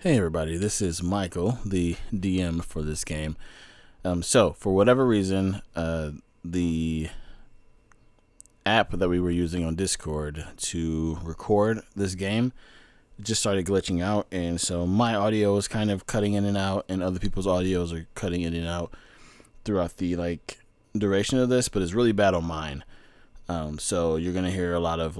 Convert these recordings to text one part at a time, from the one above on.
Hey everybody, this is Michael, the DM for this game. So for whatever reason, the app that we were using on Discord to record this game just started glitching out, and so my audio is kind of cutting in and out, and other people's audios are cutting in and out throughout the duration of this, but it's really bad on mine. So you're gonna hear a lot of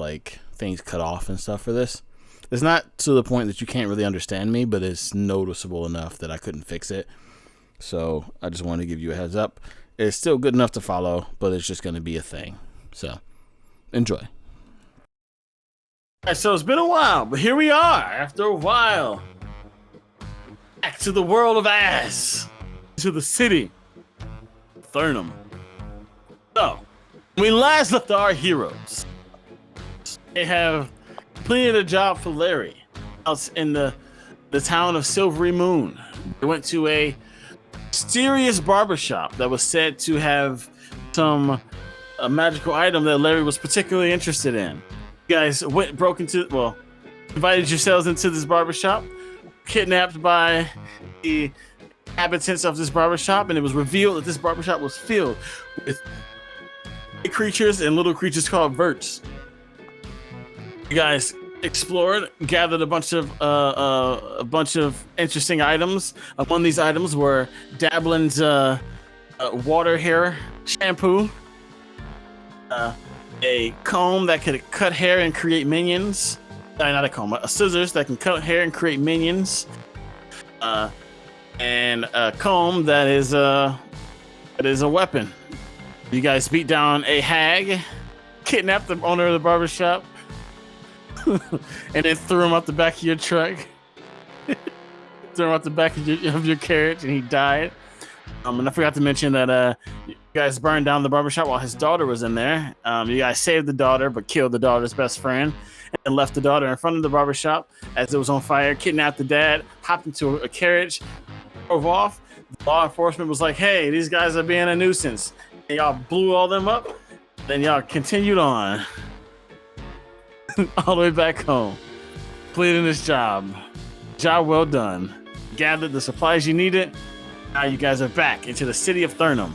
things cut off and stuff for this. It's not to the point that you can't really understand me, but it's noticeable enough that I couldn't fix it. So I just wanted to give you a heads up. It's still good enough to follow, but it's just going to be a thing. So enjoy. All right, so it's been a while, but here we are after a while. Back to the world of ass. To the city. Thurnham. So, when we last left our heroes, they have completed a job for Larry out in the town of Silvery Moon. They went to a mysterious barbershop that was said to have a magical item that Larry was particularly interested in. You guys invited yourselves into this barbershop, kidnapped by the inhabitants of this barbershop, and it was revealed that this barbershop was filled with big creatures and little creatures called verts. You guys explored, gathered a bunch of interesting items. Among these items were Dablin's water hair shampoo, a comb that could cut hair and create minions. Not a comb, a scissors that can cut hair and create minions, and a comb that is a weapon. You guys beat down a hag, kidnapped the owner of the barbershop, and then threw him out the back of your truck. Threw him out the back of your carriage, and he died. And I forgot to mention that you guys burned down the barbershop while his daughter was in there. You guys saved the daughter, but killed the daughter's best friend, and left the daughter in front of the barbershop as it was on fire. Kidnapped the dad, hopped into a carriage, drove off. The law enforcement was like, "Hey, these guys are being a nuisance," and y'all blew all them up. Then y'all continued on. All the way back home, completing this job well done. Gathered the supplies you needed. Now you guys are back into the city of Thurnham.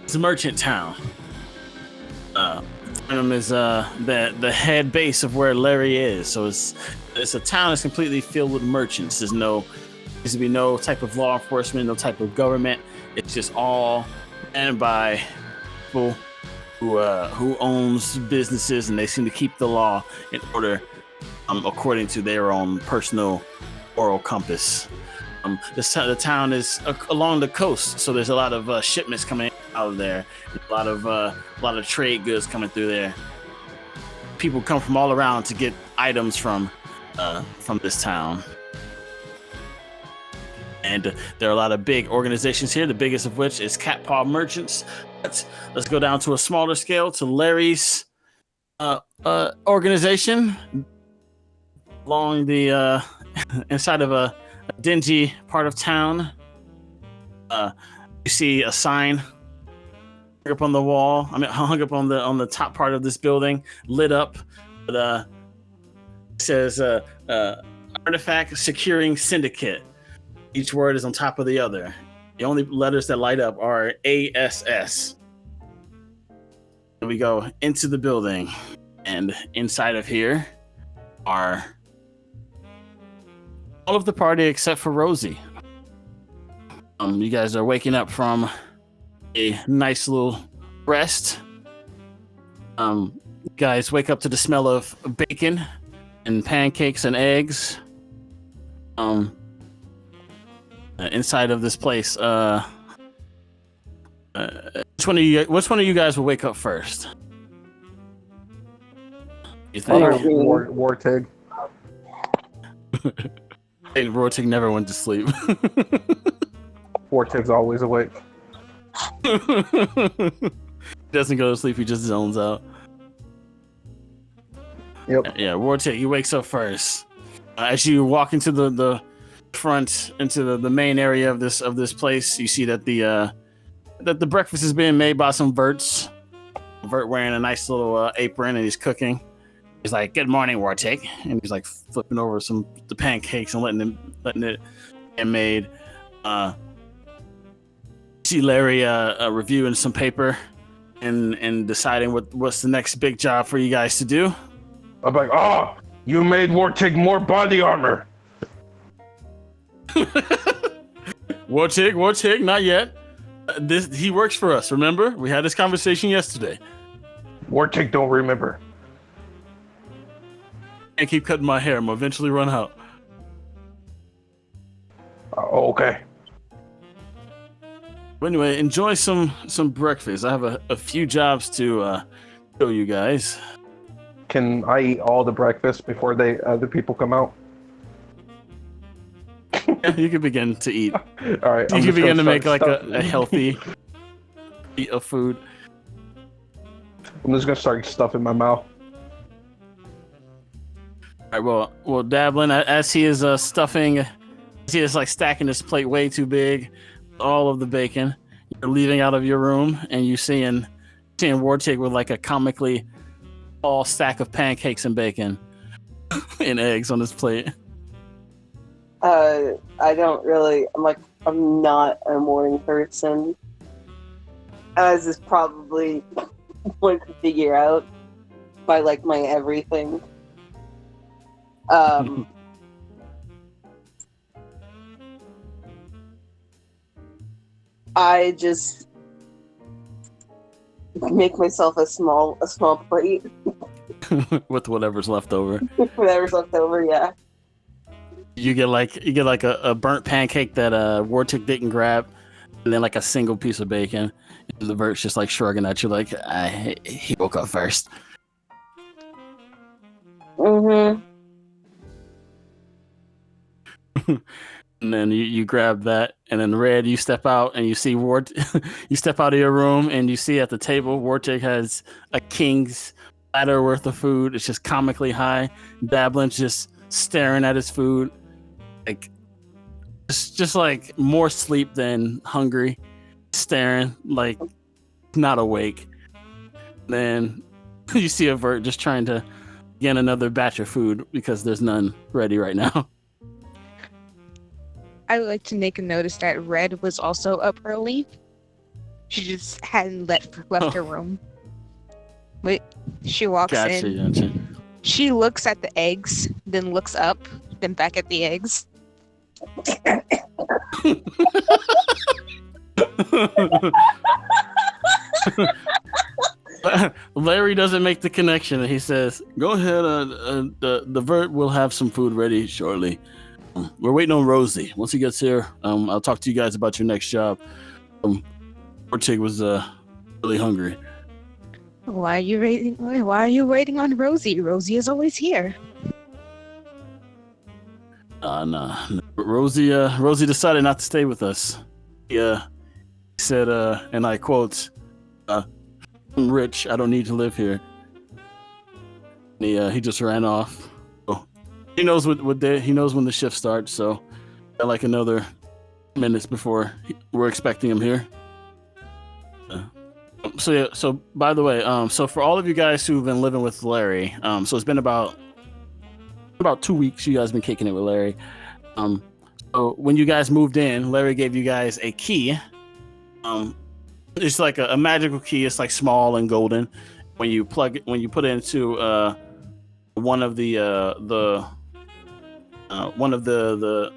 It's a merchant town. Thurnham is the head base of where Larry is, so it's a town that's completely filled with merchants. There's to be no type of law enforcement, no type of government. It's just all ran by people who owns businesses, and they seem to keep the law in order according to their own personal moral compass. The town is along the coast, so there's a lot of shipments coming out of there. A lot of trade goods coming through there. People come from all around to get items from this town. And there are a lot of big organizations here, the biggest of which is Cat Paw Merchants. Let's go down to a smaller scale to Larry's organization. Along the inside of a dingy part of town, you see a sign hung up on the wall. Hung up on the top part of this building, lit up. But it says "Artifact Securing Syndicate." Each word is on top of the other. The only letters that light up are ASS. And we go into the building, and inside of here are all of the party except for Rosie. You guys are waking up from a nice little rest. You guys wake up to the smell of bacon and pancakes and eggs. Inside of this place, which one of you guys will wake up first? You think? Wartig. Wartig never went to sleep. Wartig's always awake. He doesn't go to sleep, he just zones out. Yep. Yeah, Wartig, he wakes up first. As you walk into the front, into the main area of this place, you see that the breakfast is being made by some verts. Vert wearing a nice little apron, and he's cooking. He's like, "Good morning, Wartik," and he's like flipping over the pancakes and letting it get made. See Larry reviewing some paper and deciding what's the next big job for you guys to do. I'm like, you made Wartig more body armor. Wartig, not yet. He works for us. Remember, we had this conversation yesterday. Wartig don't remember. I keep cutting my hair. I'm gonna eventually run out. Okay. But anyway, enjoy some breakfast. I have a few jobs to show you guys. Can I eat all the breakfast before the people come out? Yeah, you can begin to eat. All right. You can begin to make like a healthy eat of food. I'm just gonna start stuffing my mouth. All right. Well, Dablin, as he is stuffing, he is like stacking his plate way too big, all of the bacon. You're leaving out of your room, and you seeing Wartik with like a comically tall stack of pancakes and bacon and eggs on his plate. I don't really. I'm not a morning person, as is probably one could figure out by like my everything. I just make myself a small plate with whatever's left over. Whatever's left over, yeah. You get like a burnt pancake that Wartik didn't grab, and then like a single piece of bacon. And the Vert's just like shrugging at you, like he woke up first. Mm-hmm. And then you grab that, and then Red, you step out and you see you step out of your room and you see at the table Wartik has a king's platter worth of food. It's just comically high. Dablin's just staring at his food, like just like more sleep than hungry, staring like not awake. Then you see a Vert just trying to get another batch of food because there's none ready right now. I would like to make a notice that Red was also up early. She just hadn't left her room. Wait, she walks in. Gotcha. She looks at the eggs, then looks up, then back at the eggs. Larry doesn't make the connection. He says, "Go ahead. The Vert will have some food ready shortly. We're waiting on Rosie. Once he gets here, I'll talk to you guys about your next job." Wartik was really hungry. Why are you waiting on Rosie? Rosie is always here. Nah. Rosie decided not to stay with us. He said, and I quote, "I'm rich. I don't need to live here." And he just ran off. He knows what day. He knows when the shift starts, so got like another minutes before we're expecting him here. So by the way, so for all of you guys who've been living with Larry, so it's been about 2 weeks. You guys have been kicking it with Larry. So when you guys moved in, Larry gave you guys a key. It's like a magical key. It's like small and golden. When you put it into one of the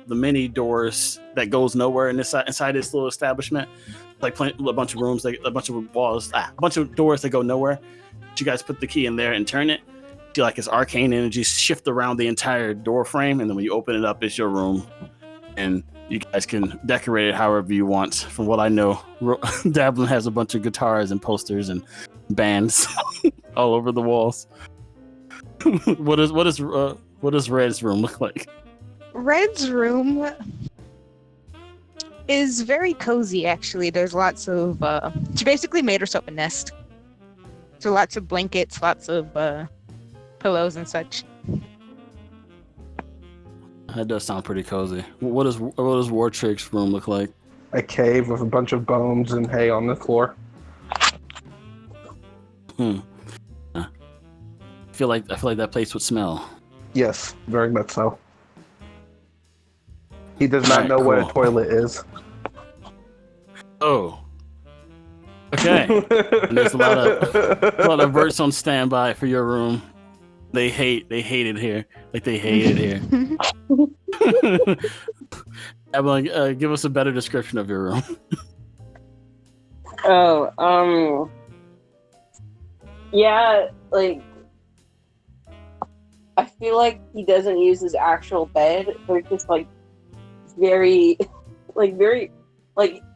mini doors that goes nowhere inside this little establishment, like a bunch of rooms, like a bunch of walls, a bunch of doors that go nowhere. You guys put the key in there and turn it. Do like its arcane energy shift around the entire door frame, and then when you open it up, it's your room, and you guys can decorate it however you want. From what I know, Dablin has a bunch of guitars and posters and bands all over the walls. What does Red's room look like? Red's room is very cozy, actually. There's lots of she basically made herself a nest. So lots of blankets, lots of pillows and such. That does sound pretty cozy. What does Wartrig's room look like? A cave with a bunch of bones and hay on the floor. I feel like that place would smell. Yes, very much so. He does not know what a toilet is. Oh. Okay. And there's a lot of birds on standby for your room. They hate it here. Like they hate it here. Evelyn, give us a better description of your room. Yeah, like I feel like he doesn't use his actual bed. They're just like very,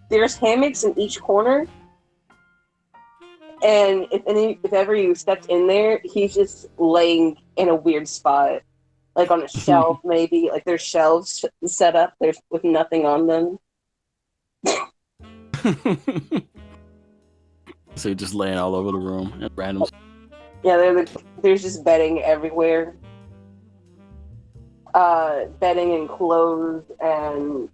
there's hammocks in each corner, and if ever you stepped in there, he's just laying in a weird spot, like on a shelf maybe. Like there's shelves set up there's with nothing on them. So you're just laying all over the room at random. Yeah, there's just bedding everywhere. Bedding and clothes, and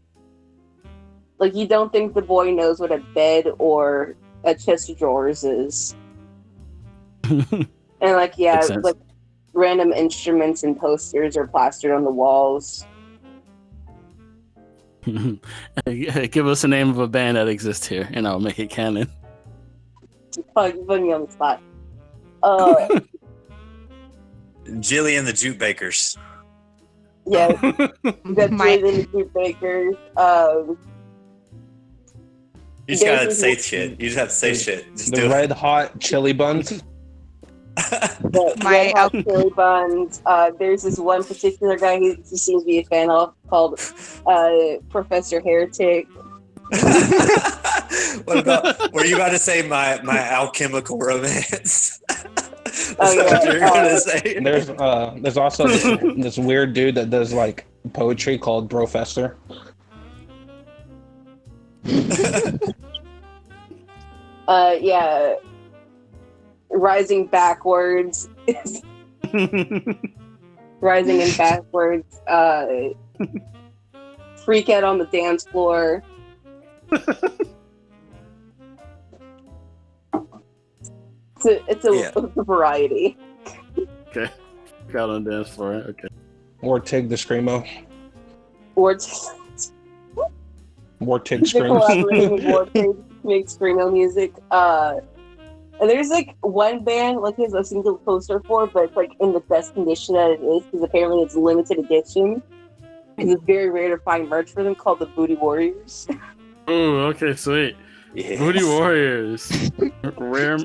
like you don't think the boy knows what a bed or a chest of drawers is. And like like random instruments and posters are plastered on the walls. Give us the name of a band that exists here, and I'll make it canon. Oh, you put me on the spot. Jillian the Jute Bakers. Yeah, that's Jillian the Jute Bakers. You just gotta say shit. You just have to say shit. Just the do red hot chili buns. The red hot chili buns. There's this one particular guy he seems to be a fan of called Professor Heretic. What about? Were you about to say my alchemical romance? Oh yeah. What you're gonna say. There's also this weird dude that does like poetry called Brofessor. Yeah. Rising backwards. Rising and backwards. Freak out on the dance floor. It's a variety. Okay. Crowd on the dance floor. Okay. Or Tig the Screamo. Or Tig They're Screamo. collaborating with Warpig to make screamo music. And there's like one band like he has a single poster for, but it's like in the best condition that it is because apparently it's limited edition. Because it's very rare to find merch for them called the Booty Warriors. Oh, okay, sweet. Yes. Booty Warriors. Rare.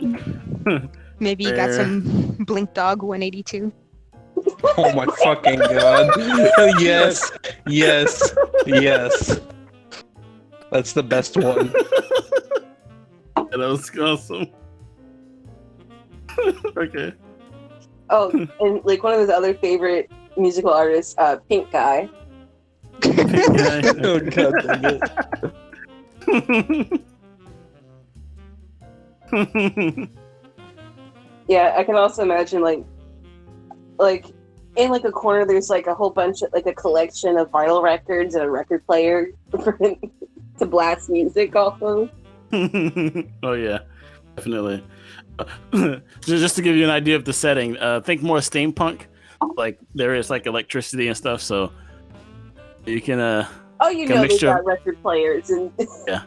Maybe you got some Blink Dog 182. Oh my fucking god. Yes. That's the best one. That was awesome. Okay. Oh, and like one of his other favorite musical artists, Pink Guy. Oh god dang it. Yeah, I can also imagine like in like a corner there's like a whole bunch of like a collection of vinyl records and a record player to blast music off of. Oh yeah, definitely. Just to give you an idea of the setting, think more steampunk. Like there is like electricity and stuff, so you can Oh, you know, they got record players and yeah.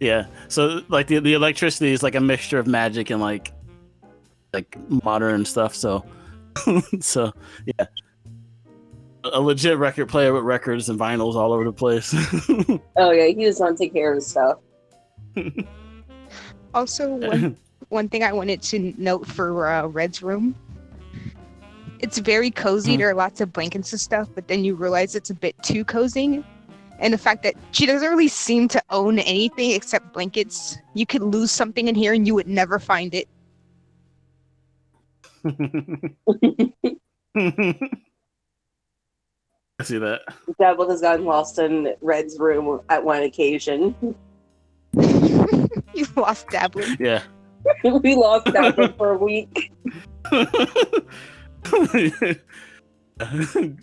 Yeah. So like the electricity is like a mixture of magic and like modern stuff. So so yeah, a legit record player with records and vinyls all over the place. Oh yeah, he just want to take care of his stuff. Also, one thing I wanted to note for Red's room. It's very cozy. There are lots of blankets and stuff, but then you realize it's a bit too cozy. And the fact that she doesn't really seem to own anything except blankets. You could lose something in here and you would never find it. I see that. Dabble has gotten lost in Red's room at one occasion. You lost Dabbling. Yeah. We lost Dabble for a week.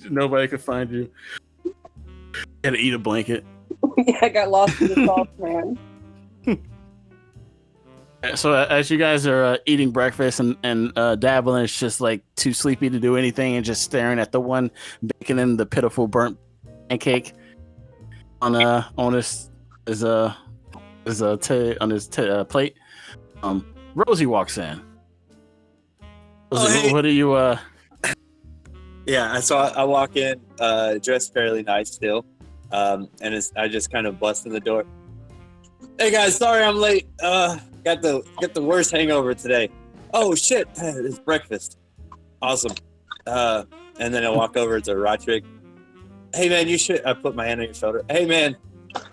Nobody could find you. You had to eat a blanket. Yeah, I got lost in the sauce, man. So as you guys are eating breakfast and dabbling, it's just like too sleepy to do anything and just staring at the one bacon and the pitiful burnt pancake on his plate. Rosie walks in. Rosie, hey. what do you Yeah, so I walk in, dressed fairly nice still, and I just kind of bust in the door. Hey guys, sorry I'm late. Got the worst hangover today. Oh shit, it's breakfast. Awesome. And then I walk over to Roderick. Hey man, you should. I put my hand on your shoulder. Hey man,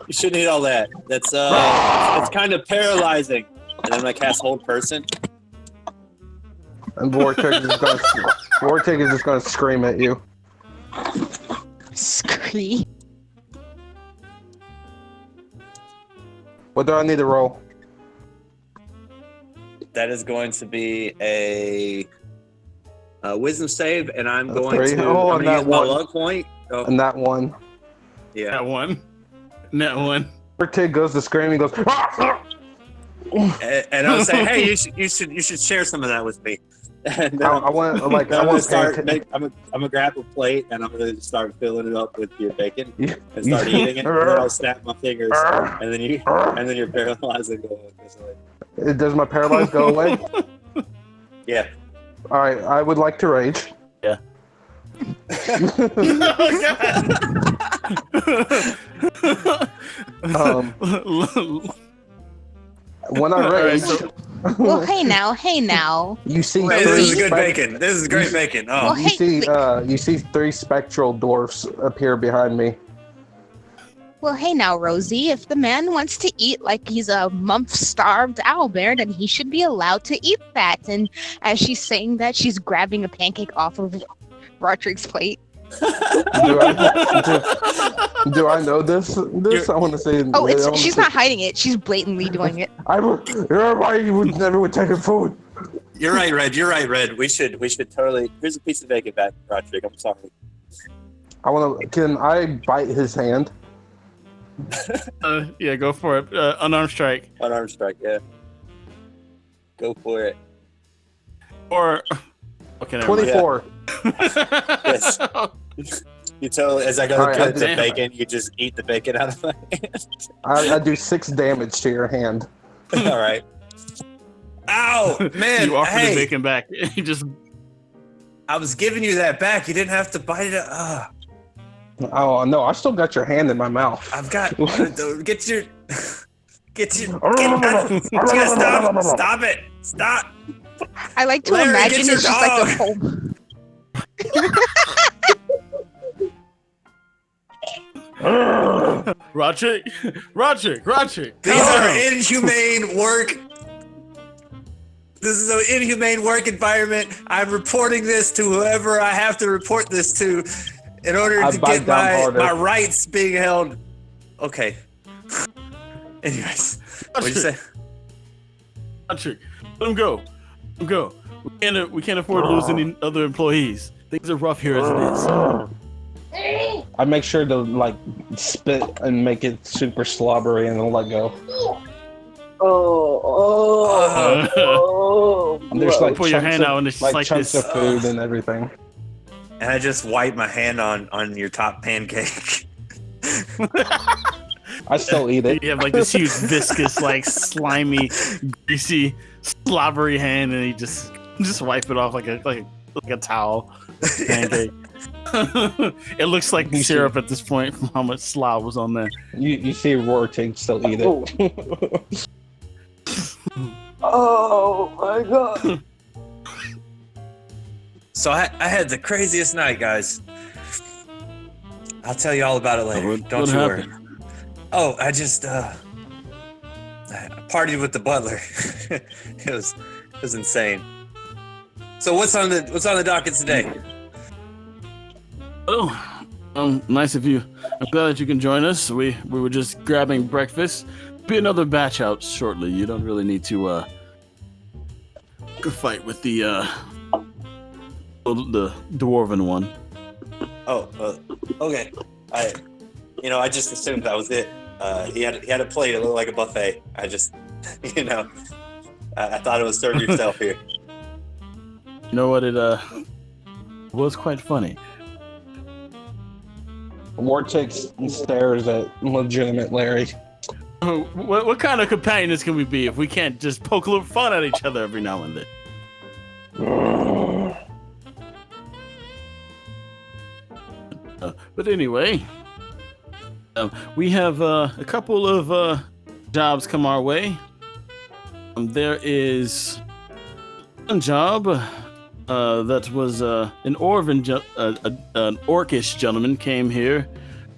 you shouldn't eat all that. That's it's kind of paralyzing. And I'm like, cast hold person. And Vortex is just gonna scream at you. Scream. What do I need to roll? That is going to be a wisdom save, and I'm That's going three. to Oh, I'm and gonna that use my one. luck point. Oh, And that one. yeah. that one? That one. Vortex goes to scream. He goes. And I was saying, hey, you should share some of that with me. And then I want like I I'm gonna want start. pancake. I'm gonna grab a plate and I'm gonna start filling it up with your bacon Yeah. and start eating it. And then I'll snap my fingers, and then you're paralyzed and go. Does my paralyze go away? Yeah. All right, I would like to rage. Yeah. When I rage, Well, hey now. you see Hey, three this is good spec- bacon. This is great bacon. Oh, Well, hey, you see three spectral dwarfs appear behind me. Well, hey now, Rosie. If the man wants to eat like he's a month-starved owlbear, then he should be allowed to eat that. And as she's saying that, she's grabbing a pancake off of Roderick's plate. Do I know this? I want to say. Oh, she's not hiding it. She's blatantly doing it. Everybody would never would take a food. you're right, Red. You're right, Red. We should totally. Here's a piece of bacon back, Roderick. I'm sorry. I want to. Can I bite his hand? Yeah, go for it. Unarmed strike. Unarmed strike. Yeah. Go for it. Or okay, never mind. 24. Yes. You totally. As I go All to right, cut I the did. bacon, you just eat the bacon out of my hand. I do 6 damage to your hand. All right. Ow, man! You offer the Hey, bacon back. You just I was giving you that back. You didn't have to bite it. Oh no, I still got your hand in my mouth. I've got get your stop it! Stop! I like to Larry, imagine get your it's just like a whole. Roderick. These are inhumane work. This is an inhumane work environment. I'm reporting this to whoever I have to report this to in order I to bite get down harder. my rights being held. Okay. Anyways, what'd you say? Roderick, let him go. Let him go. We can't afford to lose any other employees. Things are rough here as it is. I make sure to like spit and make it super slobbery and then let go. And there's like Pull your chunks hand of, out and it's like like chunks this. of food and everything. And I just wipe my hand on your top pancake. I still eat it. You have like this huge, viscous, like slimy, greasy, slobbery hand, and you just wipe it off like a towel. Pancake. It looks like syrup at this point from how much slob was on there. You see Rortig still eat it. Oh my god. So I had the craziest night, guys. I'll tell you all about it later. Don't you worry. Oh, I just I partied with the butler. it was insane. So what's on the docket today? Oh, nice of you. I'm glad that you can join us. We were just grabbing breakfast. Be another batch out shortly. You don't really need to fight with the dwarven one. Oh, okay. I just assumed that was it. He had a plate. It looked like a buffet. I just, I thought it was serve yourself here. You know what? It was quite funny. Vortex stares at legitimate Larry. What kind of companions can we be if we can't just poke a little fun at each other every now and then? But anyway, we have a couple of jobs come our way. There is one job that was an an orcish gentleman came here,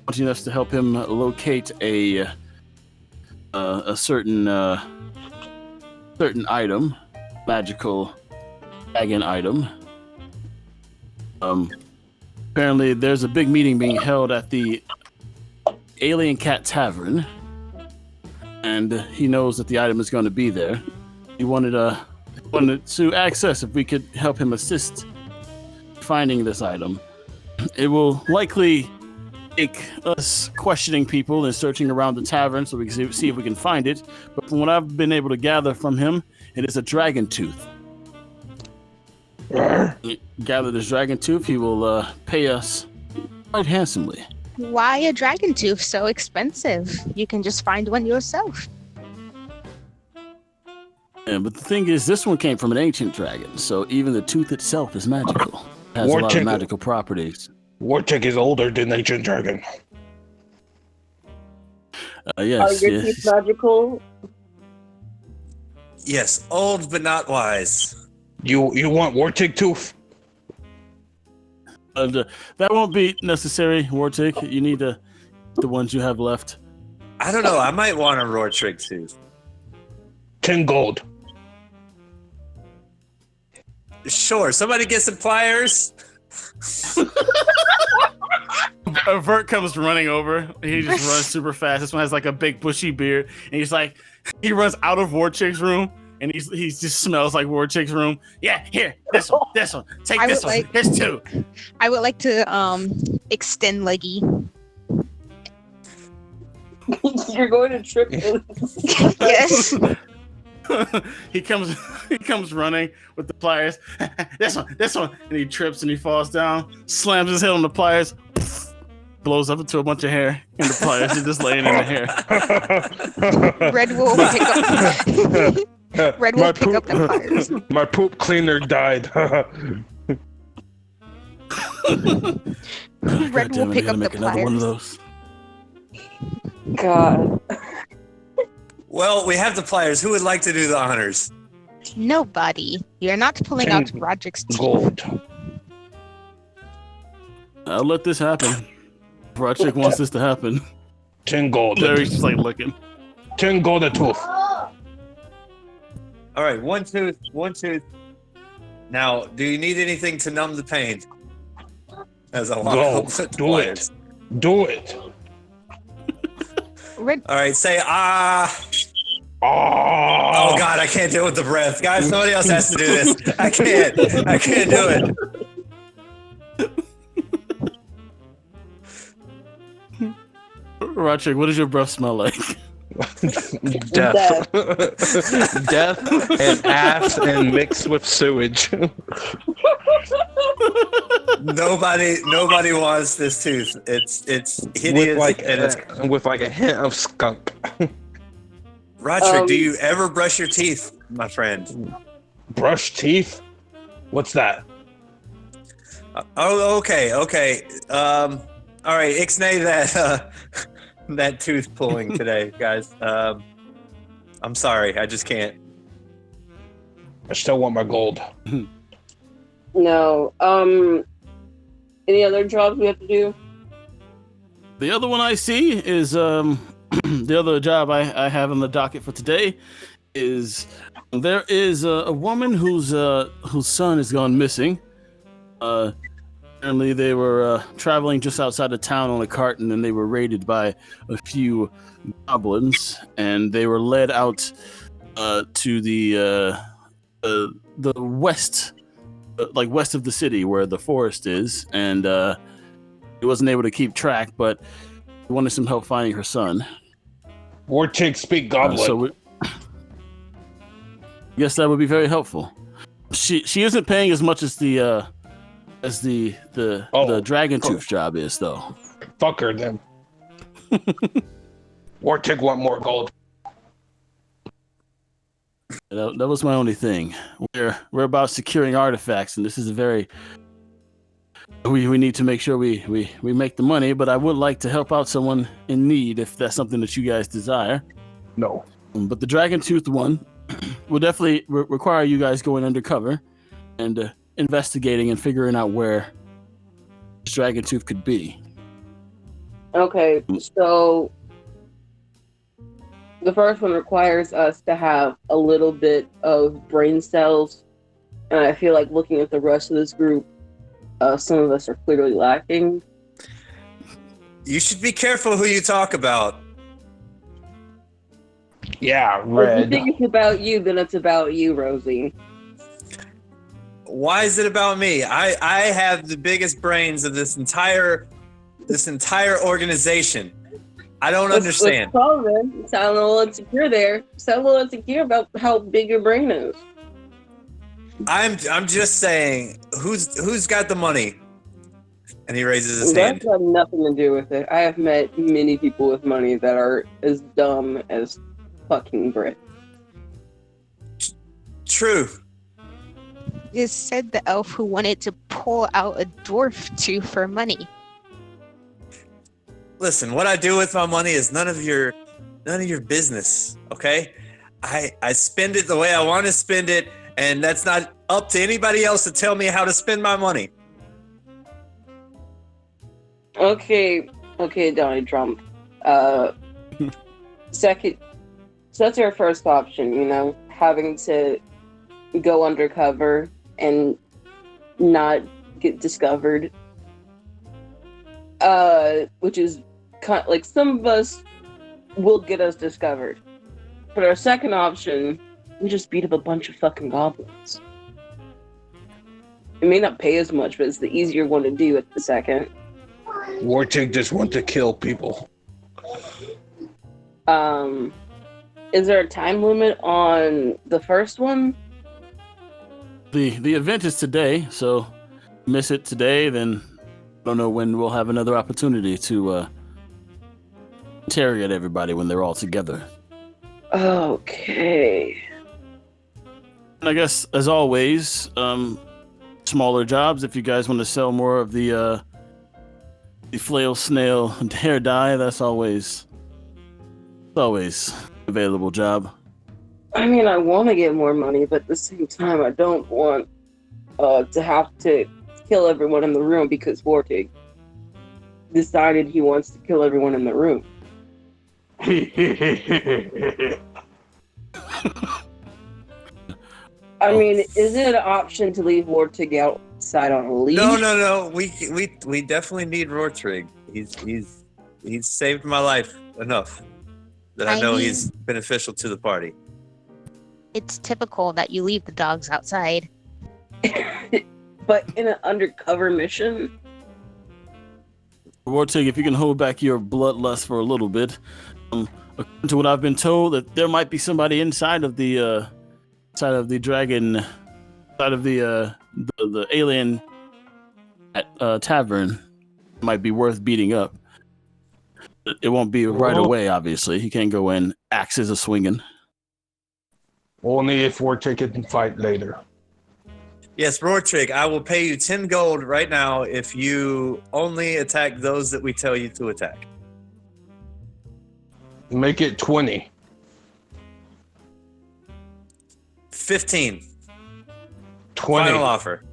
wanting us to help him locate a certain item, magical dragon item. Apparently, there's a big meeting being held at the Alien Cat Tavern, and he knows that the item is going to be there. He wanted to access if we could help him assist finding this item. It will likely take us questioning people and searching around the tavern so we can see if we can find it. But from what I've been able to gather from him, it is a dragon tooth. Gather this dragon tooth, he will pay us quite handsomely. Why a dragon tooth so expensive? You can just find one yourself. Yeah, but the thing is, this one came from an ancient dragon, so even the tooth itself is magical. It has a lot of magical properties. Wartek is older than ancient dragon. Yes. Are your teeth magical? Yes, old but not wise. You want Wartek tooth? That won't be necessary, Wartik. You need the ones you have left. I don't know. I might want a Rortrick tooth. 10 gold. Sure. Somebody get some pliers. Vert comes running over. He just runs super fast. This one has like a big bushy beard, and he's like, he runs out of Warchick's room, and he just smells like Warchick's room. Yeah, here, this one, take this one. Here's two. I would like to extend Leggy. You're going to trip him. Yes. he comes running with the pliers. this one, and he trips and he falls down, slams his head on the pliers, blows up into a bunch of hair, and the pliers are just laying in the hair. Red will pick up. Red will pick up the pliers. My poop cleaner died. Red will pick up the another one of pliers. those. God. Well, we have the pliers. Who would like to do the honors? Nobody. You're not pulling out Roderick's teeth. Gold. I'll let this happen. Roderick wants this to happen. 10 gold. Larry's just like looking. 10 gold a tooth. All right, one tooth. Now, do you need anything to numb the pain? As I walk Go. up with the Do pliers. it. Do it. Red. All right, say ah. Oh, Oh God, I can't deal with the breath, guys. Somebody else has to do this. I can't do it. Roderick, what does your breath smell like? Death. Death and ass and mixed with sewage. Nobody wants this tooth. It's hideous with like a hint of skunk. Roderick, do you ever brush your teeth, my friend? Brush teeth? What's that? Oh, okay. All right, ixnay that tooth pulling today, guys. I'm sorry, I just can't. I still want my gold. No. Any other jobs we have to do? The other one I see is the other job I have on the docket for today is there is a woman whose son has gone missing. Apparently they were traveling just outside of town on a cart, and then they were raided by a few goblins, and they were led out to the west, west of the city where the forest is, and he wasn't able to keep track, but he wanted some help finding her son. Wartik speak goblin. Yes, that would be very helpful. She isn't paying as much as the Dragon Tooth job is, though. Fuck her then. Wartig want more gold. That was my only thing. We're about securing artifacts, and this is a very. We need to make sure we make the money, but I would like to help out someone in need if that's something that you guys desire. No. But the Dragon Tooth one will definitely require you guys going undercover and investigating and figuring out where this Dragon Tooth could be. Okay, so the first one requires us to have a little bit of brain cells, and I feel like looking at the rest of this group, some of us are clearly lacking. You should be careful who you talk about. Yeah, If Red. you think it's about you, then it's about you, Rosie. Why is it about me? I have the biggest brains of this entire organization. I don't understand. Let's call them. You sound a little insecure there. You sound a little insecure about how big your brain is. I'm just saying, who's got the money? And he raises his hand. That's got nothing to do with it. I have met many people with money that are as dumb as fucking Brit. True. You said the elf who wanted to pull out a dwarf tooth for money. Listen, what I do with my money is none of your business, okay? I spend it the way I want to spend it, and that's not up to anybody else to tell me how to spend my money. Okay, Donald Trump. Second, so that's our first option, having to go undercover and not get discovered. Which is kind of like some of us will get us discovered. But our second option, we just beat up a bunch of fucking goblins. It may not pay as much, but it's the easier one to do at the second. Wartig just want to kill people. Is there a time limit on the first one? The event is today, so miss it today, then I don't know when we'll have another opportunity to interrogate everybody when they're all together. Okay. And I guess, as always, smaller jobs. If you guys want to sell more of the flail snail hair dye, that's always available job. I mean, I want to get more money, but at the same time, I don't want to have to kill everyone in the room because Wartig decided he wants to kill everyone in the room. I mean, is it an option to leave Wartig outside on a leash? No. We definitely need Rortrig. He's saved my life enough that I know he's beneficial to the party. It's typical that you leave the dogs outside. But in an undercover mission? Wartig, if you can hold back your bloodlust for a little bit, according to what I've been told, that there might be somebody inside of the dragon, side of the alien tavern, might be worth beating up. It won't be right away, obviously. He can't go in axes a swinging. Only if Wartig can fight later. Yes, Rortrig, I will pay you 10 gold right now if you only attack those that we tell you to attack. Make it 20. 15. 20. Final offer.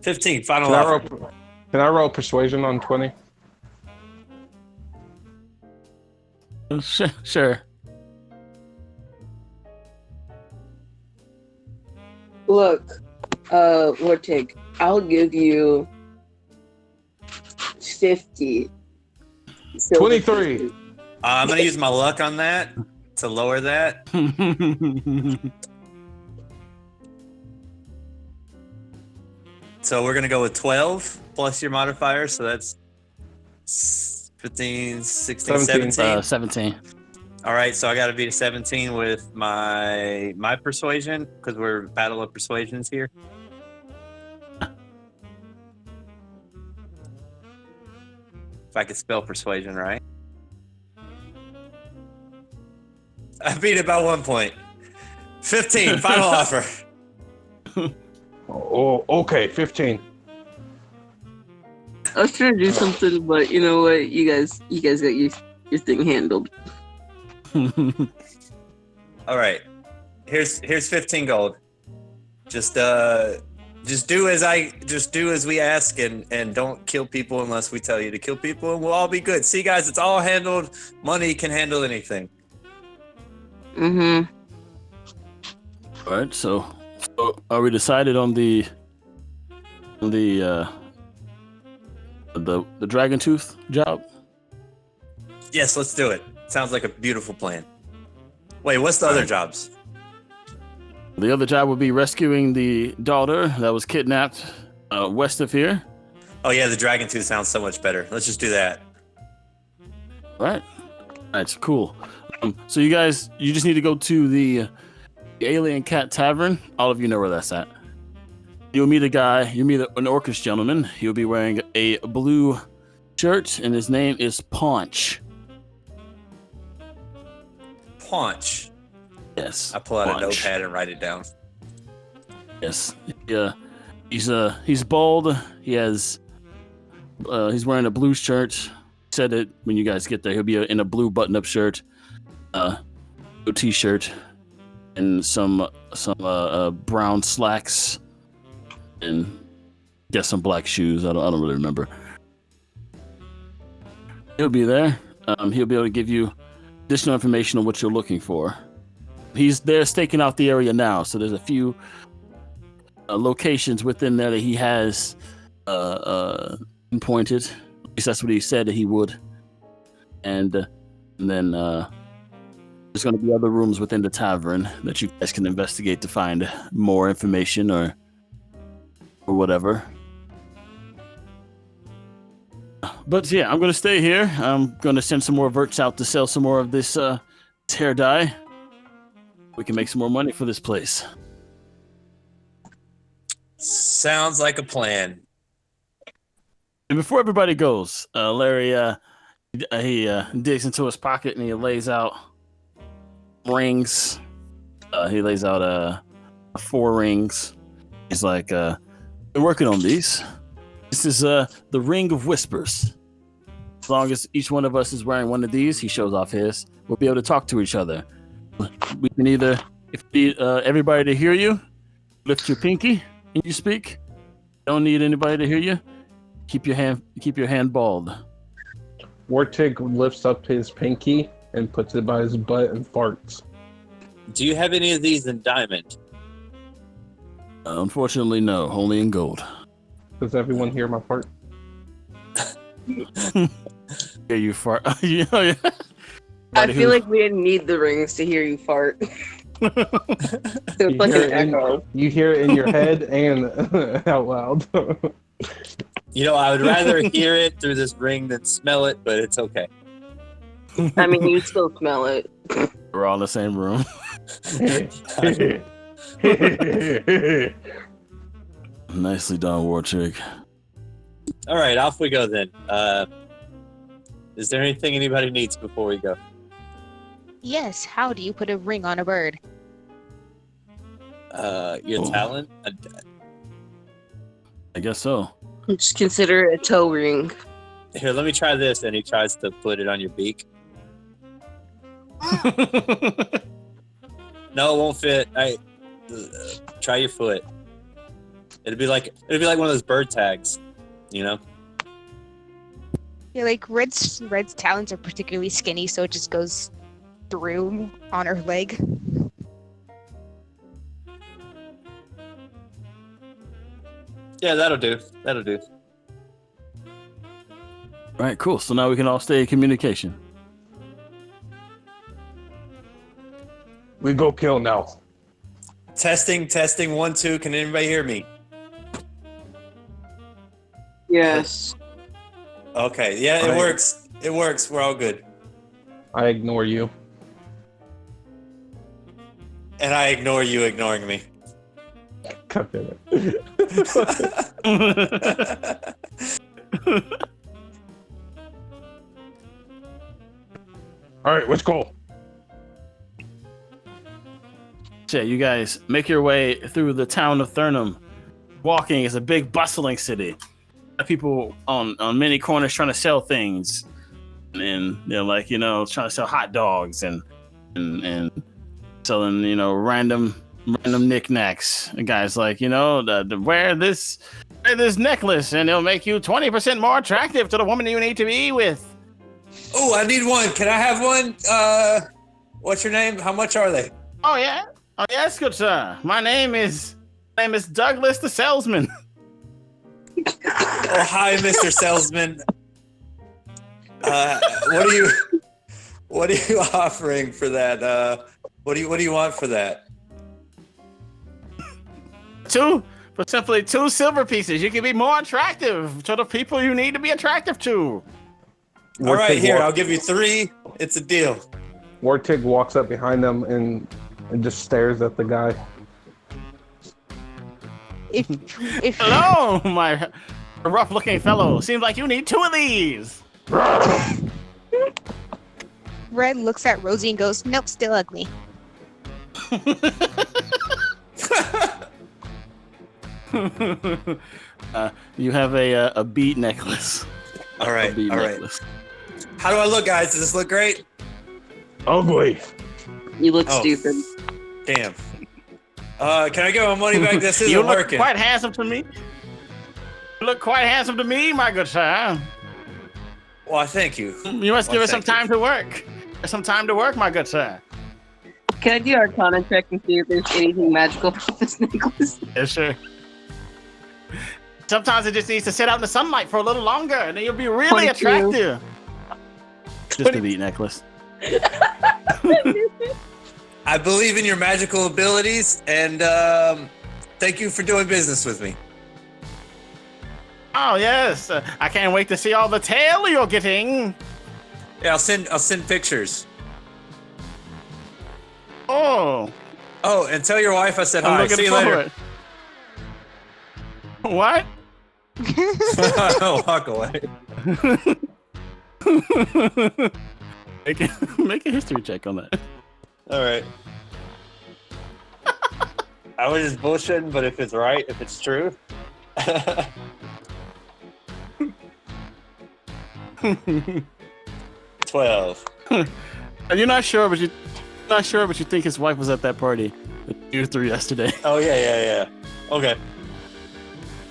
15. Final offer. Can I roll persuasion on 20? Sure. Look, Wartig, I'll give you 50. 23. I'm going to use my luck on that to lower that. So we're going to go with 12 plus your modifier. So that's 15, 16, 17. 17. All right, so I got to beat a 17 with my persuasion because we're battle of persuasions here. If I could spell persuasion right. I beat it by 1 point. 15, final offer. Oh, okay, 15. I was trying to do something, but you know what? You guys got your thing handled. All right, here's 15 gold. Just do as we ask and don't kill people unless we tell you to kill people, and we'll all be good. See, guys, it's all handled. Money can handle anything. Mm-hmm. All right, so are we decided on the dragon tooth job? Yes, let's do it. Sounds like a beautiful plan. Wait, what's the other jobs? The other job would be rescuing the daughter that was kidnapped west of here. Oh yeah, the dragon tooth sounds so much better. Let's just do that. All right, so cool. So you just need to go to the Alien Cat Tavern. All of you know where that's at. You'll meet a guy. You'll meet an orcish gentleman. He'll be wearing a blue shirt, and his name is Paunch. Paunch. Yes. I pull out Paunch. a notepad and write it down. Yes. Yeah. He's bald. He's wearing a blue shirt. He said it when you guys get there. He'll be in a blue button-up shirt, a t-shirt, and some brown slacks, and guess some black shoes. I don't really remember. He'll be there. He'll be able to give you additional information on what you're looking for. He's there staking out the area now, so there's a few locations within there that he has pointed. At least that's what he said that he would. And then there's going to be other rooms within the tavern that you guys can investigate to find more information or whatever. But yeah, I'm going to stay here. I'm going to send some more verts out to sell some more of this hair dye. We can make some more money for this place. Sounds like a plan. And before everybody goes, Larry, he digs into his pocket and he lays out rings. He lays out 4 rings. He's like, been working on these. This is the Ring of Whispers. As long as each one of us is wearing one of these, he shows off his, we'll be able to talk to each other. We can either, if you need everybody to hear you, lift your pinky and you speak. Don't need anybody to hear you. Keep your hand bald. Wartig lifts up his pinky and puts it by his butt and farts. Do you have any of these in diamond? Unfortunately, no. Only in gold. Does everyone hear my fart? Yeah, you fart. Yeah. I feel like we didn't need the rings to hear you fart. So it's like an echo. You hear it in your head and out loud. You know, I would rather hear it through this ring than smell it, but it's okay. I mean, you still smell it. We're all in the same room. Nicely done, Warchick. All right, off we go then. Is there anything anybody needs before we go? Yes, how do you put a ring on a bird? Your talent? I guess so. Just consider it a toe ring. Here, let me try this. And he tries to put it on your beak. No, it won't fit. Try your foot. It'd be like one of those bird tags, you know? Yeah, like Red's talons are particularly skinny, so it just goes through on her leg. Yeah, that'll do. That'll do. All right, cool. So now we can all stay in communication. We go kill now. Testing 1 2. Can anybody hear me? Yes. Okay. Yeah, it works. It works. We're all good. I ignore you. And I ignore you ignoring me. God damn it. All right, let's go. So you guys make your way through the town of Thurnham. Walking is a big bustling city. People on many corners trying to sell things. And they're like, trying to sell hot dogs and selling, random knickknacks. The guy's like, wear this necklace and it'll make you 20% more attractive to the woman you need to be with. Oh, I need one. Can I have one? What's your name? How much are they? Oh yeah. Oh yes, good sir. My name is Douglas the salesman. Oh, hi, Mr. Salesman. What are you offering for that? What do you want for that? For simply 2 silver pieces, you can be more attractive to the people you need to be attractive to. All right, here, I'll give you 3. It's a deal. Wartig walks up behind them and just stares at the guy. If Hello, my rough-looking fellow. Seems like you need 2 of these. Red looks at Rosie and goes, "Nope, still ugly." You have a bead necklace. All right, all right. Necklace. How do I look, guys? Does this look great? Ugly. You look stupid. Damn. Can I get my money back? This isn't You look working. quite handsome to me. You look quite handsome to me, my good sir. Well, thank you. You must give us some time to work. Some time to work, my good sir. Can I do Arcana check and see if there's anything magical about this necklace? Yes, sure. Sometimes it just needs to sit out in the sunlight for a little longer, and then you'll be really 22. attractive. Just a bead necklace. I believe in your magical abilities, and thank you for doing business with me. Oh yes, I can't wait to see all the tail you're getting. Yeah, I'll send pictures. Oh, and tell your wife I said I'm hi. looking See you forward. later. What? Walk away. Make a history check on that. All right. I was just bullshitting, but if it's right, if it's true. 12. And you're not sure, but you think his wife was at that party that you threw yesterday. Oh yeah. Okay.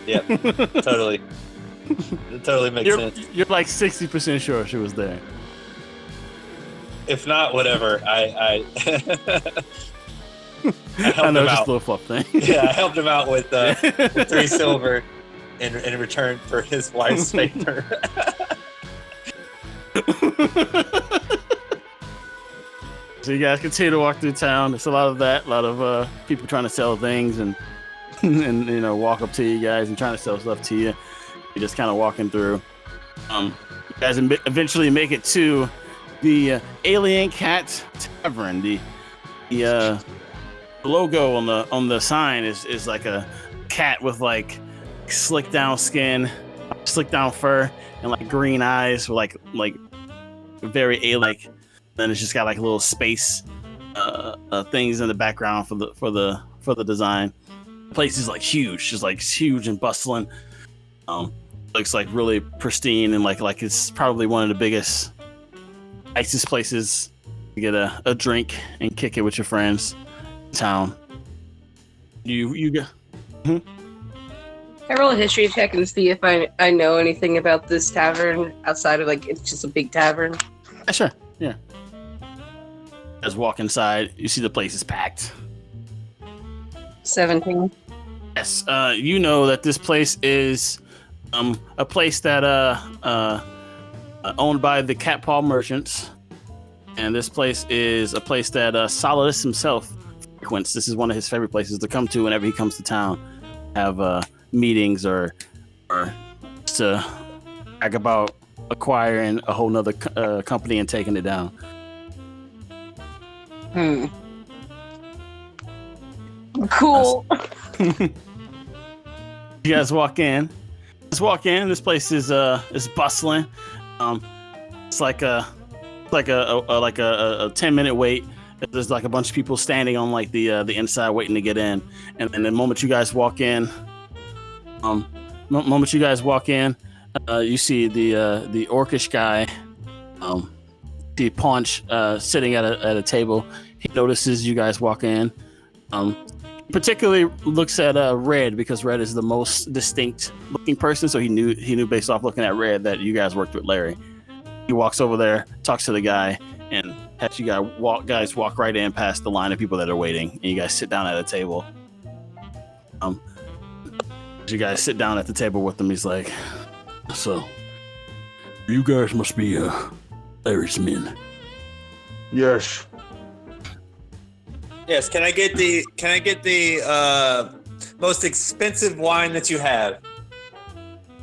Yep. Totally. It totally makes sense. You're like 60% sure she was there. If not, whatever. I helped I know, him just out. a little fluff thing. Yeah, I helped him out with 3 silver in return for his wife's favor. So you guys continue to walk through town. There's a lot of that, a lot of people trying to sell things and walk up to you guys and trying to sell stuff to you. You're just kind of walking through. You guys eventually make it to the Alien Cat Tavern. The logo on the sign is like a cat with like slick down skin, slick down fur, and like green eyes with like very alien. Then it's just got like little space things in the background for the design. The place is like huge, just like huge and bustling. Looks like really pristine and like it's probably one of the biggest, nicest places to get a drink and kick it with your friends in town. You go. I roll a history check and see if I know anything about this tavern outside of like it's just a big tavern. Sure. Yeah. As walk inside, you see the place is packed. 17. Yes. You know that this place is a place that owned by the Cat Paw merchants, and this place is a place that Solidus himself frequents. This is one of his favorite places to come to whenever he comes to town, have meetings or to brag about acquiring a whole nother company and taking it down. Cool. You guys walk in. This place is bustling. It's like a 10-minute wait. There's like a bunch of people standing on like the inside waiting to get in. And the moment you guys walk in, you see the orcish guy, the paunch sitting at a table. He notices you guys walk in. Particularly looks at Red because Red is the most distinct looking person, so he knew based off looking at Red that you guys worked with Larry. He walks over there, talks to the guy, and has you guys walk right in past the line of people that are waiting, and you guys sit down at a table. As you guys sit down at the table with him, he's like, "So, you guys must be Larry's men." Yes. Yes. Can I get the most expensive wine that you have?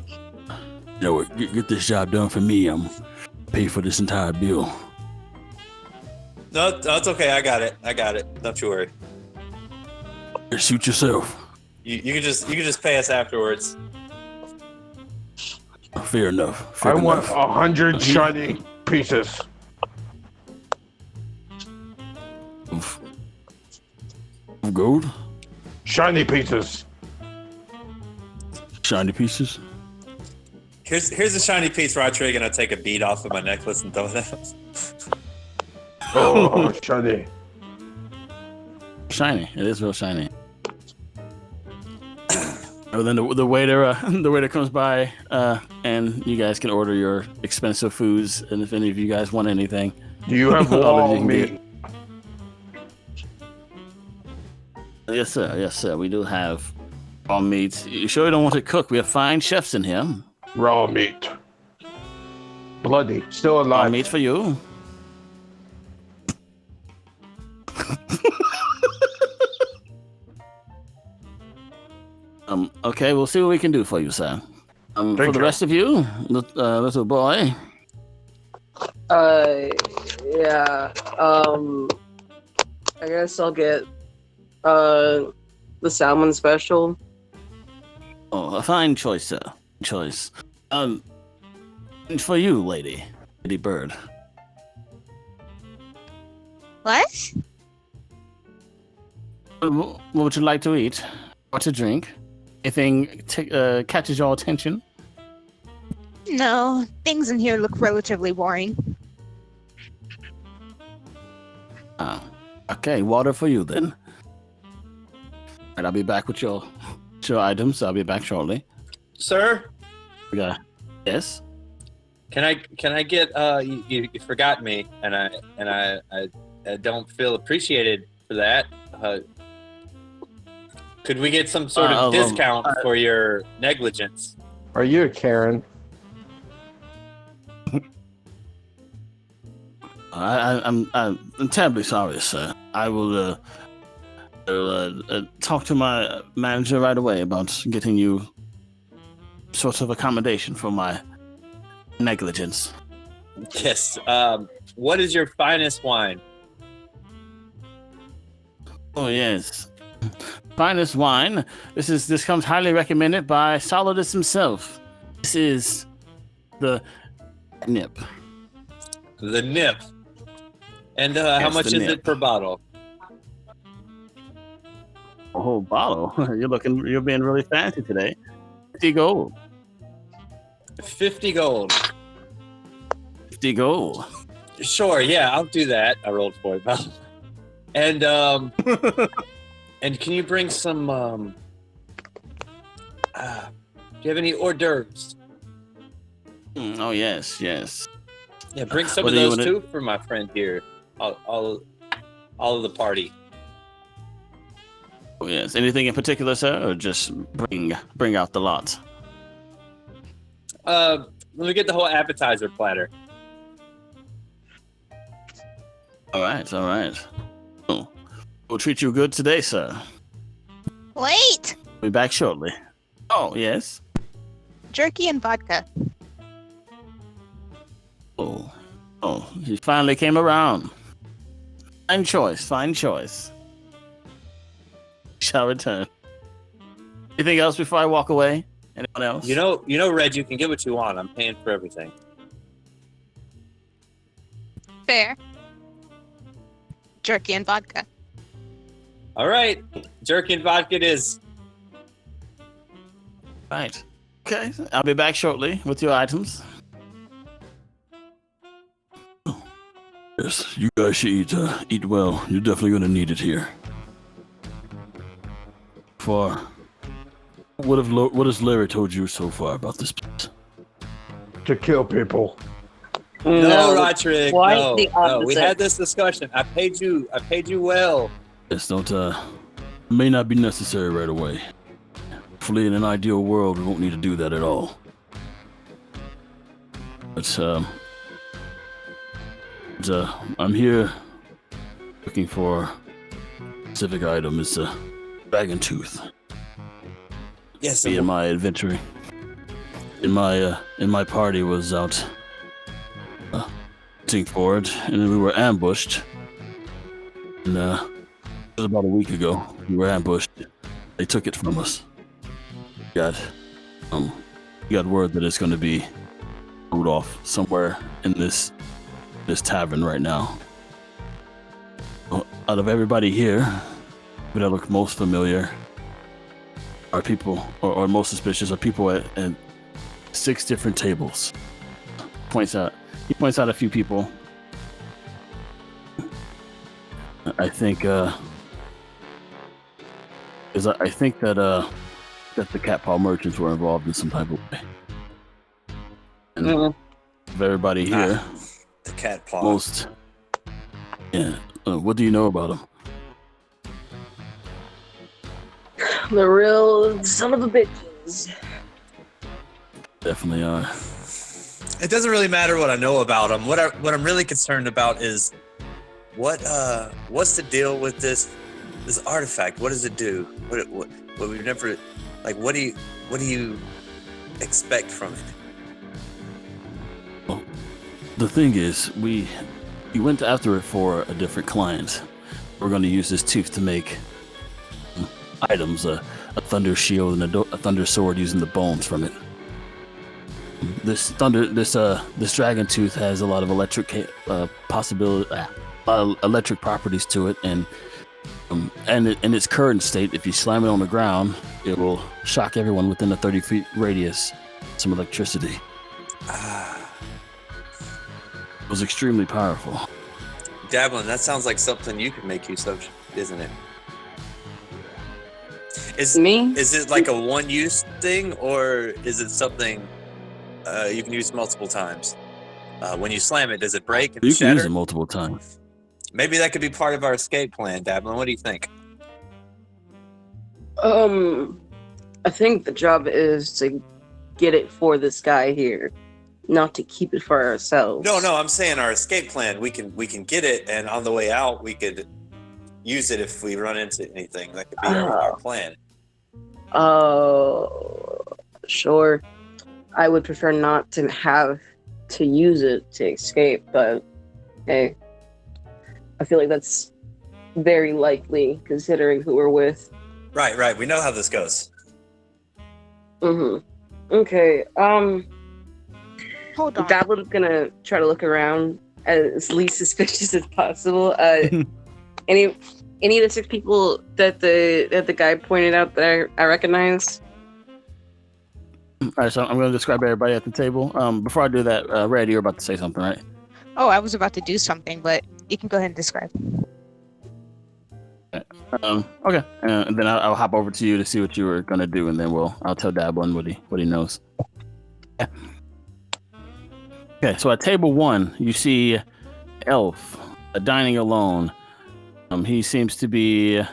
You know what? Get this job done for me. I'm pay for this entire bill. No, it's okay. I got it. Don't you worry. Suit yourself. You can just pay us afterwards. Fair enough. I want 100 shiny pieces. Of gold? Shiny pieces. Shiny pieces? Here's a shiny piece where I'm actually gonna take a bead off of my necklace and throw it out. Oh, shiny. Shiny. It is real shiny. And then the waiter comes by, and you guys can order your expensive foods. And if any of you guys want anything, Do you have wall meat? Yes, sir. Yes, sir. We do have raw meat. You sure you don't want it cooked? We have fine chefs in here. Raw meat. Bloody. Still Raw alive. meat for you. Okay, we'll see what we can do for you, sir. For the rest of you, little boy. Yeah. I guess I'll get the salmon special. Oh, a fine choice, sir. Choice. And for you, Lady Bird. What? What would you like to eat? What to drink? Anything catches your attention? No, things in here look relatively boring. Oh, okay, water for you then. Alright, I'll be back with your items. I'll be back shortly. Sir, Yes. can I get you forgot me and I don't feel appreciated for that. Could we get some sort of discount for your negligence? Are you a Karen? I'm terribly sorry, sir. I will talk to my manager right away about getting you sort of accommodation for my negligence. Yes. What is your finest wine? Oh yes, finest wine. This comes highly recommended by Solidus himself. This is the Nip. The Nip. And how much is it per bottle? A whole bottle. You're being really fancy today. 50 gold. 50 gold. 50 gold. Sure, yeah, I'll do that. I rolled for it. And and can you bring some do you have any hors d'oeuvres? Oh yes. Yeah, bring some of those too for my friend here. All of the party. Oh yes. Anything in particular, sir, or just bring out the lot? Let me get the whole appetizer platter. All right. Oh, we'll treat you good today, sir. Wait! Be back shortly. Oh yes. Jerky and vodka. Oh, he finally came around. Fine choice. shall return. Anything else before I walk away? Anyone else? You know, Red, you can get what you want. I'm paying for everything. Fair. Jerky and vodka. All right, jerky and vodka it is. Right. Okay, I'll be back shortly with your items. Yes, you guys should eat well. You're definitely gonna need it here. What has Larry told you so far about this place? To kill people. No, Roderick. Quite No, the no. We opposite. had this discussion. I paid you well. Yes, don't may not be necessary right away. Hopefully, in an ideal world, we won't need to do that at all. But I'm here looking for a specific item. It's a dragon tooth. Yes. Me and my adventuring in my party was out hunting for it, and we were ambushed. And it was about a week ago. We were ambushed. They took it from us. Got word that it's going to be moved off somewhere in this tavern right now. Well, out of everybody here, who that look most familiar are people, or most suspicious are people at 6 different tables. He points out a few people. I think that the cat paw merchants were involved in some type of way. And of everybody here, The cat paw. most. Yeah. What do you know about them? The real son of a bitches. Definitely are. It doesn't really matter what I know about them. What I'm really concerned about is what's the deal with this artifact? What does it do? What we've never, like, what do you expect from it? Well, the thing is, we went after it for a different client. We're going to use this tooth to make items, a thunder shield and a thunder sword using the bones from it. This dragon tooth has a lot of electric electric properties to it, and in its current state, if you slam it on the ground, it will shock everyone within a 30-foot radius. Some electricity. It was extremely powerful. Dablin, that sounds like something you could make use of, isn't it? Me? Is it like a one-use thing, or is it something you can use multiple times? When you slam it, does it break and You can shatter? use it multiple times. Maybe that could be part of our escape plan, Dablin. What do you think? I think the job is to get it for this guy here, not to keep it for ourselves. No, I'm saying our escape plan. We can get it, and on the way out, we could use it if we run into anything. That could be our plan. Sure. I would prefer not to have to use it to escape, but hey, I feel like that's very likely considering who we're with. Right. We know how this goes. Okay. Hold on. Dablin's gonna try to look around as least suspicious as possible. Any of the 6 people that the guy pointed out that I recognize? All right, so I'm going to describe everybody at the table. Before I do that, Red, you're about to say something, right? Oh, I was about to do something, but you can go ahead and describe. Okay, and then I'll hop over to you to see what you were gonna do, and then I'll tell Dablin what he knows. Yeah. Okay, so at table 1, you see Elf dining alone. He seems to be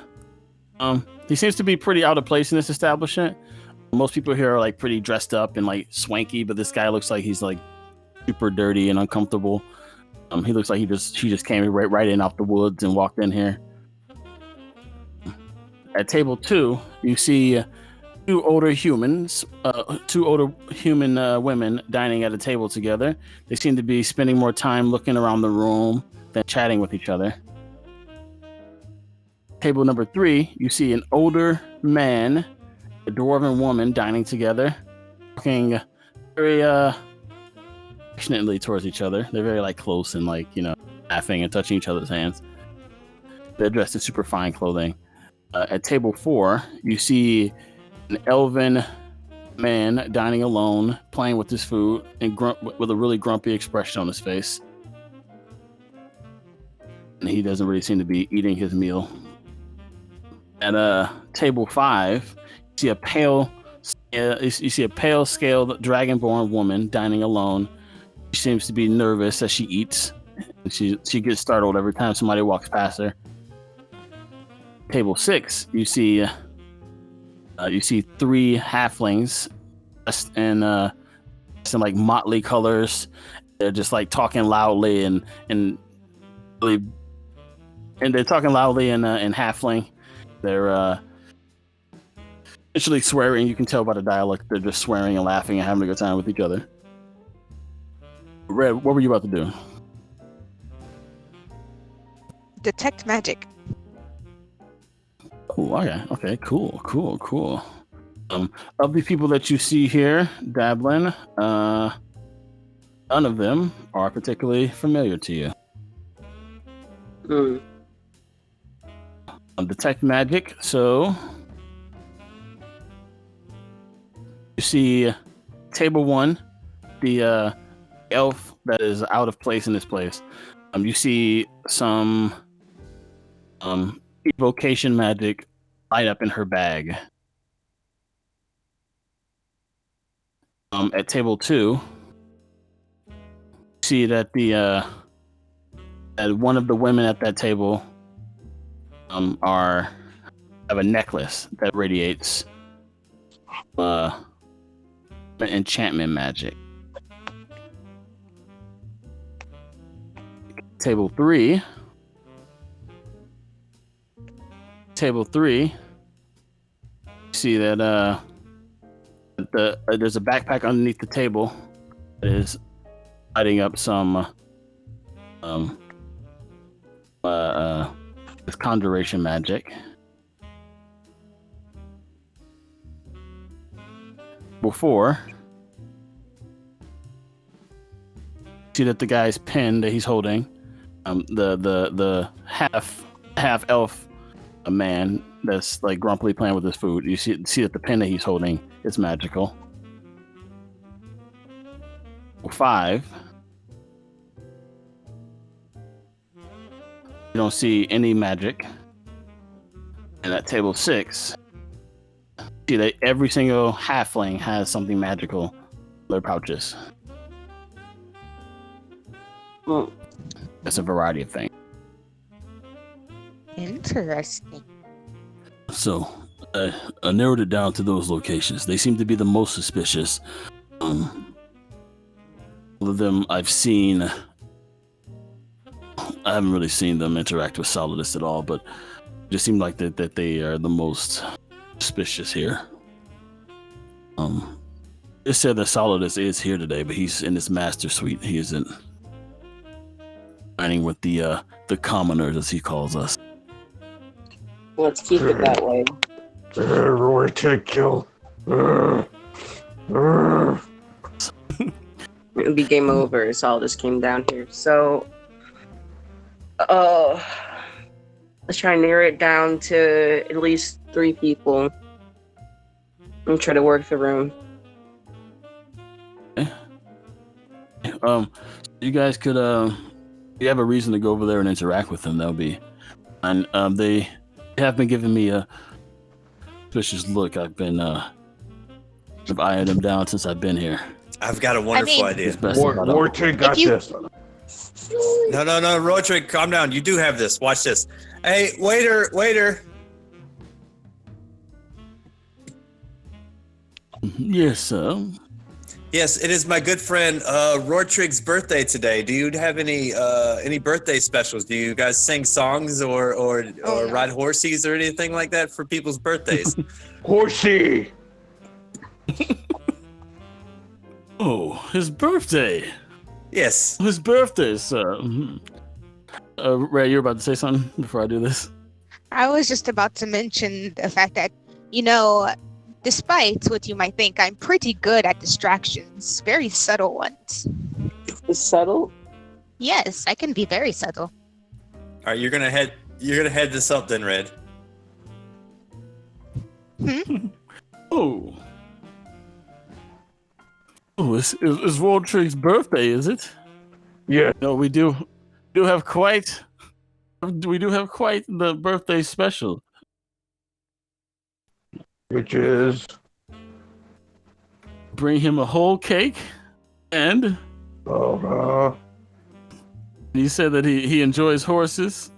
pretty out of place in this establishment. Most people here are like pretty dressed up and like swanky, but this guy looks like he's like super dirty and uncomfortable. He looks like he just came right in off the woods and walked in here. At table 2, you see two older human women dining at a table together. They seem to be spending more time looking around the room than chatting with each other. Table number 3, you see an older man, a dwarven woman dining together, looking very affectionately towards each other. They're very like close and like, you know, laughing and touching each other's hands. They're dressed in super fine clothing. At table 4, you see an elven man dining alone, playing with his food and with a really grumpy expression on his face. And he doesn't really seem to be eating his meal. At table 5, you see a pale scaled dragonborn woman dining alone. She seems to be nervous as she eats. And she gets startled every time somebody walks past her. Table 6, you see 3 halflings dressed in like motley colors. They're just like talking loudly and they're talking loudly in halfling. They're literally swearing. You can tell by the dialect they're just swearing and laughing and having a good time with each other. Red, what were you about to do? Detect magic. Oh, okay, cool. Of the people that you see here dabbling, none of them are particularly familiar to you. Detect magic, so you see table 1, the elf that is out of place in this place. You see some evocation magic light up in her bag. At table 2, you see that that one of the women at that table have a necklace that radiates enchantment magic. Table 3, you see that there's a backpack underneath the table that is lighting up some conjuration magic. Before, see that the guy's pen that he's holding, the half elf man that's like grumpily playing with his food. You see that the pen that he's holding is magical. 5, you don't see any magic. And at table 6, see that every single halfling has something magical in their pouches. It's a variety of things. Interesting. So, I narrowed it down to those locations. They seem to be the most suspicious. All of them I've seen. I haven't really seen them interact with Solidus at all, but it just seemed like that they are the most suspicious here. It said that Solidus is here today, but he's in his master suite. He isn't dining with the commoners, as he calls us. Let's keep it that way. Roy, take kill. It would be game over. So all just came down here. So, let's try and narrow it down to at least 3 people and try to work the room. You guys could, if you have a reason to go over there and interact with them, that'll be. And they have been giving me a suspicious look. I've been I've eyeing them down since I've been here. I've got a wonderful idea. Wartrick got this. No, Rodrick, calm down. You do have this. Watch this. Hey, waiter. Yes, sir. Yes, it is my good friend Rodrick's birthday today. Do you have any birthday specials? Do you guys sing songs or ride horses or anything like that for people's birthdays? Horsey. Oh, his birthday. Yes. His birthday, sir. Ray, you're about to say something before I do this? I was just about to mention the fact that, despite what you might think, I'm pretty good at distractions, very subtle ones. Subtle? Yes, I can be very subtle. All right, you're gonna head this up then, Red. Oh, it's Rodrigue's birthday, is it? Yeah. No, we do have quite the birthday special. Which is Bring him a whole cake, and he said that he enjoys horses.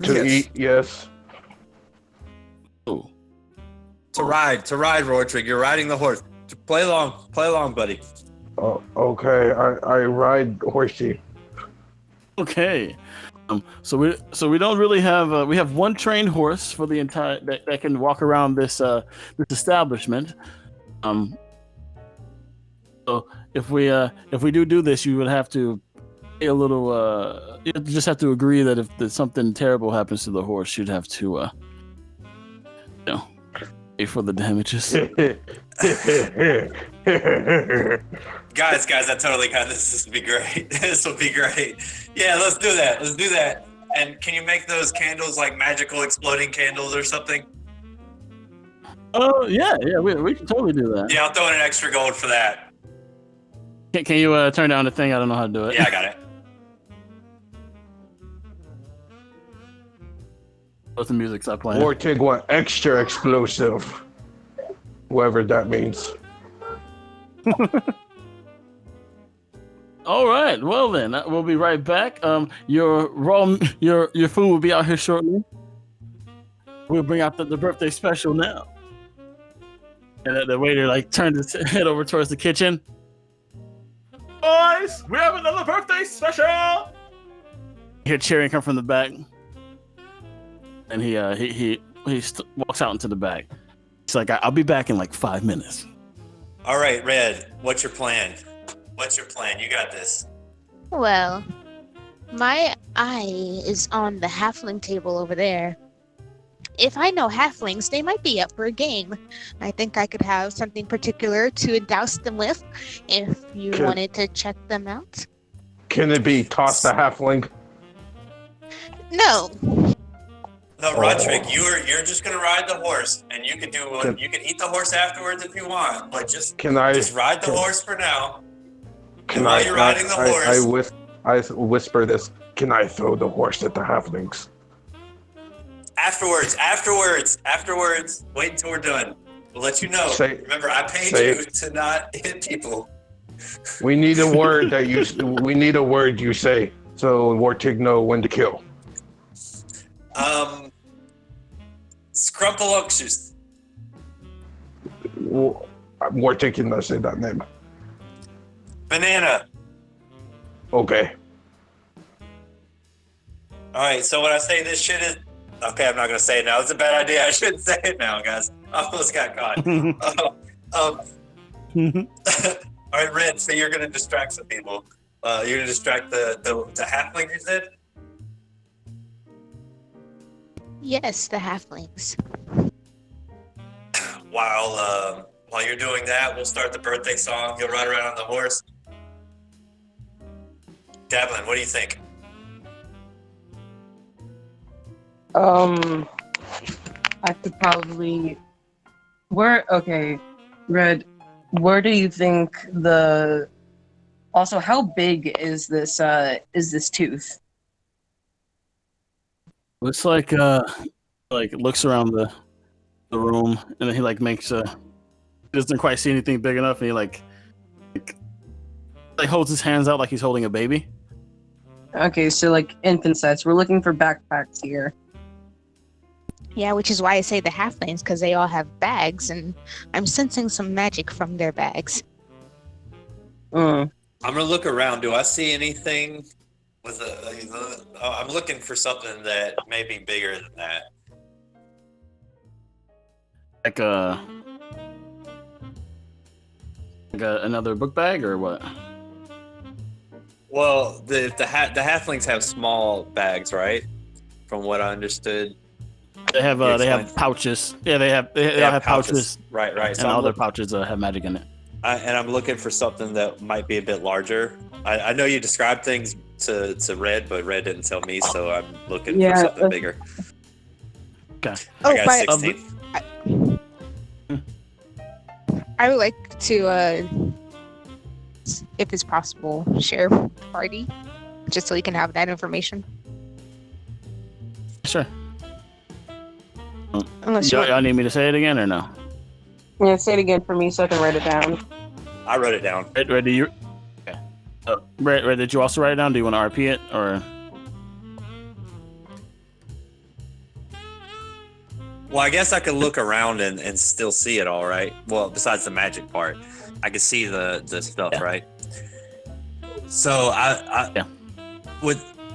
to eat, yes. Oh, To ride, Rodrigue. You're riding the horse. Play along, buddy. Okay, I ride horsey. okay. So we don't really have we have one trained horse for the entire that can walk around this establishment. So if we do this, you would have to pay a little. You just have to agree that if something terrible happens to the horse, you'd have to pay for the damages. Guys, I totally got this. This will be great. This will be great. Yeah, let's do that. And can you make those candles like magical exploding candles or something? Oh yeah, we can totally do that. Yeah, I'll throw in an extra gold for that. Can you turn down the thing? I don't know how to do it. Yeah, I got it. Let the music stop playing. Vortig want extra explosive. Whatever that means. All right. Well then, we'll be right back. Your food will be out here shortly. We'll bring out the birthday special now. And the waiter turned his head over towards the kitchen. Boys, we have another birthday special. You hear cheering come from the back, and he walks out into the back. He's like, "I'll be back in like 5 minutes." All right, Red. What's your plan? You got this. Well, my eye is on the halfling table over there. If I know halflings, they might be up for a game. I think I could have something particular to douse them with if you wanted to check them out. Can it be toss the halfling? No. No, Rodrigue, you're just gonna ride the horse, and you can you can eat the horse afterwards if you want, but just ride the horse for now. While you're riding the horse, I whisper this. Can I throw the horse at the halflings? Afterwards. Wait until we're done. We'll let you know. Remember, I paid you to not hit people. We need a word you say, so Vortig know when to kill. Scrumpalunction. Vortig cannot say that name. Banana. Okay. All right. So when I say this shit is okay, I'm not gonna say it now. It's a bad idea. I shouldn't say it now, guys. I almost got caught. All right, Red. So you're gonna distract some people. You're gonna distract the halfling, you said? Yes, the halflings. While you're doing that, we'll start the birthday song. You'll ride around on the horse. Devlin, what do you think? I could probably. Red, where do you think also, how big is this tooth? It's like looks around the room, and then he makes doesn't quite see anything big enough, and he like holds his hands out like he's holding a baby. Okay, so infant size. We're looking for backpacks here. Yeah, which is why I say the halflings, because they all have bags, and I'm sensing some magic from their bags. I'm gonna look around. Do I see anything with I'm looking for something that may be bigger than that. Like another book bag or what? Well, the halflings have small bags, right? From what I understood. They have You they have explain. pouches. Yeah, they all have pouches. Right. And So all their pouches have magic in it. and I'm looking for something that might be a bit larger. I know you described things to Red, but Red didn't tell me, so I'm looking for something bigger. Okay. I got 16. I would like to, if it's possible, share with the party, just so you can have that information. Sure. Unless you Y'all need me to say it again or no? Yeah, say it again for me so I can write it down. I wrote it down. Red, do you? Okay. Red, did you also write it down? Do you want to RP it or? Well, I guess I could look around and still see it all, right? Well, besides the magic part, I could see the stuff, Yeah. right? So I Yeah.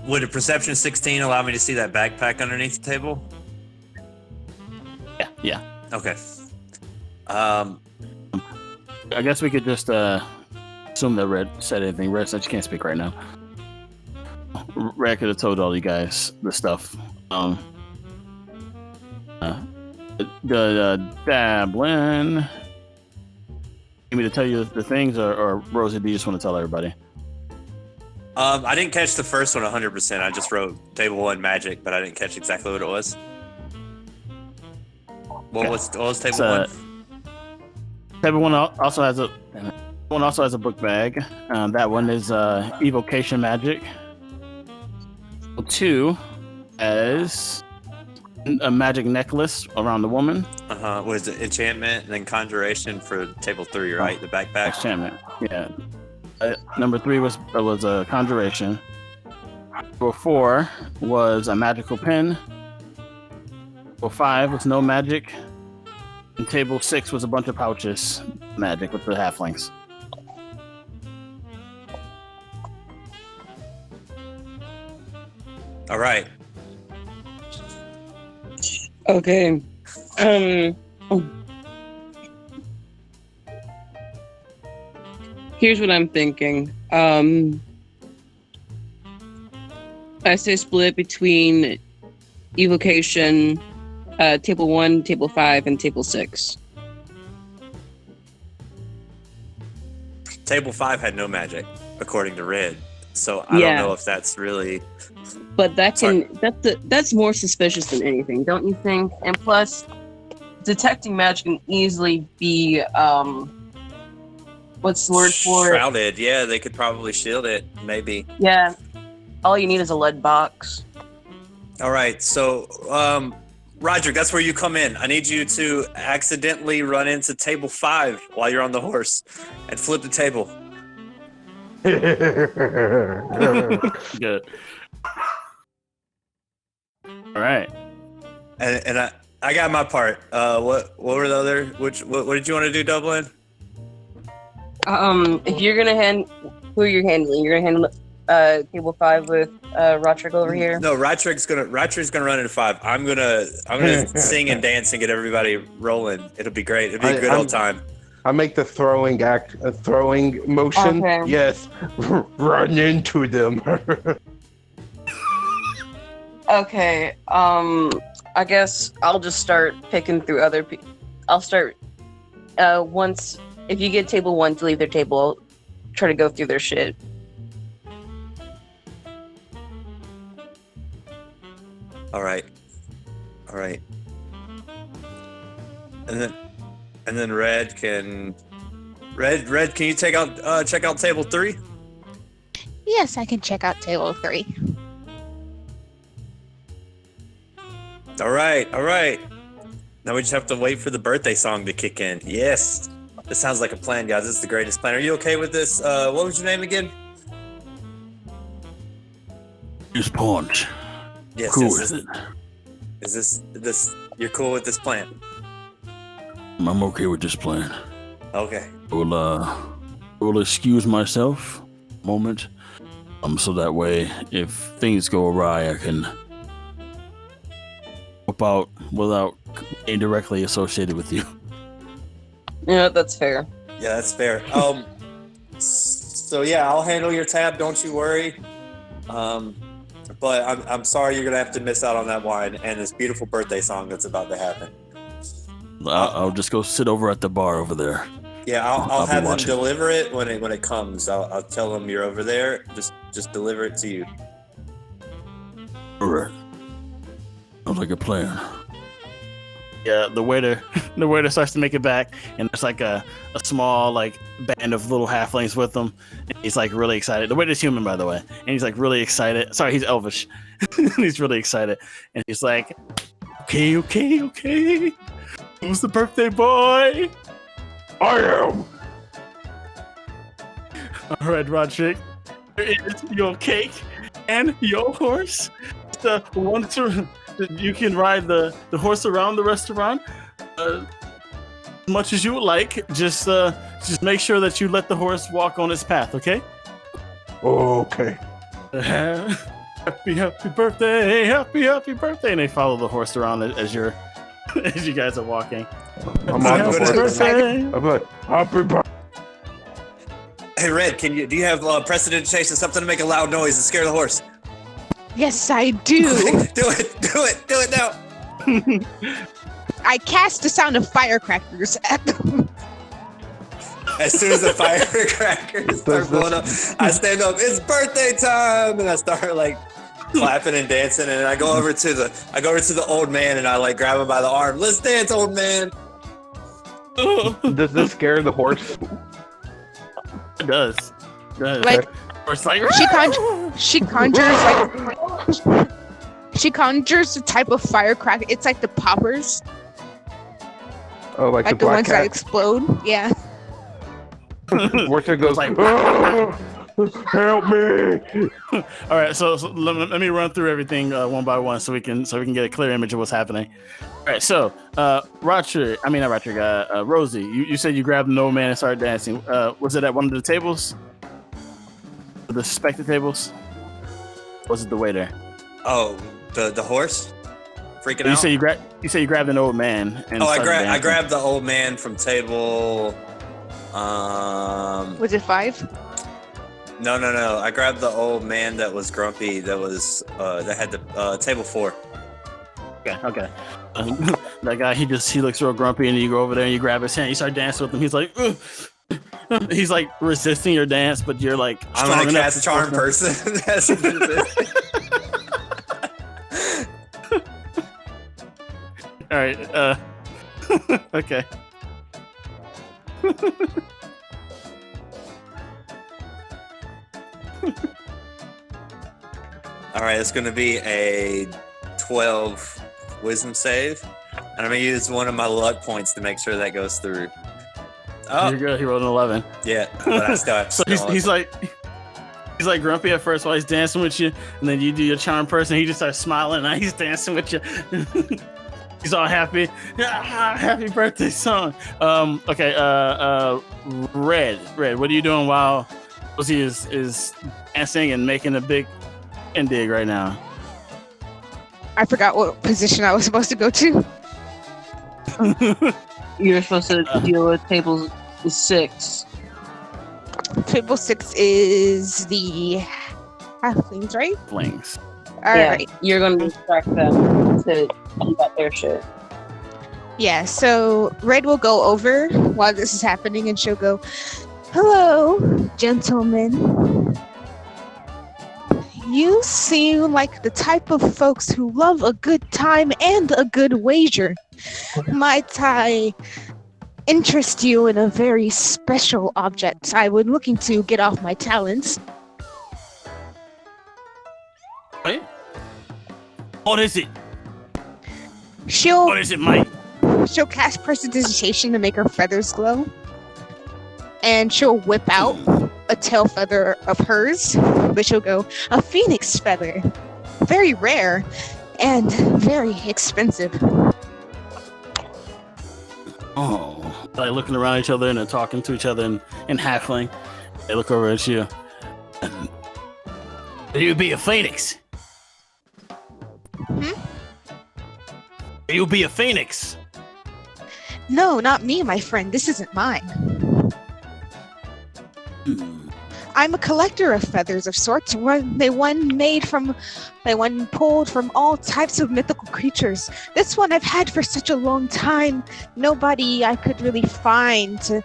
Would a perception 16 allow me to see that backpack underneath the table? Yeah. Okay. I guess we could just assume that Red said anything. Red said you can't speak right now. Red could have told all you guys the stuff. Dablin. You me to tell you the things, or Rosie, do you just want to tell everybody? I didn't catch the first one 100%. I just wrote table 1 magic, but I didn't catch exactly what it was. What was table 1? Table 1 also has a book bag. That one is evocation magic. 2 has a magic necklace around the woman. Was it enchantment and then conjuration for table 3, right? The backpack. Enchantment. Yeah. Number 3 was a conjuration. Number 4 was a magical pen. Table 5 was no magic. And table 6 was a bunch of pouches magic with the halflings. All right. Okay. Here's what I'm thinking. I say split between evocation, table 1, table 5, and table 6. Table 5 had no magic, according to Red. So I don't know if that's really. But that's more suspicious than anything, don't you think? And plus, detecting magic can easily be what's the word for it? Shrouded. Yeah, they could probably shield it, maybe. Yeah. All you need is a lead box. All right, so Roger, that's where you come in. I need you to accidentally run into table 5 while you're on the horse and flip the table. Good. All right. And I got my part. What were the other? What did you want to do, Dublin? If you're gonna who are you handling? You're gonna handle table 5 with Roderick over here. No, Roderick's gonna run into 5. I'm gonna sing and dance and get everybody rolling. It'll be great. It'll be a good old time. I make the throwing motion. Okay. Yes, run into them. Okay. I guess I'll just start picking through other people. I'll start once if you get table 1 to leave their table, I'll try to go through their shit. All right. And then Red, can you check out table 3? Yes, I can check out table 3. All right. Now we just have to wait for the birthday song to kick in. Yes. This sounds like a plan, guys. This is the greatest plan. Are you okay with this? What was your name again? Just punch. Yes. Cool Is with it. this you're cool with this plan? I'm okay with this plan. Okay. Will excuse myself a moment. So that way, if things go awry, I can help out without being directly associated with you. Yeah, that's fair. Yeah, that's fair. So yeah, I'll handle your tab. Don't you worry. but I'm sorry you're gonna have to miss out on that wine and this beautiful birthday song that's about to happen. I'll just go sit over at the bar over there. Yeah, I'll I'll be have them watching. deliver it when it comes. I'll tell them you're over there. Just deliver it to you. All right. Sounds like a plan. Yeah, the waiter starts to make it back, and there's like a small like band of little halflings with him. And he's like really excited. The waiter's human, by the way, and he's like really excited. Sorry, he's elvish. He's really excited, and he's like, "Okay, who's the birthday boy?" I am. All right, Roderick, here is your cake and your horse. The one you can ride the horse around the restaurant as much as you would like. Just make sure that you let the horse walk on its path, okay? Okay. Happy birthday, happy birthday! And they follow the horse around as you guys are walking. I'm on the Happy horse. birthday. I'm like, happy birthday. Hey, Red, do you have precedent chasing something to make a loud noise and scare the horse? Yes, I do. Do it now. I cast the sound of firecrackers at them. As soon as the firecrackers start blowing up, I stand up. It's birthday time, and I start like clapping and dancing. And I go over to the old man, and I like grab him by the arm. Let's dance, old man. Does this scare the horse? It does. Like, It's like she conjures the type of firecracker. It's like the poppers, Oh, like the the black ones that cat. explode. Yeah. Horse goes like, help me! all right. So let me run through everything one by one so we can get a clear image of what's happening. All right. So Rosie, you said you grabbed an old man and started dancing. Was it at one of the tables? The suspected tables? Or was it the waiter? Oh, the horse freaking You out. say you grabbed an old man. And I started dancing. grabbed the old man from table. Was it 5? No. I grabbed the old man that was grumpy. That was that had the table 4. Okay. That guy, he looks real grumpy, and you go over there and you grab his hand. You start dancing with him. He's like, ugh. He's like resisting your dance, but you're like, I'm gonna cast charm person. That's all right. Okay. All right, it's gonna be a 12 wisdom save, and I'm gonna use one of my luck points to make sure that goes through. Oh, You're good. He rolled an 11. yeah, but I still have So he's like grumpy at first while he's dancing with you, and then you do your charm person. He just starts smiling, and he's dancing with you. He's all happy. Happy birthday song. Okay. Red. What are you doing while Rosie is dancing and making a big dig right now? I forgot what position I was supposed to go to. You're supposed to deal with table 6. Table 6 is the halflings, right? Flings. All right. You're going to distract them to keep at their shit. Yeah, so Red will go over while this is happening, and she'll go, "Hello, gentlemen. You seem like the type of folks who love a good time and a good wager. Might I interest you in a very special object I was looking to get off my talents?" What? What is it? She'll What is it, Mike? She'll cast prestidigitation to make her feathers glow. And she'll whip out a tail feather of hers, but she'll go, "A phoenix feather. Very rare and very expensive." Oh, like looking around each other and then talking to each other in halfling. They look over at you. You'd be a phoenix. You'll be a phoenix. "No, not me, my friend. This isn't mine. I'm a collector of feathers of sorts. They one pulled from all types of mythical creatures. This one I've had for such a long time. Nobody I could really find to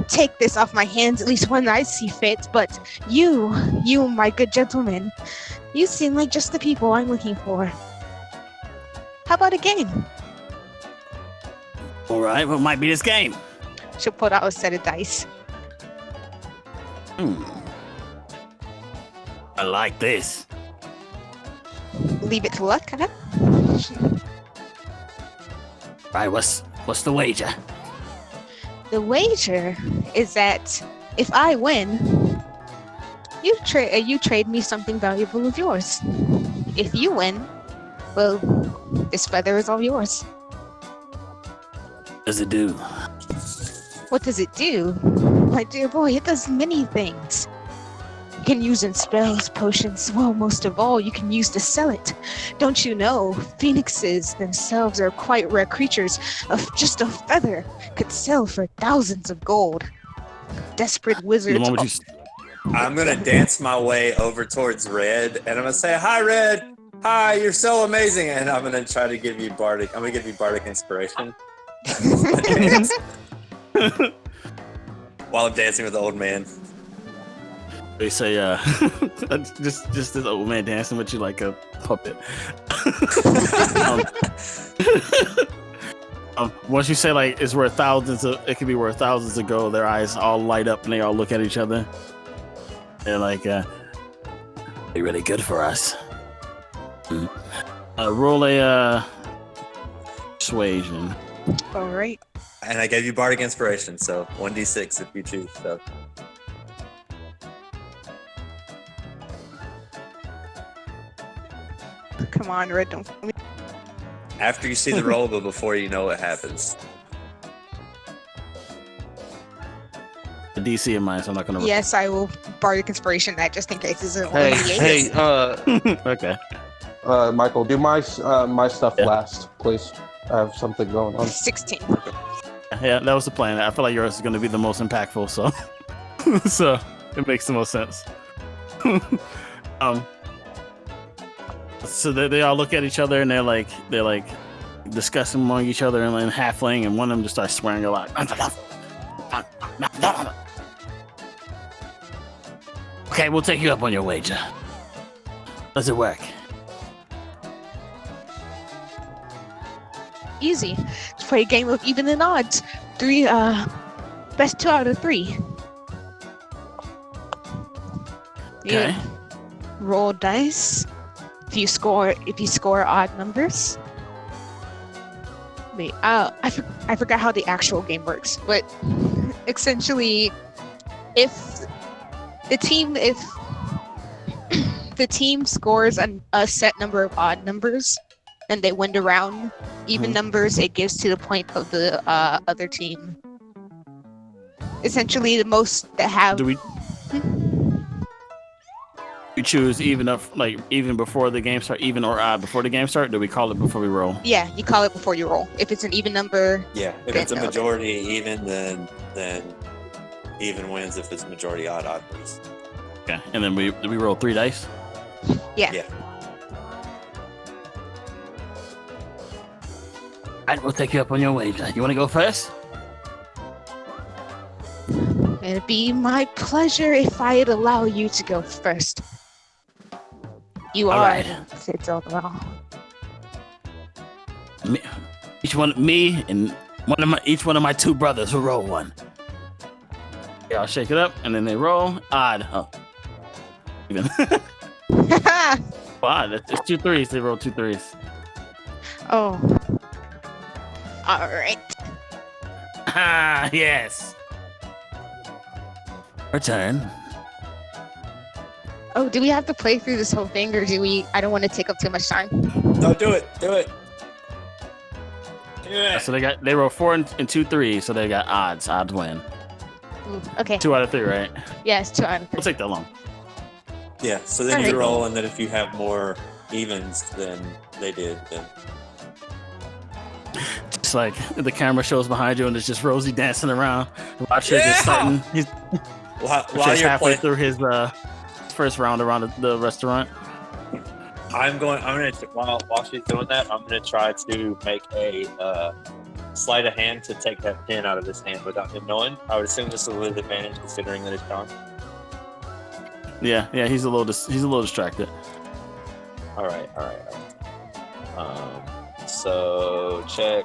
take this off my hands, at least when I see fit. But you, my good gentleman, you seem like just the people I'm looking for. How about a game? All right, what might be this game? She'll put out a set of dice. I like this. Leave it to luck, huh? Right, what's the wager? The wager is that if I win, you trade me something valuable of yours. If you win, well, this feather is all yours. What does it do? What does it do? My dear boy, it does many things. You can use in spells, potions. Well, most of all, you can use to sell it. Don't you know, phoenixes themselves are quite rare creatures. Just a feather could sell for thousands of gold. Desperate wizards. I'm gonna dance my way over towards Red, and I'm gonna say, "Hi, Red. Hi, you're so amazing." And I'm gonna try to give you bardic. I'm gonna give you bardic inspiration. While I'm dancing with the old man. They say, just this old man dancing with you like a puppet. Once you say like it's worth it could be worth thousands of gold. Their eyes all light up and they all look at each other. They're like, they're really good for us. Roll a persuasion. All right. And I gave you bardic inspiration, so 1d6 if you choose. So. Come on, Red, don't fool me. After you see the roll, but before you know what happens. The DC in mind, so I'm not gonna. Yes, I will bardic inspiration that just in case. Is it Hey, Okay. Michael, do my stuff last, please. I have something going on. 16. Yeah, that was the plan. I feel like yours is going to be the most impactful, so so it makes the most sense. So they all look at each other and they're like discussing among each other in halfling, and one of them just starts swearing a lot. Okay, we'll take you up on your wager. Does it work? Easy. Let's play a game of even and odds. Best 2 out of 3. Okay. Roll dice. If you score odd numbers. Wait, I forgot how the actual game works, but essentially, if the team scores a set number of odd numbers, and they win the round, even numbers, it gives to the point of the other team. Essentially, the most that have. Do we choose even up, like even before the game start, even or odd before the game start? Do we call it before we roll? Yeah, you call it before you roll. If it's an even number. Yeah, if it's a majority even, then even wins. If it's majority odd wins. Okay, and then we roll 3 dice. Yeah. Yeah. Alright, we'll take you up on your wager. You want to go first? It'd be my pleasure if I'd allow you to go first. You All are. right. It's all well. Each one of my 2 brothers will roll 1. Yeah, I'll shake it up, and then they roll odd. Oh, even. Odd. It's 2 threes. They roll 2 threes. Oh. All right. Ah, yes. Our turn. Oh, do we have to play through this whole thing, or do we? I don't want to take up too much time. No, do it. Do it. So they roll 4 and 2 threes, so they got odds. Odds win. Ooh, okay. 2 out of 3, right? Yes, 2 out of 3. It'll take that long. Yeah. So then you Alright. roll, and then if you have more evens than they did, then. Just like the camera shows behind you, and it's just Rosie dancing around. Watch her just starting. While Just you're halfway playing, through his first round around the restaurant. I'm gonna while she's doing that, I'm gonna try to make a sleight of hand to take that pin out of his hand without him knowing. I would assume this is with advantage considering that it's gone. Yeah, he's a little distracted. All right. So check.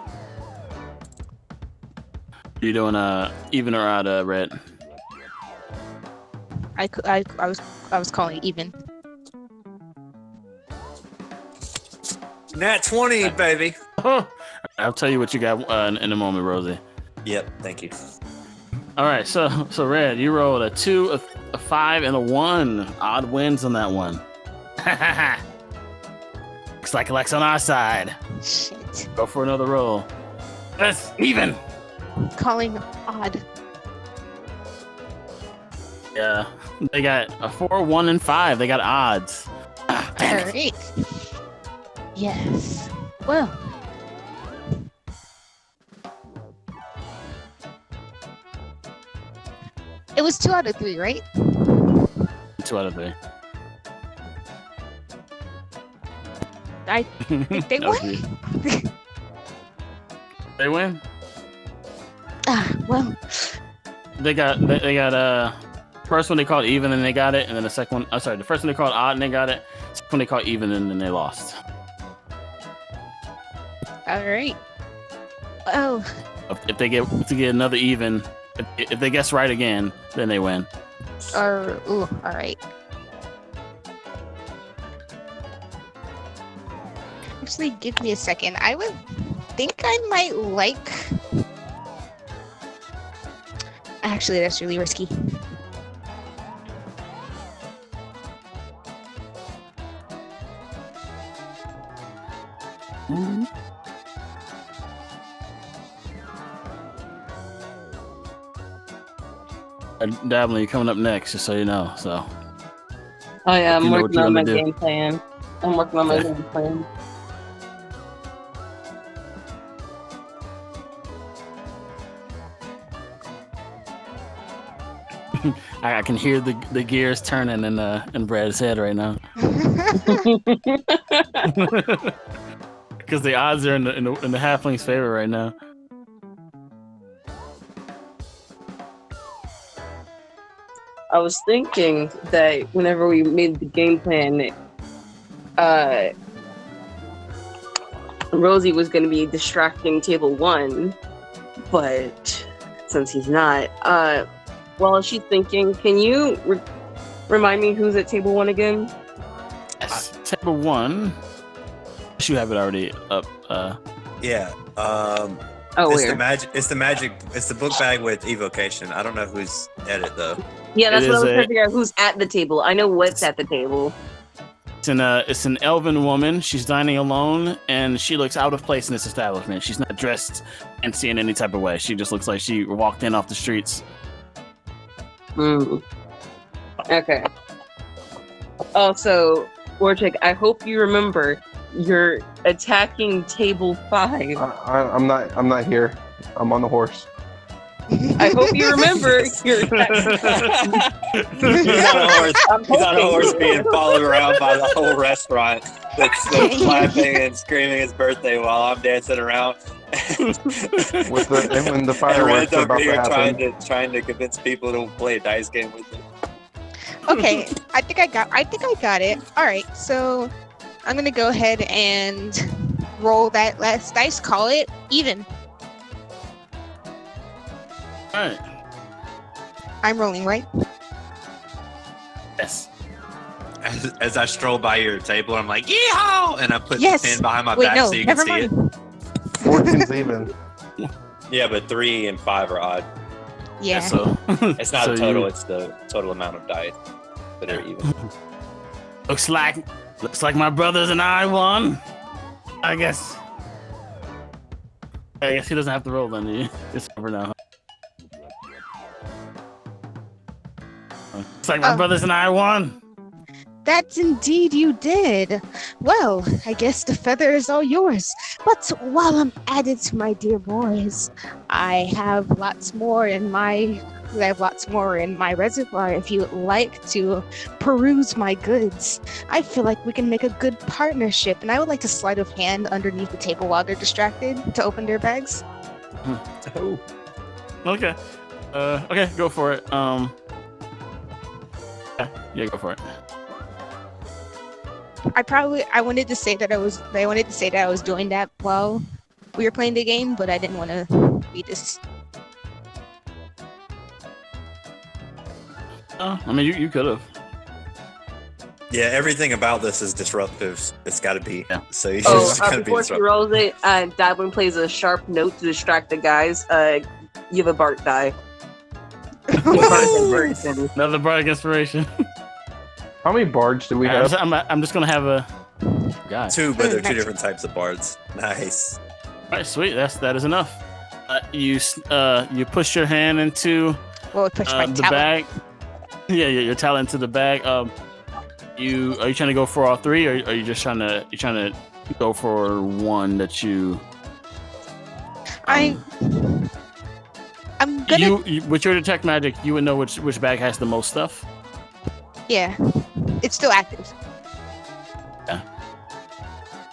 You doing even or odd, Red? I was calling even. Nat 20, baby. I'll tell you what you got in a moment, Rosie. Yep. Thank you. All right, so Red, you rolled a 2, a 5, and a 1. Odd wins on that one. Looks like luck's on our side. Shit. Go for another roll. That's even. Calling odd. Yeah, they got a 4, 1, and 5. They got odds. Damn it. Alright. Yes. Well. It was 2 out of 3, right? 2 out of 3. I think they won. They win. Well. They got first one they called even and they got it, and then the second one. The first one they called odd and they got it. Second one they called even and then they lost. All right. Oh. If they get another even, if they guess right again, then they win. All right. Actually, give me a second. I would think I might like. Actually, that's really risky. Dabbling, you're coming up next, just so you know. So. Oh yeah, I'm You know what working you're on my gonna do. game plan. I'm working on my game plan. I can hear the gears turning in Brad's head right now. Because the odds are in the halfling's favor right now. I was thinking that whenever we made the game plan, Rosie was going to be distracting table 1, but since he's not, while she's thinking, can you remind me who's at table 1 again? Yes. Table 1. You have it already up. Yeah. Oh, it's where? the magic. It's the magic. It's the book bag with evocation. I don't know who's at it though. Yeah, that's It what I is was trying to figure out. Who's at the table? I know what's at the table. It's an elven woman. She's dining alone, and she looks out of place in this establishment. She's not dressed fancy in any type of way. She just looks like she walked in off the streets. Okay. Also, Warchick, I hope you remember you're attacking table 5. I'm not here. I'm on the horse. I hope you remember you're He's on a horse. He's on a horse being followed around by the whole restaurant that's clapping and screaming his birthday while I'm dancing around. When the And fireworks Red's are over about to here happen. trying to convince people to play a dice game with him. Okay, I think I got it. All right, so I'm gonna go ahead and roll that last dice. Call it even. All right. I'm rolling, right? Yes. As I stroll by your table, I'm like, yeehaw! And I put Yes. the pin behind my Wait, back no, so you can never see mind. 14's even. it. Yeah, but 3 and 5 are odd. Yeah. So It's not so a total, you- it's the total amount of dice that are even. looks like my brothers and I won. I guess he doesn't have to roll then. It's over now. Looks like my brothers and I won. That indeed you did. Well, I guess the feather is all yours. But while I'm at it, my dear boys, I have lots more in my I have lots more in my reservoir if you would like to peruse my goods. I feel like we can make a good partnership, and I would like to slide a hand underneath the table while they're distracted to open their bags. Oh. Okay. Okay, go for it. Yeah, go for it. I wanted to say that I was doing that while we were playing the game, but I didn't want to read this. I mean, you could have. Yeah, everything about this is disruptive. It's got to be. Yeah. So you just gotta be before she disruptive. rolls it, Dablin plays a sharp note to distract the guys. You have a Bart die. Another bardic inspiration. How many bards do we have? I'm just gonna have a guy. 2, but they're 2 different types of bards. Nice. All right, sweet. That is enough. You push your hand into Push my the talent. bag. Yeah, your talent into the bag. Are you trying to go for all 3, or are you just trying to go for one that you? I'm gonna. With your detect magic, you would know which bag has the most stuff. Yeah, it's still active. Yeah.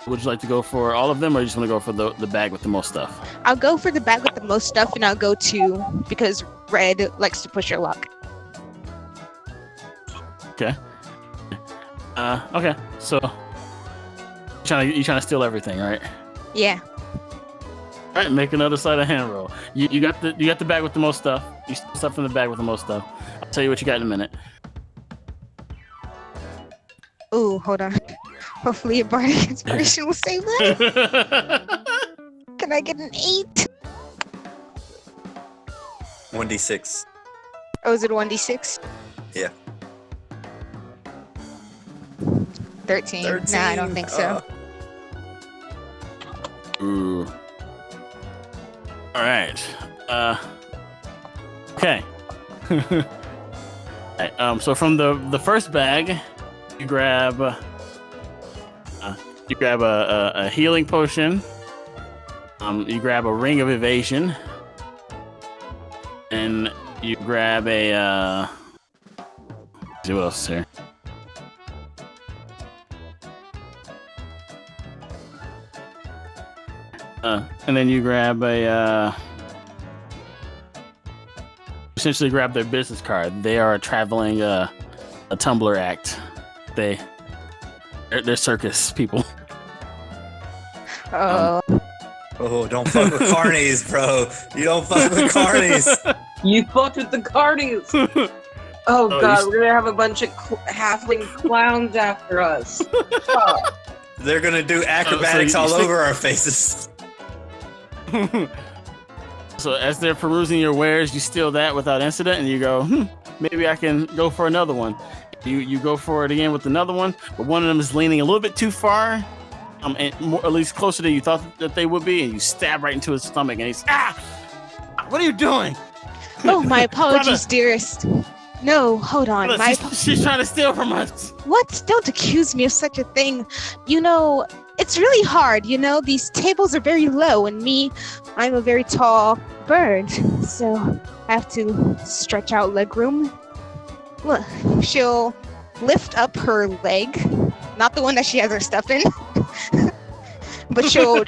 Would you like to go for all of them, or you just want to go for the bag with the most stuff? I'll go for the bag with the most stuff, and I'll go to because Red likes to push your luck. Okay. Okay. So you trying to steal everything, right? Yeah. All right. Make another sleight of hand roll. You got the bag with the most stuff. You steal stuff from the bag with the most stuff. I'll tell you what you got in a minute. Ooh, hold on. Hopefully, a bardic inspiration will save that. Can I get an 8? 1d6. Oh, is it 1d6? Yeah. 13. Nah, I don't think so. Ooh. All right. Okay. All right, so from the first bag, you grab a healing potion. You grab a ring of evasion, and you grab a. Let's see what else is here. And then you grab essentially grab their business card. They are traveling a Tumblr act. They're circus people. Oh. Oh, don't fuck with carnies, bro. You don't fuck with carnies. You fucked with the carnies. Oh god, we're gonna have a bunch of halfling clowns after us. Oh. They're gonna do acrobatics all over our faces. So as they're perusing your wares, you steal that without incident, and you go, maybe I can go for another one. You go for it again with another one, but one of them is leaning a little bit too far, and more, at least closer than you thought that they would be, and you stab right into his stomach, and he's what are you doing? Oh, my apologies, dearest. No, hold on. Brother, she's trying to steal from us. What? Don't accuse me of such a thing. You know, it's really hard. You know, these tables are very low, and I'm a very tall bird, so I have to stretch out leg room. Look, she'll lift up her leg, not the one that she has her stuff in, but she'll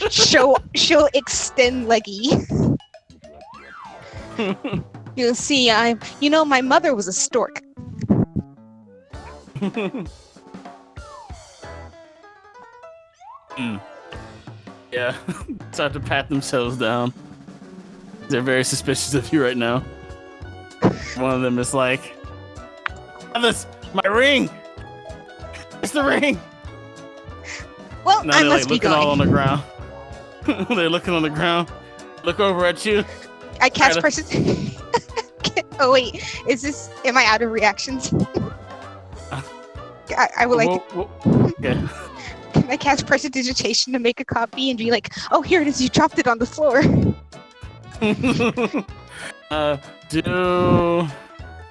extend leggy. You'll see, my mother was a stork. Yeah, start to pat themselves down. They're very suspicious of you right now. One of them is like, "This, my ring! It's the ring!" Well, now I they're must be looking going. all on the ground. They're looking on the ground. Look over at you. I cast person. Oh wait, am I out of reactions? I would like. Okay. Can I cast prestidigitation to make a copy and be like, "Oh, here it is. You dropped it on the floor."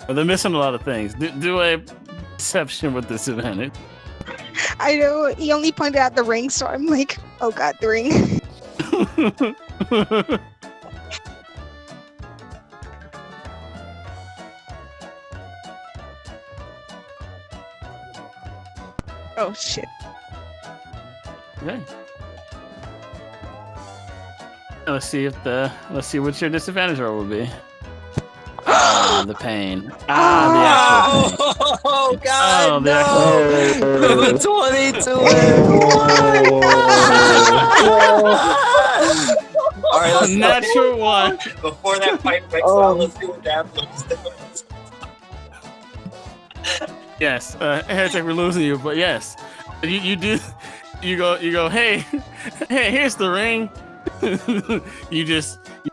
They're missing a lot of things. Do a perception with disadvantage. I know he only pointed out the ring, so I'm like, "Oh God, the ring." Oh shit. Okay. Let's see what your disadvantage roll will be. The pain. The actual pain. Oh God! the actual No! 22. All right, let's natural one. Before that pipe breaks out, let's see what Dabblin's doing. Yes, Heretic, we're losing you, but yes, you do. You go. Hey, here's the ring.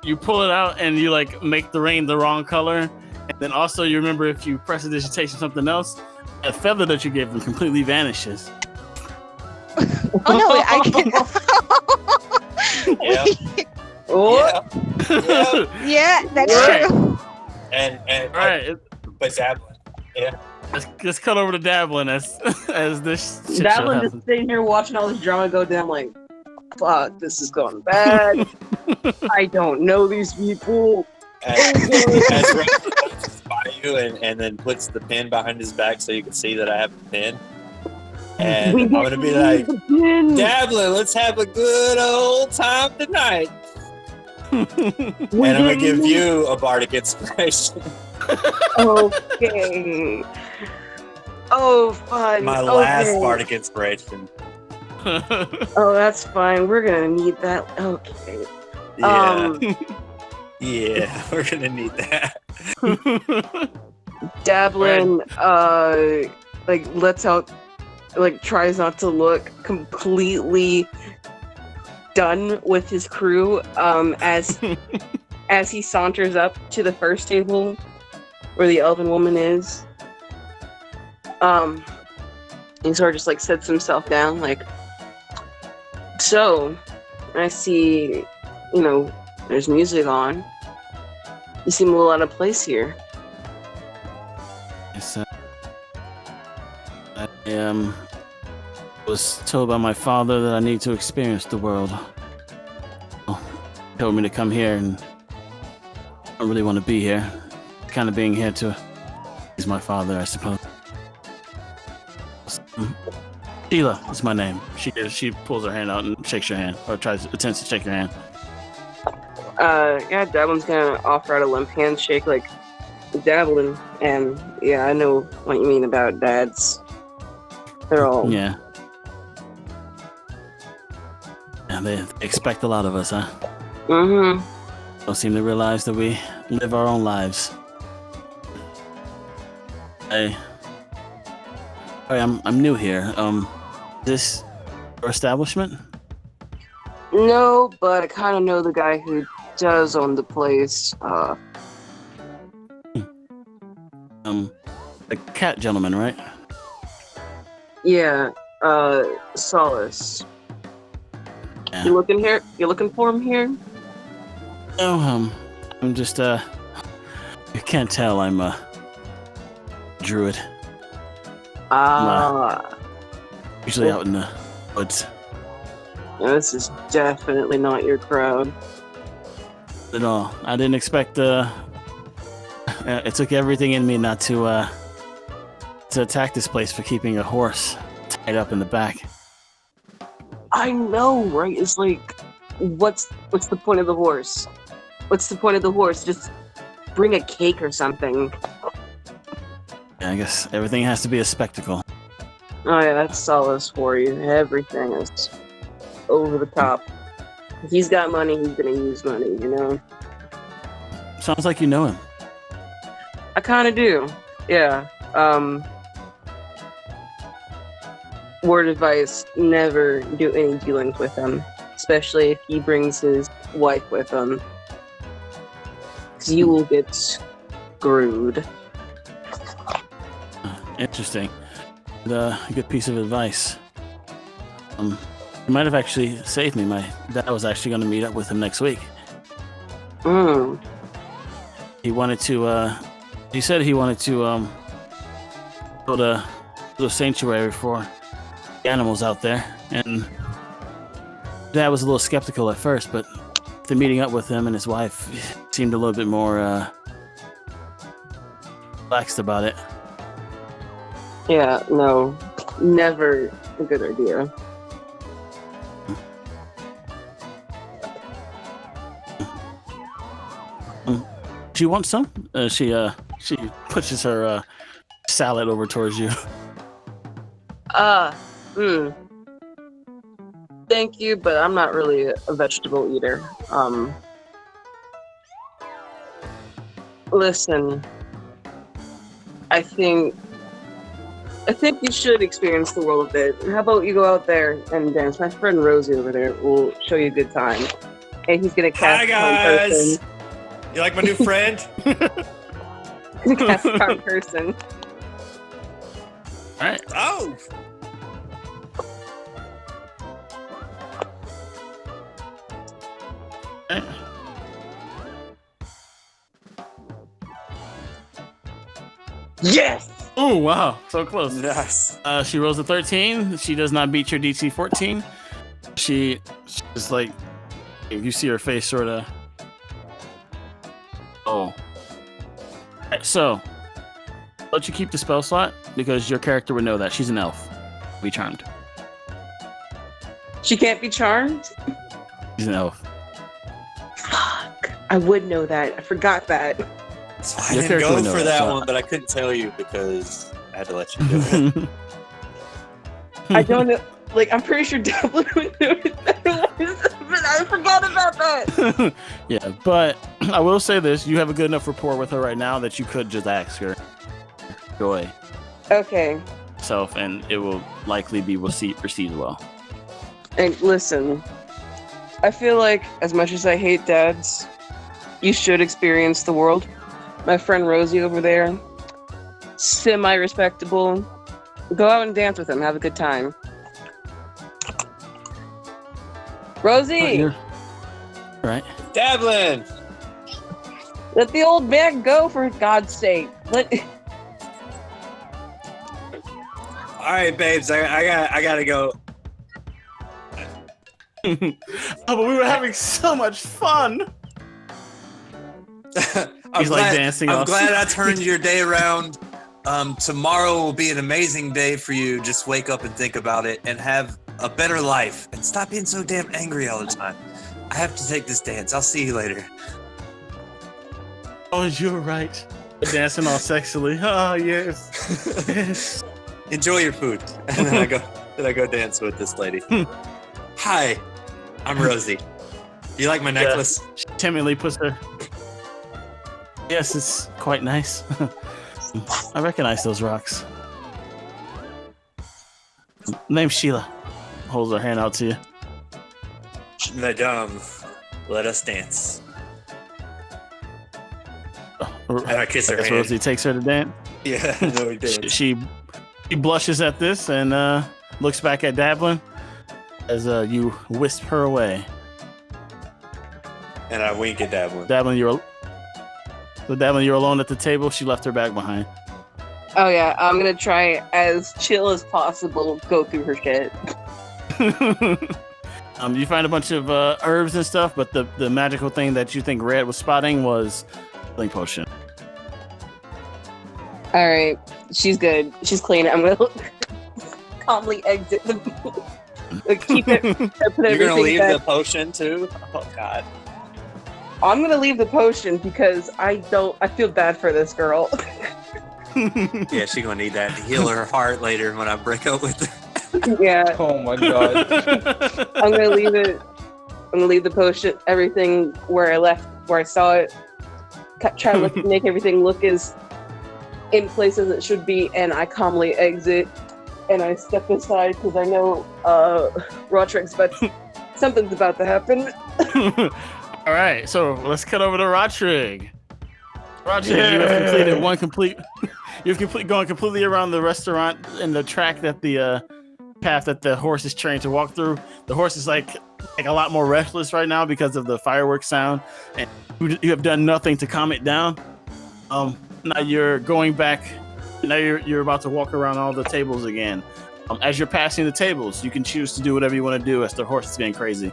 you pull it out and you like make the ring the wrong color, and then also you remember if you press a digitation something else, a feather that you gave them completely vanishes. Oh no, I can. Yeah. Yeah, that's Right. true. And All right, but Dablin. Yeah. let's cut over to Dablin as this shit show Dablin happens. just sitting here watching all this drama go down, like, fuck, this is going bad. I don't know these people. As Red passes by you and then puts the pin behind his back so you can see that I have the pin. And I'm gonna be like, Dablin, let's have a good old time tonight. And I'm gonna give you a bardic inspiration. Okay. Oh, fun. My last bardic inspiration. Oh, that's fine. We're gonna need that. Okay. Yeah. Yeah, we're gonna need that. Dablin, like lets out, like tries not to look completely done with his crew. As he saunters up to the first table where the elven woman is. He sort of just like sets himself down, like. So, I see, there's music on. You seem a little out of place here. Yes, I was told by my father that I need to experience the world. Well, he told me to come here, and I don't really want to be here. Kind of being here to please my father, I suppose. Sheila is my name. She pulls her hand out and shakes your hand, or attempts to shake your hand. Yeah, Dablin's gonna offer out a limp handshake, like, Dablin, and yeah, I know what you mean about dads. They're all... Yeah. Yeah, they expect a lot of us, huh? Mm-hmm. Don't seem to realize that we live our own lives. I'm new here. This your establishment? No, but I kind of know the guy who does own the place. The cat gentleman, right? Yeah, Solace. Yeah. You looking here? You looking for him here? No, I'm just, you can't tell I'm a druid. Usually out in the woods. This is definitely not your crowd. At all. I didn't expect, it took everything in me not to attack this place for keeping a horse tied up in the back. I know, right? It's like, what's the point of the horse? What's the point of the horse? Just bring a cake or something. Yeah, I guess everything has to be a spectacle. Oh yeah, that's Solace for you. Everything is over the top. If he's got money, he's gonna use money, Sounds like you know him. I kinda do. Yeah. Word advice, never do any dealings with him. Especially if he brings his wife with him. Because you will get screwed. Interesting. A good piece of advice. You might have actually saved me. My dad was actually going to meet up with him next week. He wanted to, he said he wanted to, build a little sanctuary for the animals out there. And Dad was a little skeptical at first, but after meeting up with him and his wife, seemed a little bit more, relaxed about it. Yeah, no. never a good idea. Do you want some? She pushes her salad over towards you. Thank you, but I'm not really a vegetable eater. Listen, I think you should experience the world a bit. How about you go out there and dance? My friend Rosie over there will show you a good time. And he's gonna cast Hi guys! person. You like my new friend? He's gonna cast one person. Alright. Oh! Yes! Oh wow, so close. Nice. She rolls a 13. She does not beat your DC 14. She's like, if you see her face sort of. Oh. Alright, so, let you keep the spell slot because your character would know that she's an elf. Be charmed. She can't be charmed? She's an elf. Fuck. I would know that. I forgot that. So I Your didn't character go would know for that, that so- one, but I couldn't tell you because I had to let you do it. I don't know. Like, I'm pretty sure Devlin would know what that was, but I forgot about that. Yeah, but I will say this: you have a good enough rapport with her right now that you could just ask her, Joy, Okay. self, and it will likely be received well. And listen, I feel like as much as I hate dads, you should experience the world. My friend Rosie over there, semi-respectable. Go out and dance with him. Have a good time. Rosie, Right? Devlin! let the old man go for God's sake. Let. Alright, babes, I gotta go. Oh, but we were having so much fun. He's like dancing. I'm off. glad I turned your day around. Tomorrow will be an amazing day for you. Just wake up and think about it and have a better life and stop being so damn angry all the time. I have to take this dance. I'll see you later. Oh, you're right. Dancing all sexily. Oh yes. Yes. Enjoy your food. And then I go dance with this lady. Hi, I'm Rosie. Do you like my necklace? She timidly puts her. Yes, it's quite nice. I recognize those rocks. Name's Sheila. Holds her hand out to you. Madame, let us dance. And I kiss her hand. Rosie takes her to dance. Yeah, no, we did. She blushes at this and looks back at Dablin as you wisp her away. And I wink at Devlin. Dablin, you're alone at the table. She left her bag behind. Oh yeah, I'm gonna try as chill as possible. Go through her shit. You find a bunch of herbs and stuff, but the magical thing that you think Red was spotting was healing potion. All right, she's good. She's clean. I'm gonna calmly exit the. Keep it. Put You're gonna everything leave back. the potion too? Oh God. I'm gonna leave the potion because I feel bad for this girl. Yeah, she's gonna need that to heal her heart later when I break up with her. Yeah, Oh my god. I'm gonna leave it. I'm gonna leave the potion, everything where I saw it. Try to make everything look as in place as it should be, and I calmly exit. And I step aside because I know Roderick's something's about to happen. All right, so let's cut over to Rodrick. Rodrick, you have completed one complete. Gone completely around the restaurant and the track that the path that the horse is trained to walk through. The horse is like a lot more restless right now because of the fireworks sound, and you have done nothing to calm it down. Now you're going back. Now you're about to walk around all the tables again. As you're passing the tables, you can choose to do whatever you want to do as the horse is getting crazy.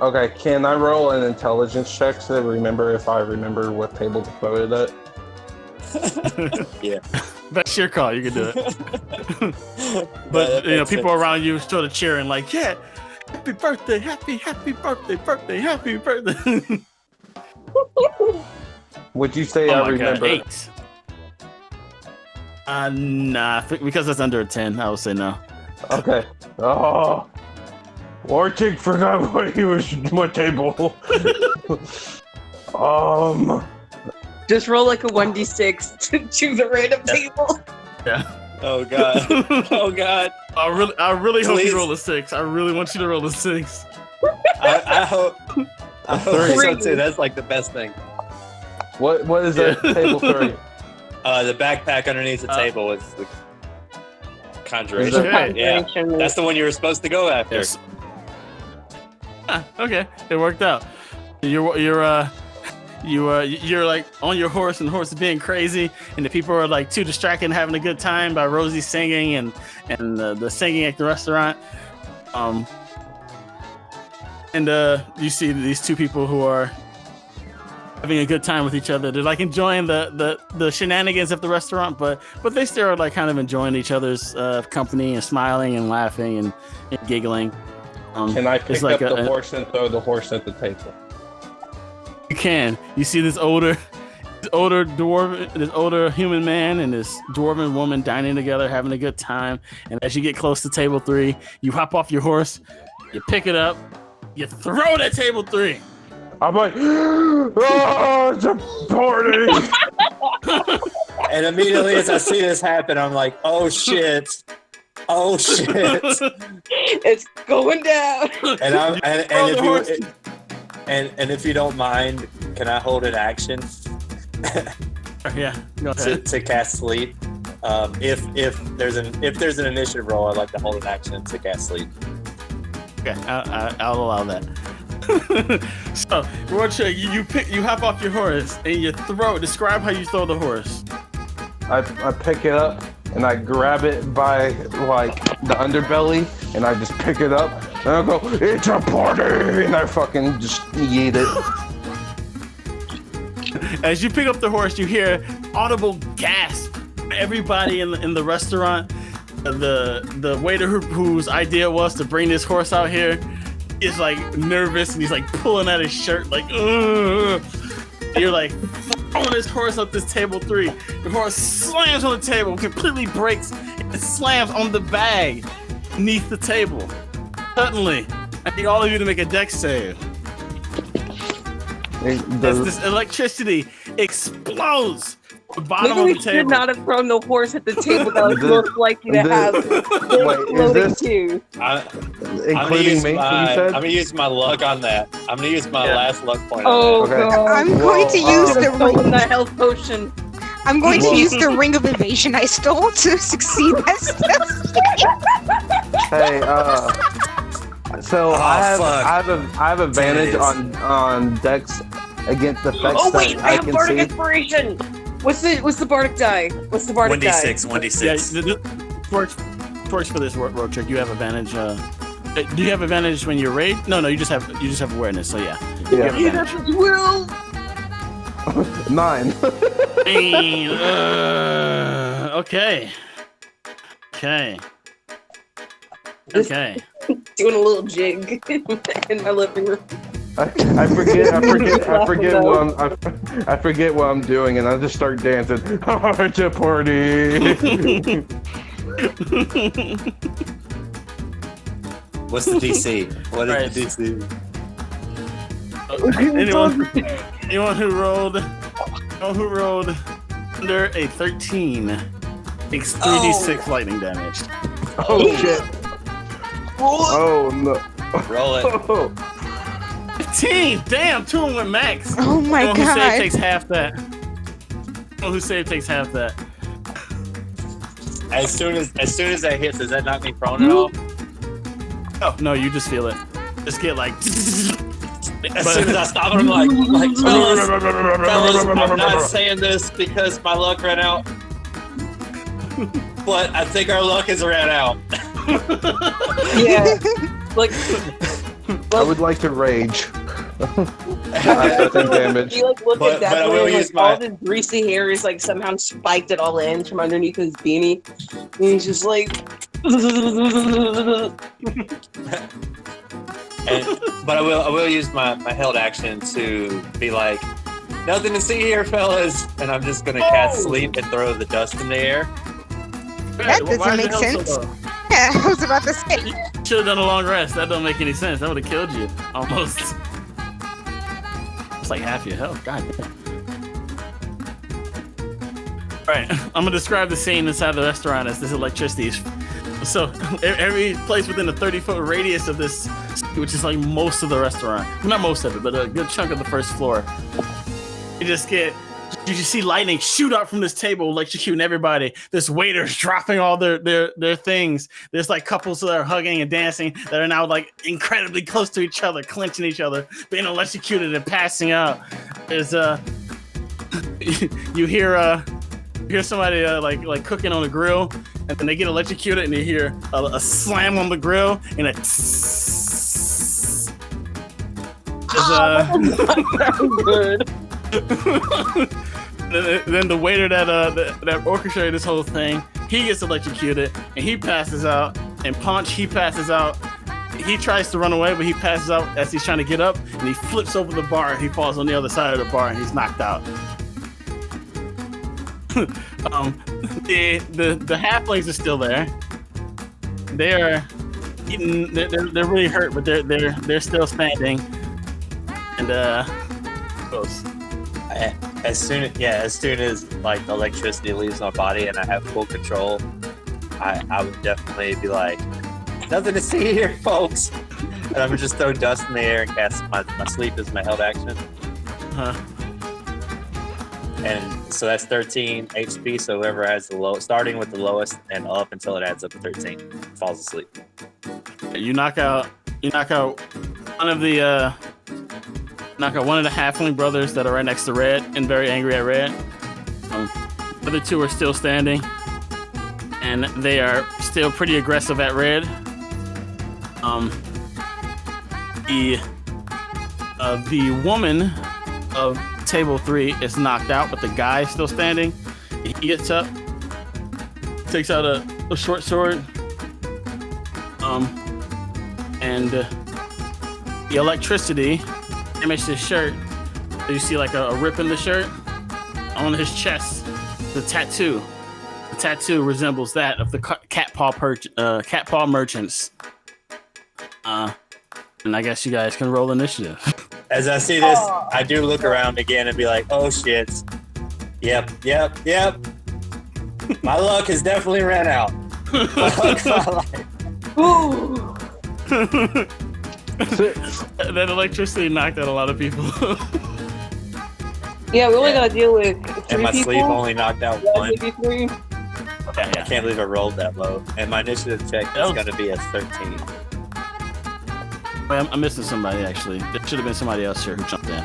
Okay, can I roll an intelligence check to remember if I remember what table to put it at? Yeah. That's your call. You can do it. But you know, people around you sort of cheering like, "Yeah, happy birthday, happy birthday, happy birthday." Would you say I remember? 8. Nah, because it's under a 10, I would say no. Okay. Oh, Warchick forgot what he was my table. Just roll like a 1d6 to choose a random table. Yeah. Oh god. Oh god. I really hope Please. you roll a 6. I really want you to roll a 6. I hope so too. That's like the best thing. What is that table 3? The backpack underneath the table was the conjuration. Okay. Yeah, that's the one you were supposed to go after. Yes. Okay, it worked out. You're like on your horse, and the horse is being crazy, and the people are like too distracted and having a good time by Rosie singing and the singing at the restaurant. And you see these two people who are having a good time with each other. They're like enjoying the shenanigans of the restaurant, but they still are like kind of enjoying each other's company and smiling and laughing and giggling. Can I pick up the horse and throw the horse at the table? You can. You see this older human man and this dwarven woman dining together, having a good time. And as you get close to table 3, you hop off your horse, you pick it up, you throw it at table 3. I'm like, oh, it's a party! And immediately as I see this happen, I'm like, oh shit. Oh shit. It's going down. And if you don't mind, can I hold an action? Yeah, go ahead. to cast sleep. If there's an initiative roll, I'd like to hold an action to cast sleep. Okay, I'll allow that. So, Roger, you hop off your horse and you throw. Describe how you throw the horse. I pick it up and I grab it by like the underbelly and I just pick it up and I go, it's a party, and I fucking just yeet it. As you pick up the horse, you hear audible gasp. Everybody in the restaurant, the waiter whose idea was to bring this horse out here is like nervous and he's like pulling at his shirt like, ugh. You're like throwing this horse up this table 3. The horse slams on the table, completely breaks, and slams on the bag beneath the table. Suddenly, I need all of you to make a dex save. As this electricity explodes the bottom Maybe we of the table. should not have thrown the horse at the table that was most likely to have floating too. Including me, you said? I'm gonna use my luck on that. I'm gonna use my last luck point. Oh, on that. Okay. God. I'm going to use the ring. That health potion. I'm going to use the ring of evasion I stole to succeed that stealth. Hey, so I have advantage Jeez. on Dex against the effects Oh wait, that I have can bardic see. inspiration. What's the bardic die? What's the bardic die? 1d6. Yeah, works for this road trick. You have advantage. Do you have advantage when you're raid? No, you just have awareness. So yeah. You have You advantage. have will. 9. Okay. Doing a little jig in my living room. I forget what I'm doing, and I just start dancing. It's a party. What's the DC? What is Right. the DC? Anyone who rolled under a 13 takes 3d6 lightning damage. Oh shit. Oh no. Roll it. Oh. 15! Damn, 2 of them went max. Oh my Anyone who saved god. takes half that. Anyone who saved takes half that. As soon as that hits, does that knock me prone at all? Oh no, you just feel it. Just get like. As soon as I stop it, I'm like fellas, I'm not saying this because my luck ran out, but I think our luck has ran out. Yeah. Like I would like to rage. I think damage. you like look But- at that but I boy will and use like all my- the greasy hair is like somehow spiked it all in from underneath his beanie. And he's just like, But I will use my held action to be like, nothing to see here, fellas, and I'm just gonna cast sleep and throw the dust in the air. That doesn't make sense. Yeah, I was about to say. You should have done a long rest. That don't make any sense. That would have killed you almost. It's like half your health. God damn. Right, I'm gonna describe the scene inside the restaurant as this electricity is. So every place within a 30-foot radius of this, which is like most of the restaurant, well, not most of it, but a good chunk of the first floor, you just see lightning shoot out from this table, electrocuting everybody. There's waiters dropping all their things. There's like couples that are hugging and dancing that are now like incredibly close to each other, clenching each other, being electrocuted and passing out. There's you hear somebody like cooking on a grill, and then they get electrocuted, and you hear a slam on the grill, and it. Good. Then the waiter that orchestrated this whole thing, he gets electrocuted, and he passes out. And Punch, he passes out. He tries to run away, but he passes out as he's trying to get up, and he flips over the bar, and he falls on the other side of the bar, and he's knocked out. The halflings are still there. They're really hurt, but they're still standing. And close. As soon as like the electricity leaves my body and I have full control, I would definitely be like, nothing to see here, folks. And I would just throw dust in the air and cast my sleep as my held action. Huh. And so that's 13 HP. So whoever has the lowest, starting with the lowest and up until it adds up to 13, falls asleep. You knock out one of the halfling brothers that are right next to Red and very angry at Red. The other two are still standing, and they are still pretty aggressive at Red. The woman of table 3 is knocked out, but the guy is still standing. He gets up, takes out a short sword, and the electricity damaged his shirt. So you see like a rip in the shirt on his chest. The tattoo resembles that of the cat paw merchants. And I guess you guys can roll initiative. As I see this, I do look around again and be like, oh shit. Yep. My luck has definitely ran out. That electricity knocked out a lot of people. Yeah, we only gotta deal with 3 and my people. sleep only knocked out one. Maybe 3. I can't believe I rolled that low. And my initiative check is going to be a 13. I'm missing somebody, actually. There should have been somebody else here who jumped in.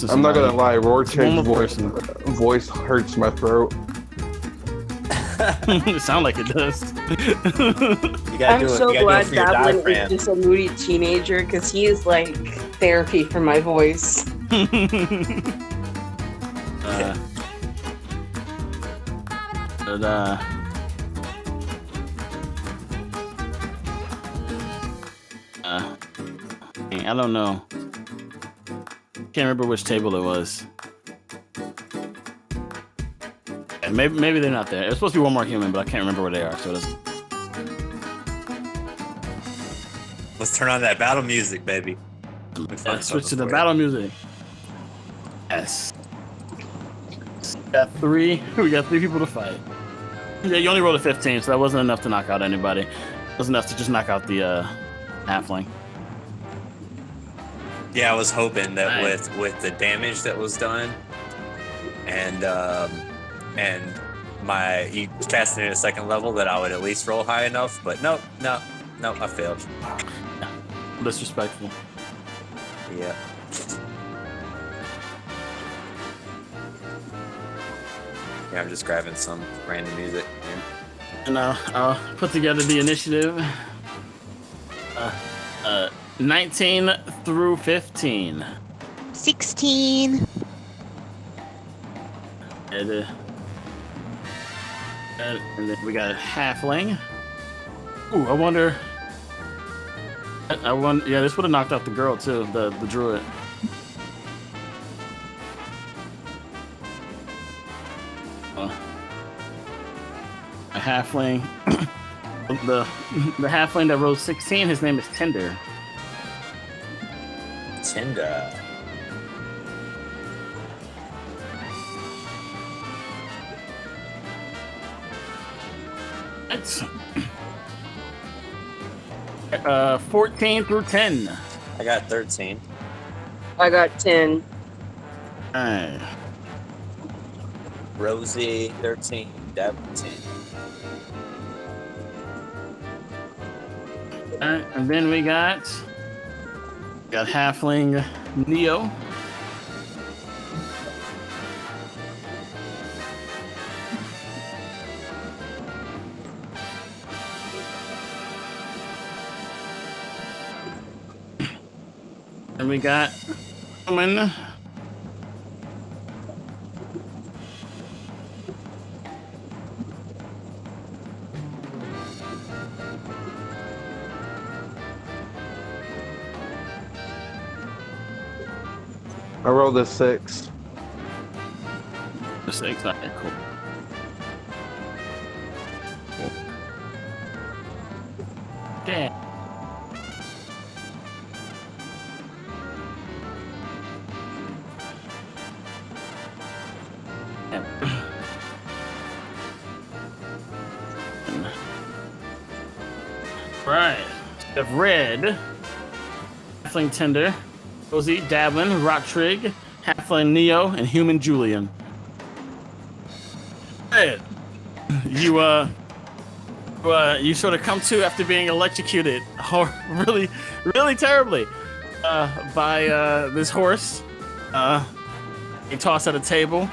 I'm not gonna lie, Rorschach's voice hurts my throat. It sounds like it does. I'm so glad Goblin is just a moody teenager, because he is like therapy for my voice. I don't know. Can't remember which table it was. Yeah, maybe they're not there. It's supposed to be one more human, but I can't remember where they are. So it doesn't. Let's turn on that battle music, baby. Let's switch to the battle music. Yes. We got 3 people to fight. Yeah, you only rolled a 15, so that wasn't enough to knock out anybody. It was enough to just knock out the halfling. Yeah, I was hoping that with the damage that was done, and my casting it at 2nd level, that I would at least roll high enough. But no, I failed. Yeah. Disrespectful. Yeah. Yeah, I'm just grabbing some random music. And I'll put together the initiative. 19 through 15. 16. And then we got a halfling. Ooh, I wonder. Yeah, this would have knocked out the girl too, the druid. A halfling. the halfling that rolled 16. His name is Tinder. Tinder. That's 14 through 10. I got 13. I got 10. Alright. Rosie 13. Deb 10. Alright, and then we got halfling Neo. And we got woman. I rolled a 6. The 6. Okay, cool. Damn. Right. We have Red, Halfling Tinder, Rosie, Dablin, Rottrig, Halfling Neo, and Human Julian. Red, you sort of come to after being electrocuted, really, really terribly, by this horse. You toss at a table.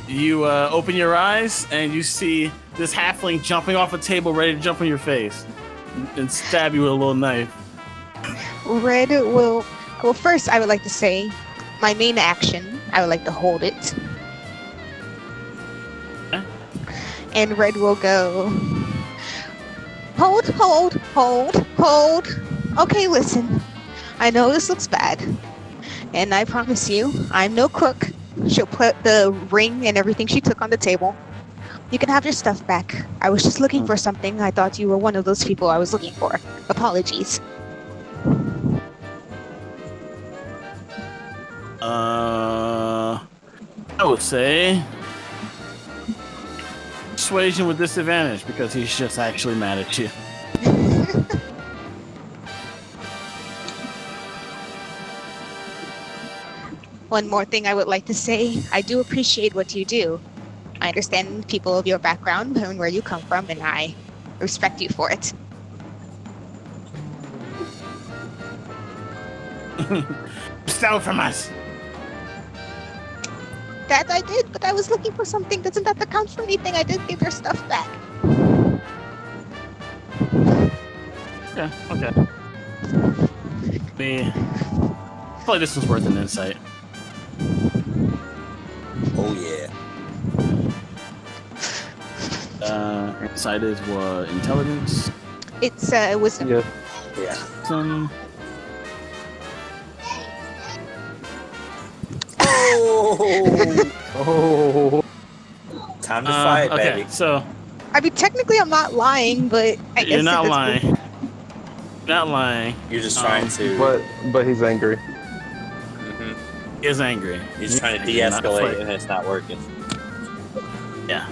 You open your eyes and you see this halfling jumping off a table, ready to jump in your face and stab you with a little knife. Red will. Well, first, I would like to say my main action. I would like to hold it. Okay. And Red will go. Hold. Okay, listen. I know this looks bad. And I promise you, I'm no crook. She'll put the ring and everything she took on the table. You can have your stuff back. I was just looking for something. I thought you were one of those people I was looking for. Apologies. I would say persuasion with disadvantage because he's just actually mad at you. One more thing I would like to say. I do appreciate what you do. I understand people of your background and where you come from, and I respect you for it. Stole from us. That I did, but I was looking for something. Doesn't that account for anything? I did give your stuff back. Okay. Probably this was worth an insight. Oh yeah. Insight is what? Intelligence? It's wisdom. Yeah. Yeah. Some. Oh. Oh. Time to fight, Okay, baby. so I mean, technically, I'm not lying, but I guess you're not it's- lying. You're not lying. You're just trying to. But he's angry. Mhm. He is angry. You're just trying to You're not de-escalate, afraid. and it's not working. Yeah.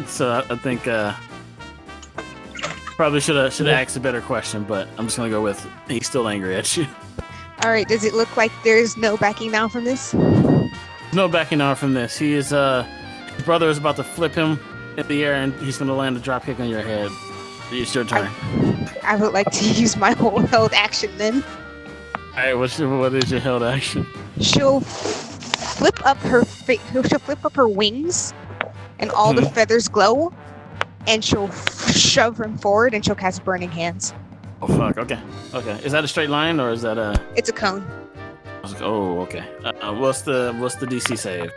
So I think probably should have asked a better question, but I'm just gonna go with he's still angry at you. All right. Does it look like there's no backing down from this? No backing out from this. He is his brother is about to flip him in the air, and he's gonna land a drop kick on your head. It's your turn. I would like to use my whole held action then. All right, what is your held action? She'll flip up her she'll flip up her wings, and all the feathers glow, and she'll shove him forward, and she'll cast Burning Hands. Oh fuck. Okay. Is that a straight line or is that a? It's a cone. was like, oh, okay. What's the DC save?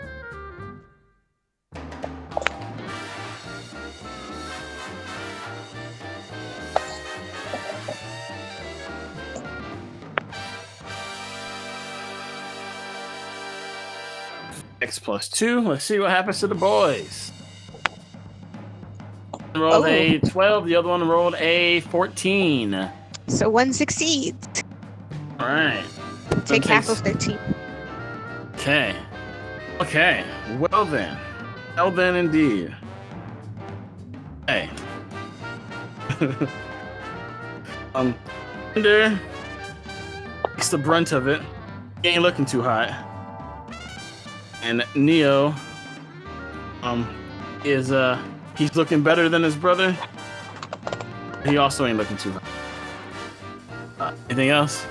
X plus 2. Let's see what happens to the boys. One rolled a 12. The other one rolled a 14. So one succeeds. All right. Take half of 13. Okay. Okay. Well then. Well then, indeed. Hey. Cinder takes the brunt of it. He ain't looking too hot. And Neo, is he's looking better than his brother. He also ain't looking too hot. Anything else?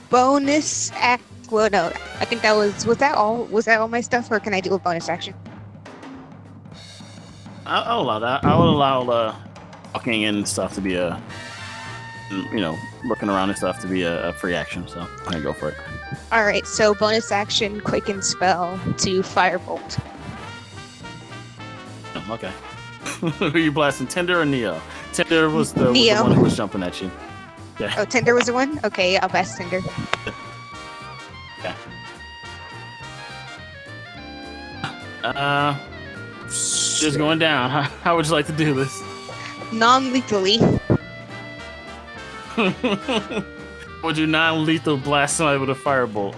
Bonus act. Well, no, I think that was that all? Was that all my stuff, or can I do a bonus action? I'll allow that. I will allow walking and stuff to be a, looking around and stuff to be a free action. So I'm gonna go for it. All right, so bonus action, quicken spell to firebolt. Okay. Who are you blasting, Tinder or Neo? Tinder was the one who was jumping at you. Yeah. Oh, Tinder was the one? Okay, I'll blast Tinder. Okay. Just going down. How would you like to do this? Non-lethally. Would you non-lethal blast somebody with a firebolt?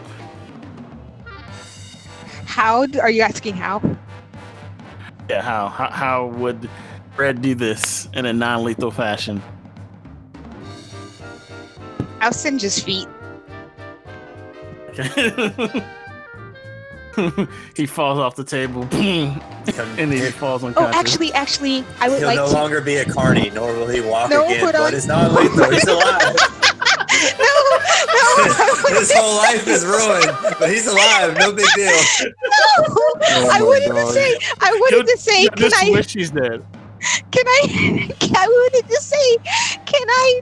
How? Are you asking how? Yeah, how would Red do this in a non-lethal fashion? I'll singe his feet. Okay. He falls off the table, and he falls unconscious. Oh, actually, I would He'll like no to... longer be a carny, nor will he walk No, again. hold on. But it's not lethal. He's alive. No. His whole life is ruined, but he's alive. No big deal. No, I wanted to say, can I? Wish he's dead. I wanted to say, can I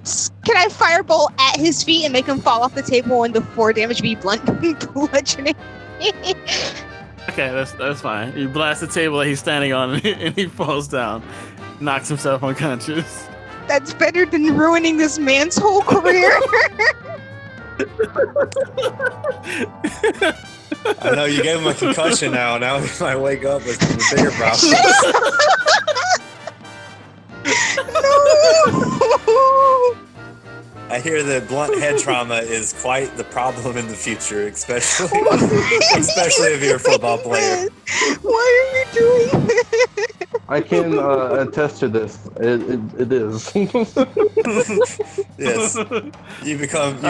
firebolt at his feet and make him fall off the table and the 4 damage be bludgeoning? Okay, that's fine. You blast the table that he's standing on, and he falls down, knocks himself unconscious. That's better than ruining this man's whole career. I know you gave him a concussion now. Now he might wake up with bigger problems. No. I hear that blunt head trauma is quite the problem in the future, especially if you're a football player. Why are you doing this? I can attest to this. It is. Yes, you become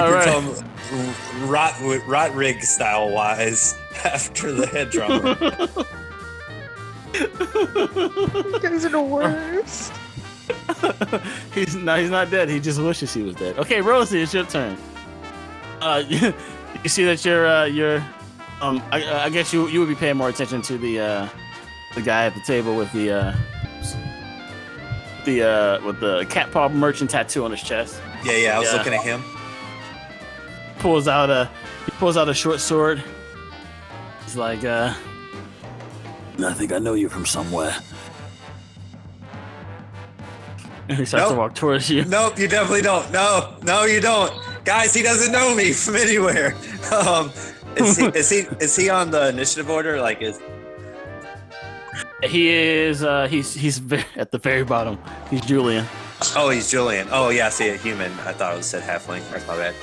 rot rig style wise after the head trauma. You guys are the worst. He's not dead. He just wishes he was dead. Okay, Rosie, it's your turn. You see that you're I guess you would be paying more attention to the guy at the table with the cat paw merchant tattoo on his chest. Yeah, I was looking at him. He pulls out a short sword. He's like, I think I know you from somewhere. and he starts to walk towards you. Nope, you definitely don't. No, you don't. Guys, he doesn't know me from anywhere. Is he on the initiative order? Like, He is. He's at the very bottom. He's Julian. Oh, he's Julian. Oh, yeah, I see a human. I thought it said halfling. That's my bad.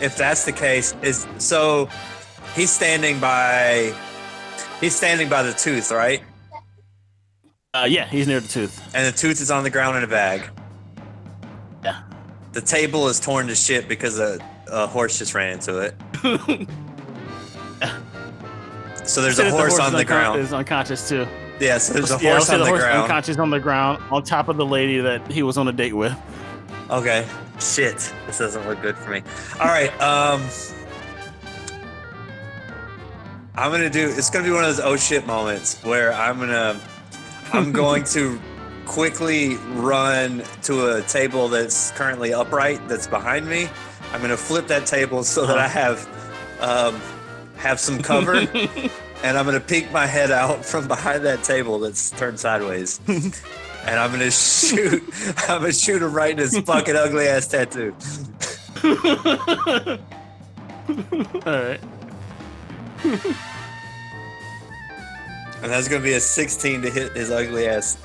If that's the case, he's standing by the tooth, right? Yeah, he's near the tooth. And the tooth is on the ground in a bag. Yeah. The table is torn to shit because a horse just ran into it. So there's a horse on the ground. Is unconscious too. Yeah, so there's a horse on the ground. Unconscious on the ground, on top of the lady that he was on a date with. Okay. Shit. This doesn't look good for me. All right. It's gonna be one of those oh shit moments where I'm going to quickly run to a table that's currently upright that's behind me. I'm gonna flip that table so that I have some cover, and I'm gonna peek my head out from behind that table that's turned sideways, and I'm gonna shoot. I'm gonna shoot him right in his fucking ugly ass tattoo. All right. And that's gonna be a 16 to hit his ugly ass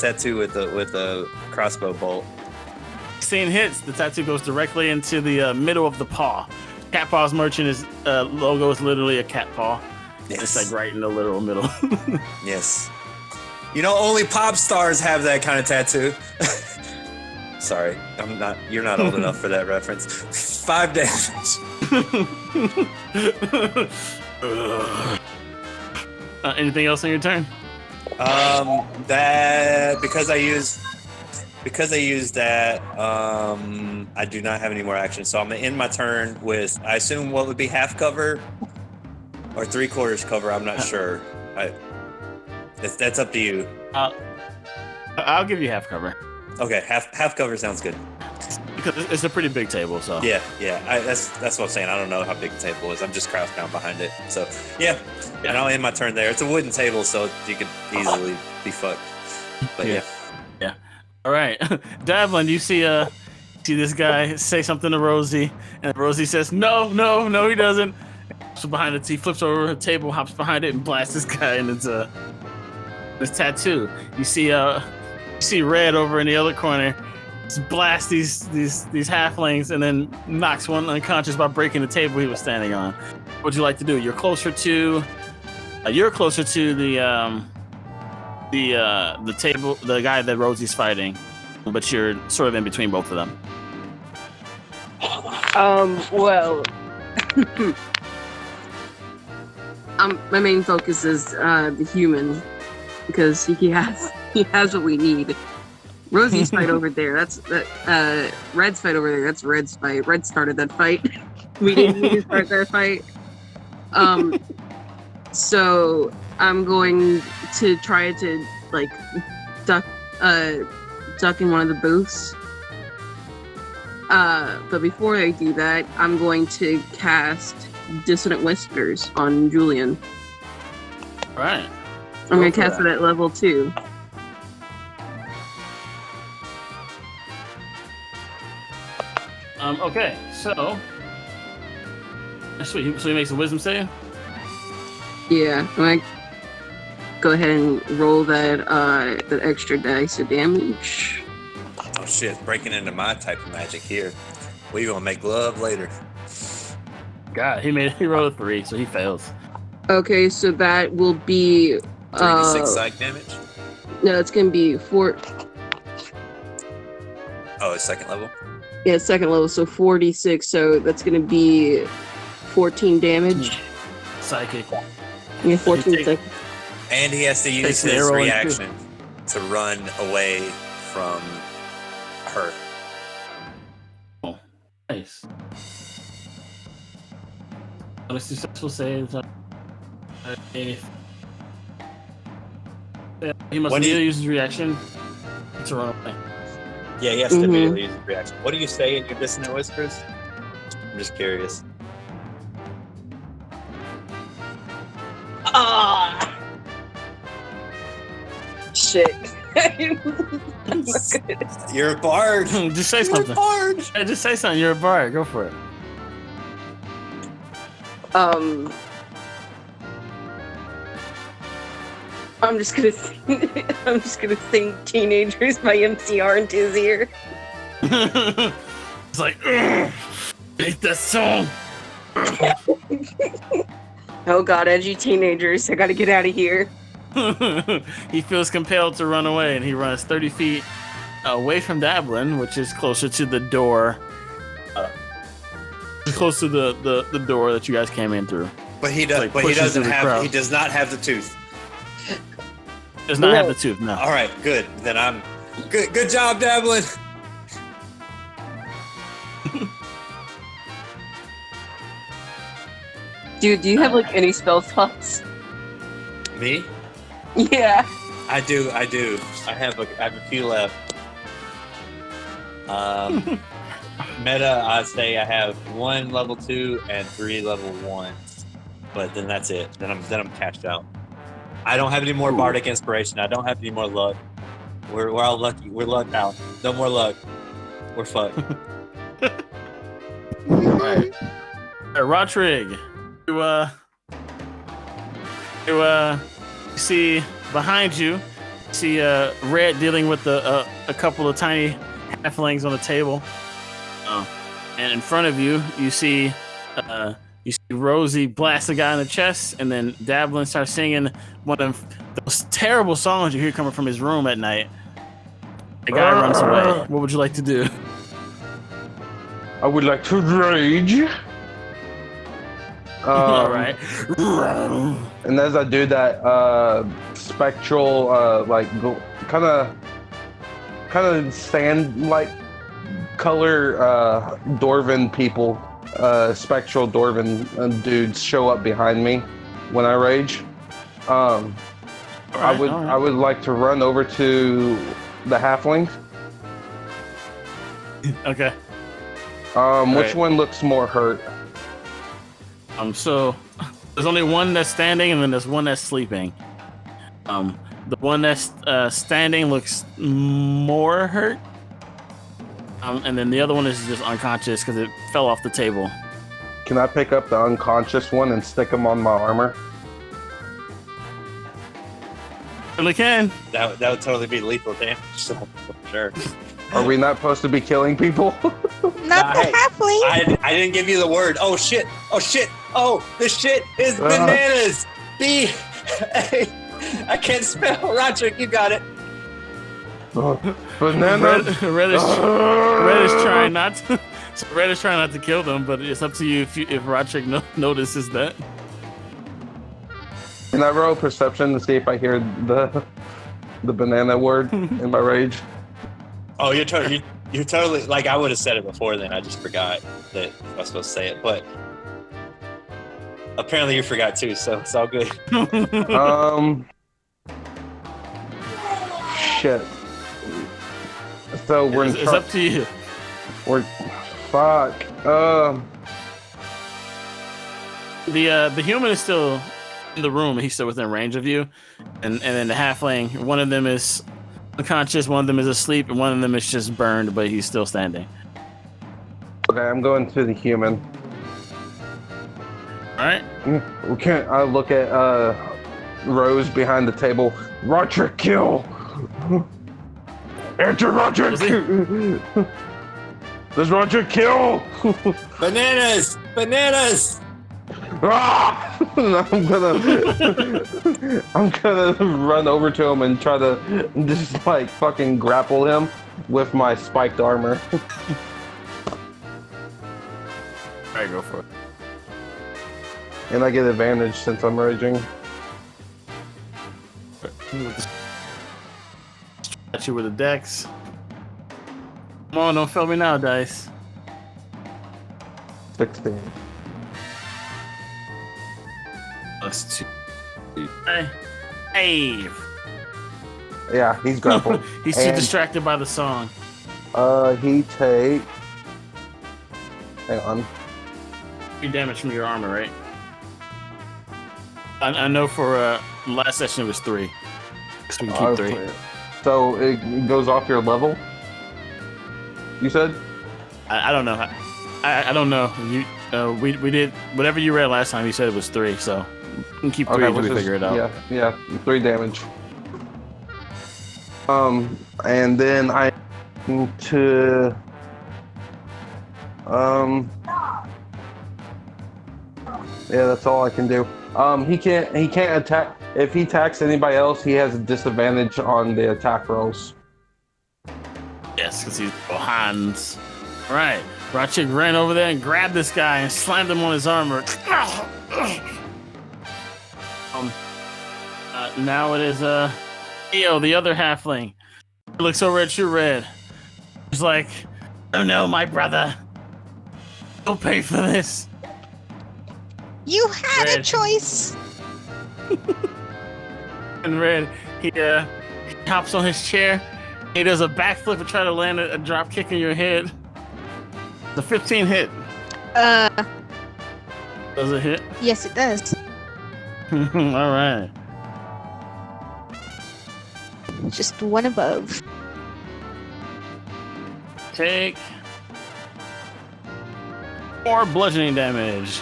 tattoo with a crossbow bolt. 16 hits. The tattoo goes directly into the middle of the paw. Cat Paw's Merchant is logo is literally a cat paw. Yes. It's like right in the literal middle. Yes. You know, only pop stars have that kind of tattoo. Sorry, you're not old enough for that reference. 5 damage. Anything else on your turn? That because I used that, I do not have any more action. So I'm gonna end my turn with, I assume, what would be half cover or 3/4 cover. I'm not sure. That's up to you. I'll give you half cover. Okay, half cover sounds good. Because it's a pretty big table, so. Yeah. That's what I'm saying. I don't know how big the table is. I'm just crouched down behind it. So yeah. And I'll end my turn there. It's a wooden table, so you could easily be fucked. But yeah. All right, Davlin, you see this guy say something to Rosie, and Rosie says, "No, he doesn't." So behind it, he flips over the table, hops behind it, and blasts this guy in his tattoo. You see Red over in the other corner, just blast these halflings, and then knocks one unconscious by breaking the table he was standing on. What would you like to do? You're closer to the table, the guy that Rosie's fighting, but you're sort of in between both of them. Well, my main focus is the human, because he has what we need. Rosie's fight over there. Red's fight over there. That's Red's fight. Red started that fight. We didn't need to start that fight. So I'm going to try to duck in one of the booths. But before I do that, I'm going to cast Dissonant Whispers on Julian. All right. I'm going to cast it at level 2. Okay, so sweet. So he makes a wisdom save. Yeah, I'm going to go ahead and roll that extra dice of damage. Oh shit! Breaking into my type of magic here. We gonna make love later. God, he rolled a 3, so he fails. Okay, so that will be 3d6 psych damage. No, it's gonna be 4. Oh, it's second level. Yeah, second level, so 46. So that's gonna be 14 damage. Psychic. Yeah, 14 seconds. And he has to use his reaction to run away from her. Oh, nice. On a successful save, he must immediately use his reaction to run away. Yeah, he has to immediately use his reaction. What do you say in your Dissonant Whispers? I'm just curious. Shit. You're a bard. Just say something. You're a bard. Yeah, just say something. You're a bard. Go for it. I'm just gonna sing "Teenagers" by MCR into his ear. It's like, hate that song. Oh god, edgy teenagers! I gotta get out of here. He feels compelled to run away, and he runs 30 feet away from Davlin, which is closer to the door. Close to the door that you guys came in through. But he does. But he doesn't have. He does not have the tooth. Does not have the tooth. No. All right. Good. Then I'm. Good. Good job, Davlin. Dude, do you have any spell slots? Me? Yeah. I do. I have a few left. Meta, I say I have 1 level 2 and 3 level 1s, but then that's it. Then I'm cashed out. I don't have any more bardic inspiration. I don't have any more luck. We're all lucky. We're lucked out. No more luck. We're fucked. Alright. Rodrigue, you see behind you, Red dealing with a couple of tiny halflings on the table. And in front of you, you see Rosie blast a guy in the chest, and then Dablin starts singing one of those terrible songs you hear coming from his room at night. The guy runs away. What would you like to do? I would like to rage. All right. And as I do that, spectral, kind of sand-like color, dwarven people, spectral dwarven dudes show up behind me when I rage. I would like to run over to the halfling. Okay. Which one looks more hurt? So there's only one that's standing, and then there's one that's sleeping. The one that's standing looks more hurt. And then the other one is just unconscious because it fell off the table. Can I pick up the unconscious one and stick him on my armor? Really can. That would totally be lethal damage. So, for sure. Are we not supposed to be killing people? Not the halfling. I didn't give you the word. Oh shit! Oh shit! Oh, this shit is bananas. I can't spell. Roderick, you got it. Banana. Red is trying not to. So Red is trying not to kill them, but it's up to you if Roderick notices that. Can I roll perception to see if I hear the banana word in my rage? Oh, you're totally like I would have said it before. Then I just forgot that I was supposed to say it, but apparently you forgot too. So it's all good. Shit. So It's up to you. We're fuck. The human is still in the room. He's still within range of you, and then the halfling. One of them is unconscious. One of them is asleep, and one of them is just burned, but he's still standing. Okay, I'm going to the human. All right. I look at Rose behind the table. Roger, kill. Enter Roger. Does Roger kill? Bananas! Ah! I'm gonna run over to him and try to just like fucking grapple him with my spiked armor. Alright, go for it. And I get advantage since I'm raging. Got you with the dex. Come on, don't fail me now, dice. 16. +2. Hey. Yeah, he's grappled. He's too distracted by the song. He take. Hang on. 3 damage from your armor, right? I know for last session it was 3. So we can keep 3. So it goes off your level? You said? I don't know. I don't know. You we did whatever you read last time. You said it was 3, so we can keep 3 until we figure it out. Yeah, 3 damage. And then I need to yeah, that's all I can do. He can't attack. If he attacks anybody else, he has a disadvantage on the attack rolls. Yes, because he's behind. All right, Ratchik ran over there and grabbed this guy and slammed him on his armor. Now it is Theo, the other halfling. He looks over at you, Red. He's like, "Oh no, my brother, you'll pay for this." You had a choice. And Red, He hops on his chair. He does a backflip and try to land a drop kick in your head. The 15 hit. Does it hit? Yes, it does. All right. Just one above. Take 4 bludgeoning damage.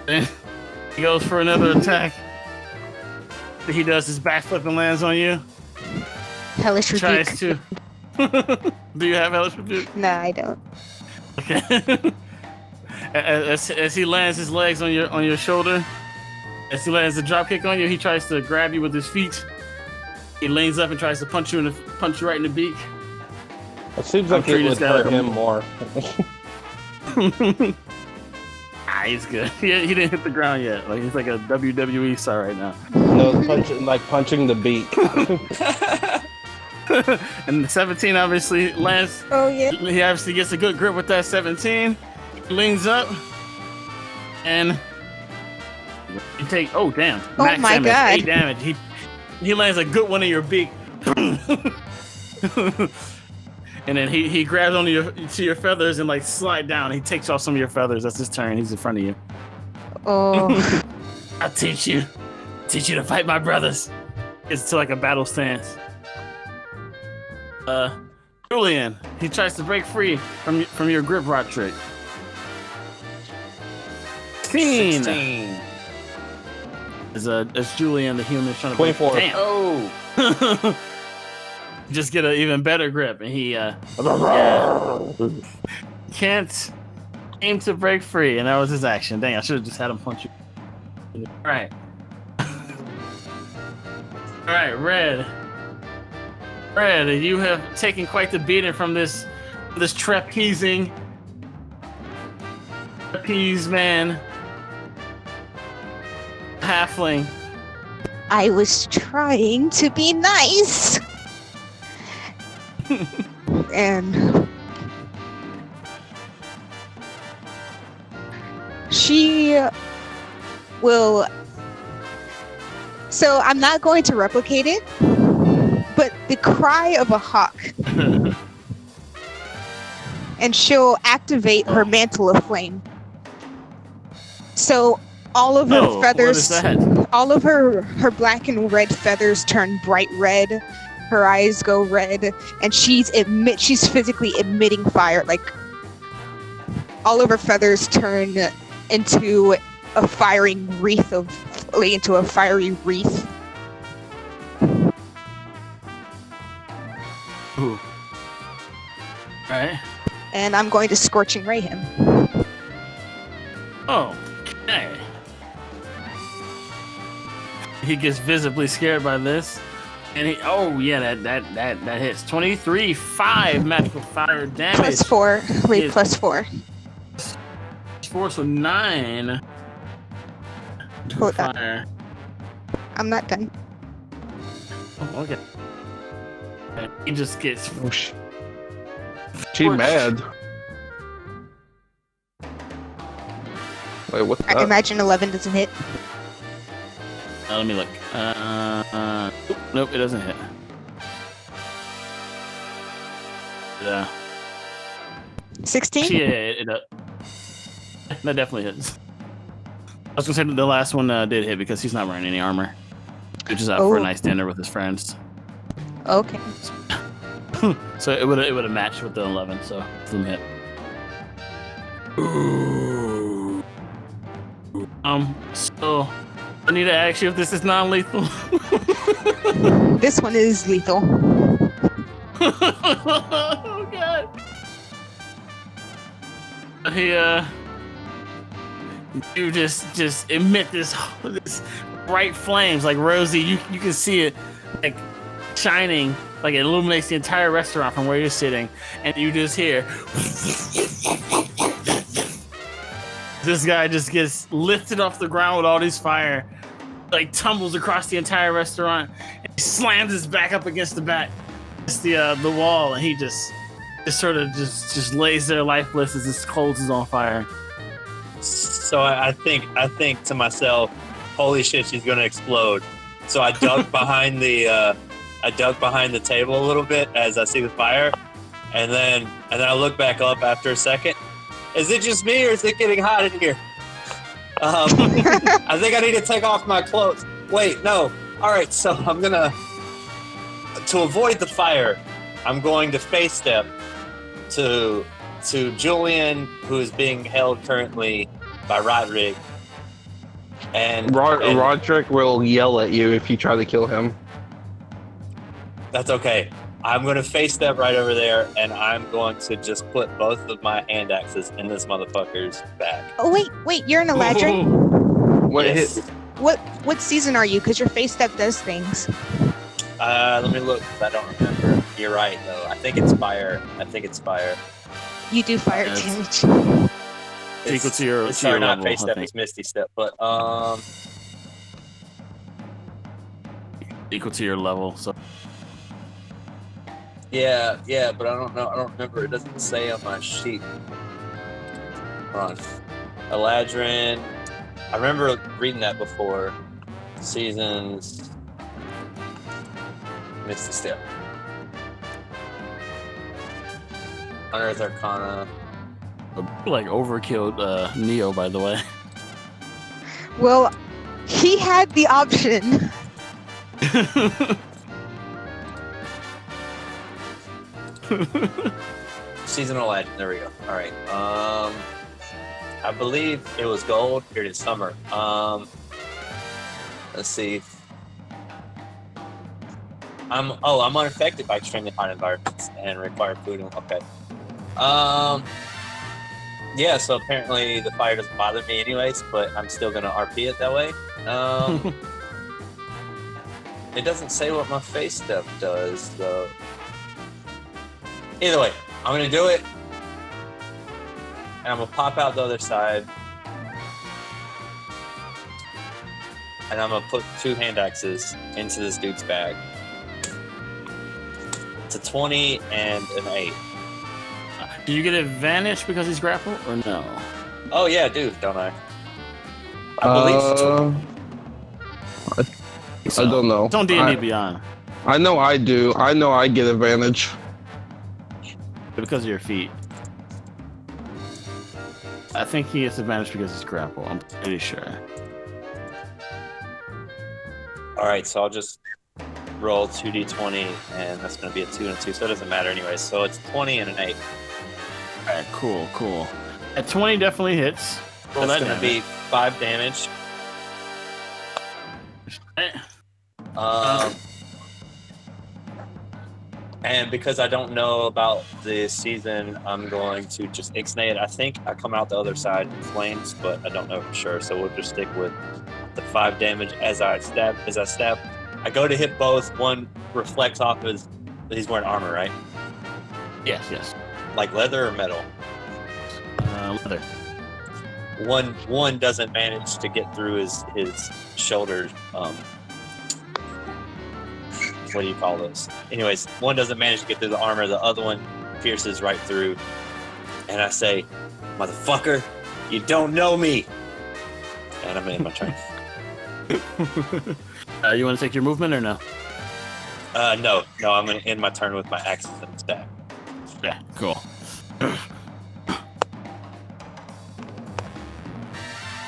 Then he goes for another attack. He does his backflip and lands on you. Hellish rebuke. Tries to. Do you have Hellish Rebuke? No, I don't. Okay. As he lands his legs on your shoulder, as he lands the drop kick on you, he tries to grab you with his feet. He leans up and tries to punch you right in the beak. It seems like it would hurt him more. He's good. He didn't hit the ground yet. Like he's like a WWE star right now. No, punching the beak. And the 17 obviously lands. Oh yeah. He obviously gets a good grip with that 17. He leans up and you take. Oh damn! Oh Max my damage, God. 8 damage. He lands a good one in your beak. And then he grabs onto your feathers and like slide down. He takes off some of your feathers. That's his turn. He's in front of you. Oh. I'll teach you to fight my brothers. It's to like a battle stance. Julian, he tries to break free from your grip rod trick. 16. As Julian the human is trying to 24. Damn. Oh. Just get an even better grip, and he can't aim to break free, and that was his action. Dang, I should have just had him punch you. All right, Red. You have taken quite the beating from this trapeze man, halfling. I was trying to be nice. And she will. So I'm not going to replicate it, but the cry of a hawk. And she'll activate her mantle of flame. So all of her feathers, what is that? all of her black and red feathers turn bright red. Her eyes go red, and she's physically emitting fire. Like all of her feathers turn into a fiery wreath. Ooh. Right. And I'm going to scorching ray him. Oh, okay. He gets visibly scared by this. And that hits. 23, 5 magical fire damage. +4. Wait, +4. +4, so 9. Hold fire. on. I'm not done. Oh, okay. He just gets. She mad. Wait, what's I that? imagine 11 doesn't hit. Let me look. Nope, it doesn't hit. Yeah. 16? Yeah, that definitely hits. I was gonna say the last one did hit because he's not wearing any armor. He's just out for a nice dinner with his friends. Okay. So it would have matched with the 11. So some hit. Ooh. So I need to ask you if this is non-lethal. This one is lethal. Oh god. You just emit this bright flames like Rosie. You can see it like shining, like it illuminates the entire restaurant from where you're sitting, and you just hear this guy just gets lifted off the ground with all this fire, like tumbles across the entire restaurant, and he slams his back up against the wall, and he just sort of just lays there lifeless as his clothes is on fire. So I think to myself, holy shit, she's gonna explode. So I duck behind the table a little bit as I see the fire, and then I look back up after a second. Is it just me, or is it getting hot in here? I think I need to take off my clothes. Wait, no. All right, so I'm gonna, to avoid the fire, I'm going to face step to Julian, who is being held currently by Roderick. And Roderick will yell at you if you try to kill him. That's okay. I'm going to face step right over there, and I'm going to just put both of my hand axes in this motherfucker's back. Oh wait, you're an Eladrin? Wait, Yes. What season are you? Because your face step does things. Let me look. I don't remember. You're right, though. I think it's fire. You do fire Yes. damage. Equal to your Sorry, not level, face I step. think. It's Misty step. But Equal to your level. So yeah. But I don't know. I don't remember. It doesn't say on my sheet. Hold on. Eladrin. I remember reading that before. Seasons. Misty step. Unearth Arcana. like overkilled Neo, by the way. Well, he had the option. Seasonal legend. There we go. All right. I believe it was gold. Here it is, summer. Let's see. I'm unaffected by extremely hot environments and require food. Okay. Yeah. So apparently the fire doesn't bother me anyways, but I'm still gonna RP it that way. It doesn't say what my face step does though. Either way, I'm gonna do it, and I'm gonna pop out the other side, and I'm gonna put 2 hand axes into this dude's bag. It's a 20 and an 8. Do you get advantage because he's grappled or no? Oh yeah, I do, don't I? I believe so. I don't know. It's on D&D Beyond. I know I do. I know I get advantage. Because of your feet. I think he gets advantage because he's grappled. I'm pretty sure. All right, so I'll just roll 2d20, and that's going to be a 2 and a 2, so it doesn't matter anyway. So it's 20 and an 8. All right, cool. At 20 definitely hits. Roll That's that going to be 5 damage. And because I don't know about the season, I'm going to just ixnay it. I think I come out the other side in flames, but I don't know for sure. So we'll just stick with the 5 damage as I stab. I go to hit both. One reflects off his. He's wearing armor, right? Yes. Like leather or metal. Leather. One doesn't manage to get through his shoulder. What do you call those? Anyways, one doesn't manage to get through the armor. The other one pierces right through. And I say, "Motherfucker, you don't know me." And I'm in my turn. You want to take your movement or no? No. I'm gonna end my turn with my axes and staff. Yeah, cool.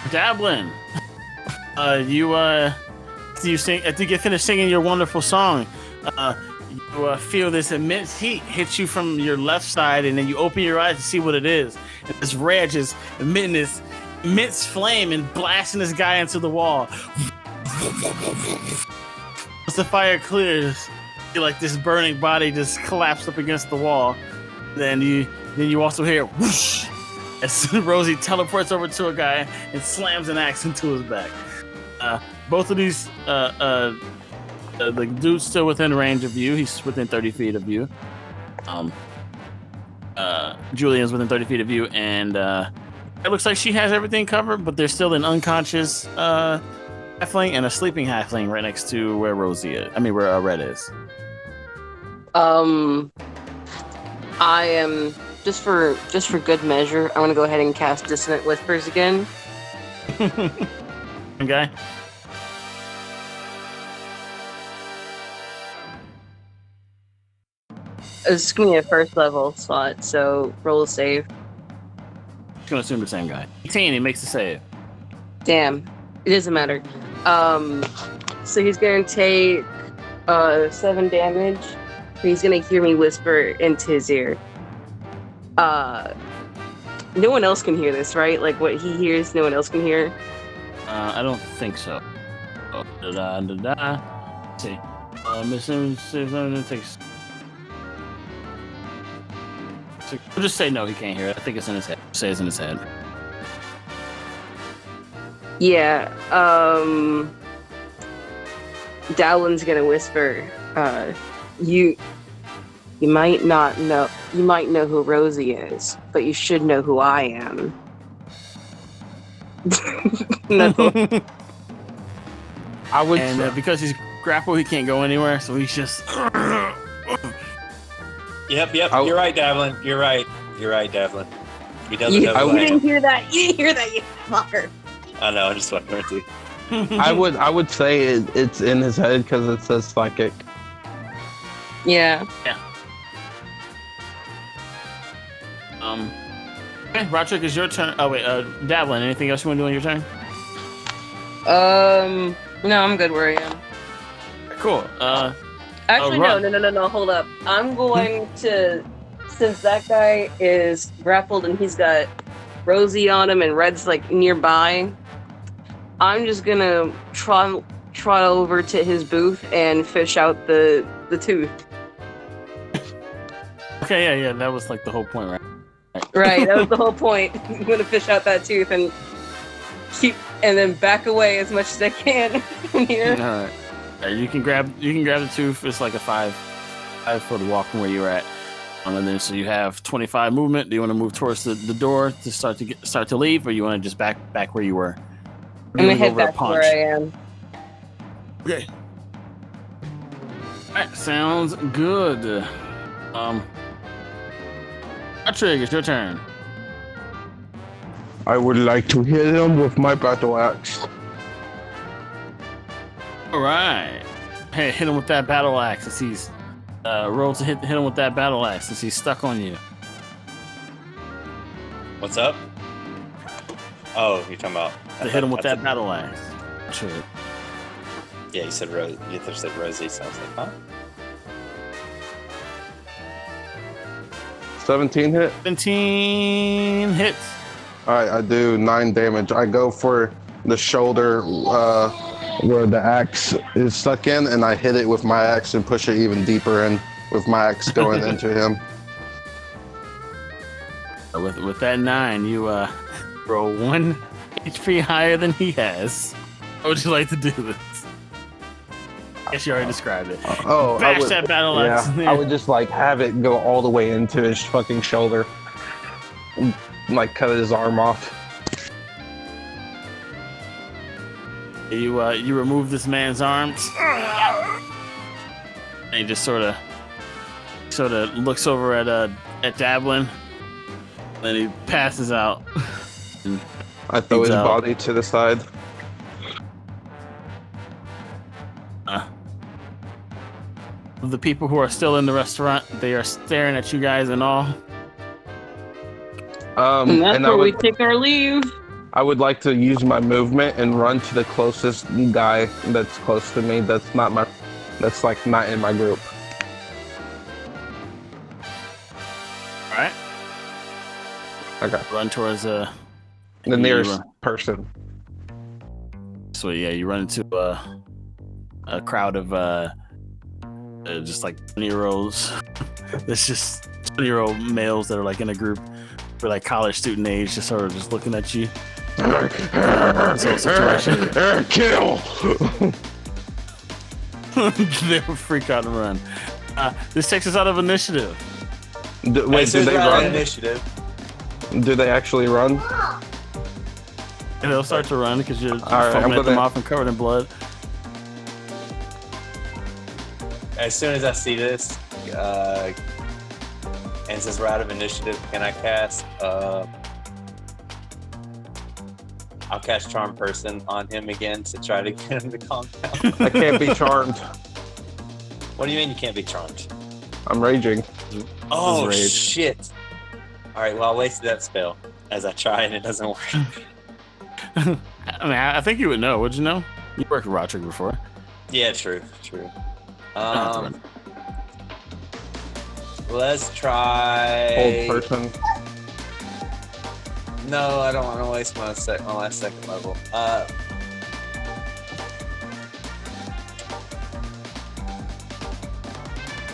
Dablin, you sing. I think you finished singing your wonderful song. You feel this immense heat hit you from your left side, and then you open your eyes to see what it is. And this red just emitting this immense flame and blasting this guy into the wall. Once the fire clears, you like this burning body just collapsed up against the wall. Then you also hear whoosh as Rosie teleports over to a guy and slams an axe into his back. Both of these, the dude's still within range of you. He's within 30 feet of you. Julian's within 30 feet of you, and it looks like she has everything covered, but there's still an unconscious halfling and a sleeping halfling right next to where Rosie is. I mean, where Red is. I am just for good measure. I'm gonna go ahead and cast Dissonant Whispers again. Okay. It's gonna be a first level slot, so roll a save. Just gonna assume the same guy. 18, he makes the save. Damn, it doesn't matter. So he's gonna take 7 damage. He's gonna hear me whisper into his ear. No one else can hear this, right? Like what he hears, no one else can hear. I don't think so. Oh, Let's see. Missing takes. We'll just say no, he can't hear it. I think it's in his head. Say it's in his head. Yeah. Dowlin's gonna whisper. You might not know. You might know who Rosie is, but you should know who I am. No. I would. And because he's grappled, he can't go anywhere, so he's just. Yep. You're right, Devlin. You're right, Devlin. He doesn't You, know who I you am. didn't hear that. You didn't hear that, you fucker. I know. I'm just fucking with you. I would say it's in his head because it says psychic. Yeah. Okay, Roderick, it's your turn. Oh wait, Davlin, anything else you want to do on your turn? No, I'm good where I am. Cool. Actually, run. no. Hold up. I'm going to, since that guy is grappled and he's got Rosie on him and Red's like nearby. I'm just gonna trot over to his booth and fish out the tooth. Okay, yeah, that was like the whole point, right? Right, that was the whole point. I'm gonna fish out that tooth and then back away as much as I can from here. All right. You can grab the tooth. It's like a 5-foot walk from where you're at. And then so you have 25 movement. Do you want to move towards the door to start to leave, or you want to just back where you were? I'm gonna head back to where I am. Okay. Alright, sounds good. Patrick, it's your turn. I would like to hit him with my battle axe. Alright. Hey, hit him with that battle axe as he's roll to hit him with that battle axe as he's stuck on you. What's up? Oh, you're talking about. To hit him with that battle axe. Patrick. Yeah, you said Rose. You said Rosie, so I was like, huh? 17 hit. 17 hits. Alright, I do 9 damage. I go for the shoulder where the axe is stuck in, and I hit it with my axe and push it even deeper in with my axe going into him. With that 9, you roll 1 HP higher than he has. How would you like to do this? I guess you already described it. Oh, Bash that battle axe. Yeah, I would just like have it go all the way into his fucking shoulder, and, like cut his arm off. You remove this man's arms, and he just sort of looks over at Dablin, then he passes out. I throw his out. body to the side. The people who are still in the restaurant, they are staring at you guys and all. And that's and where we take our leave. I would like to use my movement and run to the closest guy that's close to me. That's not in my group. All right. Okay. Run towards The nearest person. So yeah, you run into a crowd of just like 20-year-olds. It's just 20-year-old males that are like in a group for like college student age, just sort of just looking at you. This whole situation. Kill! They would freak out and run. This takes us out of initiative. Wait, do they run? Initiative. Do they actually run? And they'll start to run because you're right, foaming I'm at them gonna- off and covered in blood. As soon as I see this, and since we're out of initiative, can I cast? I'll cast Charm Person on him again to try to get him to calm down. I can't be charmed. What do you mean you can't be charmed? I'm raging. Oh rage. shit! All right, well I wasted that spell as I try and it doesn't work. I mean, I think you would know. Would you know? You worked with Roderick before. Yeah, true. Don't have to run. Let's try. Old person. No, I don't want to waste my last second level. I'm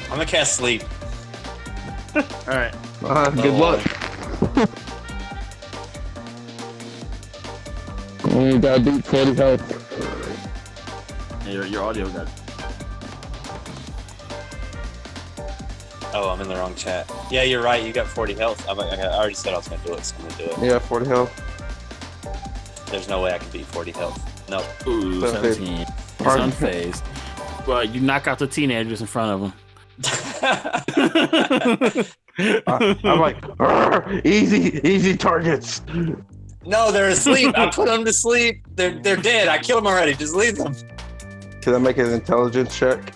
gonna cast sleep. All right. Good luck. You gotta beat 40 health. Yeah, your audio got. Oh, I'm in the wrong chat. Yeah, you're right. You got 40 health. I already said I was gonna do it, so I'm gonna do it. Yeah, 40 health. There's no way I can beat 40 health. No. Ooh, Okay. 17. It's unfazed. Well, you knock out the teenagers in front of him. I'm like, easy targets. No, they're asleep. I put them to sleep. They're dead. I killed them already. Just leave them. Can I make an intelligence check?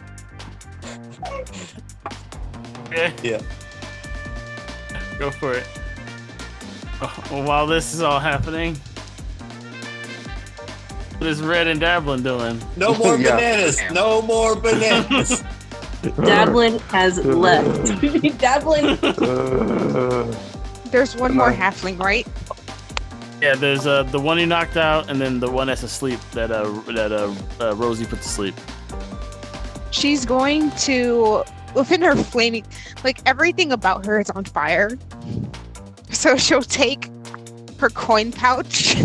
Yeah. Go for it. Well, while this is all happening, what is Red and Dablin doing? No more Yeah. bananas. No more bananas. Dadlin has left. Dadlin. There's one more halfling, right? Yeah, there's the one you knocked out, and then the one that's asleep that Rosie put to sleep. She's going to, within her flaming, like everything about her is on fire. So she'll take her coin pouch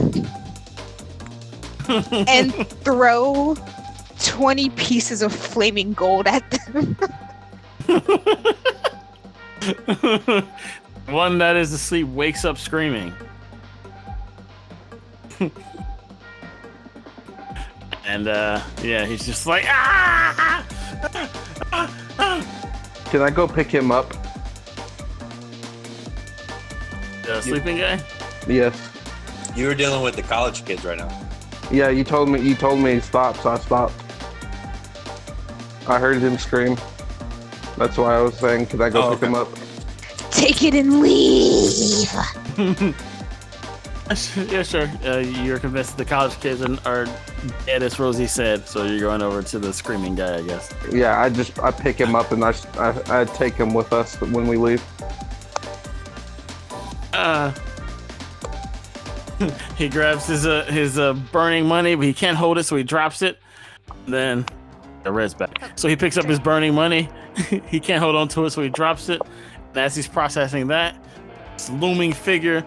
and throw 20 pieces of flaming gold at them. One that is asleep wakes up screaming. And yeah, he's just like, ah! Can I go pick him up? The sleeping guy? Yes. You were dealing with the college kids right now. Yeah, you told me stop, so I stopped. I heard him scream. That's why I was saying, can I go pick him up? Take it and leave. Yeah, sure. You're convinced the college kids are dead, as Rosie said, so you're going over to the screaming guy, I guess. Yeah, I pick him up and I take him with us when we leave. He grabs his burning money, but he can't hold it, so he drops it. Then the red's back. So he picks up his burning money. He can't hold on to it, so he drops it. And as he's processing that, this looming figure,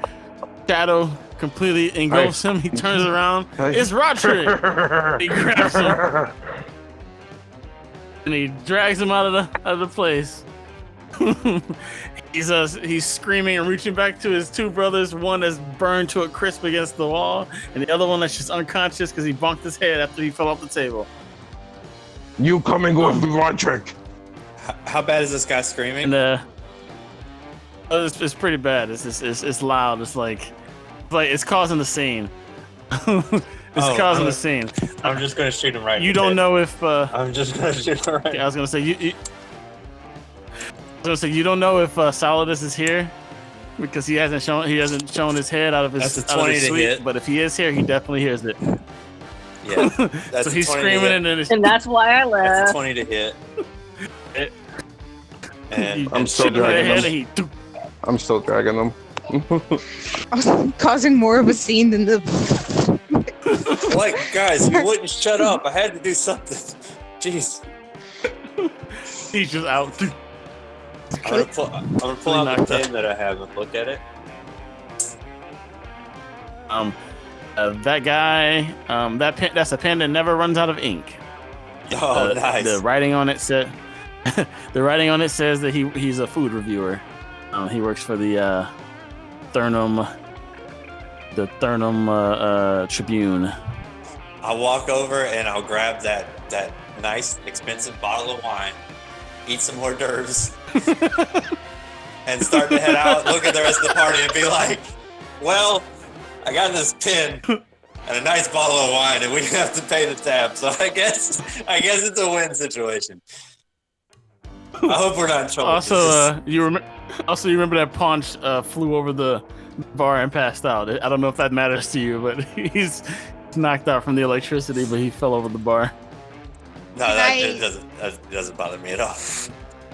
shadow, completely engulfs him. He turns around. It's Roderick. He grabs him and he drags him out of the place. He's screaming and reaching back to his two brothers. One that's burned to a crisp against the wall, and the other one that's just unconscious because he bonked his head after he fell off the table. You coming with me, Roderick? How bad is this guy screaming? And it's pretty bad. It's loud. It's like it's causing the scene. Causing the scene. I'm just gonna shoot him right. You don't know if. I'm just gonna shoot him right. I was gonna say you don't know if Solidus is here because he hasn't shown his head out of his, That's a out of 20 his to suite. hit. But if he is here, he definitely hears it. Yeah. That's So a he's 20 to screaming hit. and then it's And that's why I That's left. a 20 to hit. And I'm still shit him in the dragging head him. and he. I'm still dragging them. I was causing more of a scene than the. like, guys, you wouldn't shut up. I had to do something. Jeez. He's just out. I'm gonna pull out the pen that I have and look at it. That guy, that pen, that's a pen that never runs out of ink. Oh, nice. The writing on it said, the writing on it says that he's a food reviewer. He works for the Thurnham Tribune. I'll walk over and I'll grab that nice, expensive bottle of wine, eat some hors d'oeuvres, and start to head out, look at the rest of the party, and be like, well, I got this pen and a nice bottle of wine, and we have to pay the tab. So I guess it's a win situation. I hope we're not in trouble. Also, you remember that Paunch flew over the bar and passed out. I don't know if that matters to you, but he's knocked out from the electricity, but he fell over the bar. No, that doesn't bother me at all.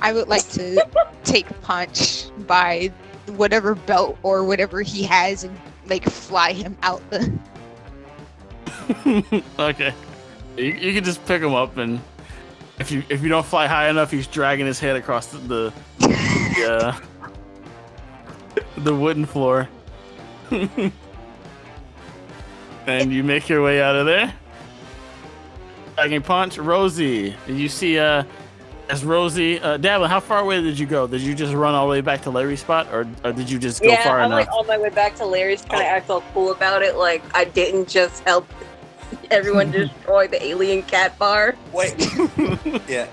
I would like to take Punch by whatever belt or whatever he has and like fly him out the. Okay, you can just pick him up, and if you don't fly high enough, he's dragging his head across the wooden floor. And you make your way out of there. Dragging Punch, Rosie. You see, as Rosie, Davlin, how far away did you go? Did you just run all the way back to Larry's spot, or did you just go far I'm enough? like on my way back to Larry's, trying to act all cool about it, like I didn't just help everyone destroy the alien cat bar. Wait. Yeah.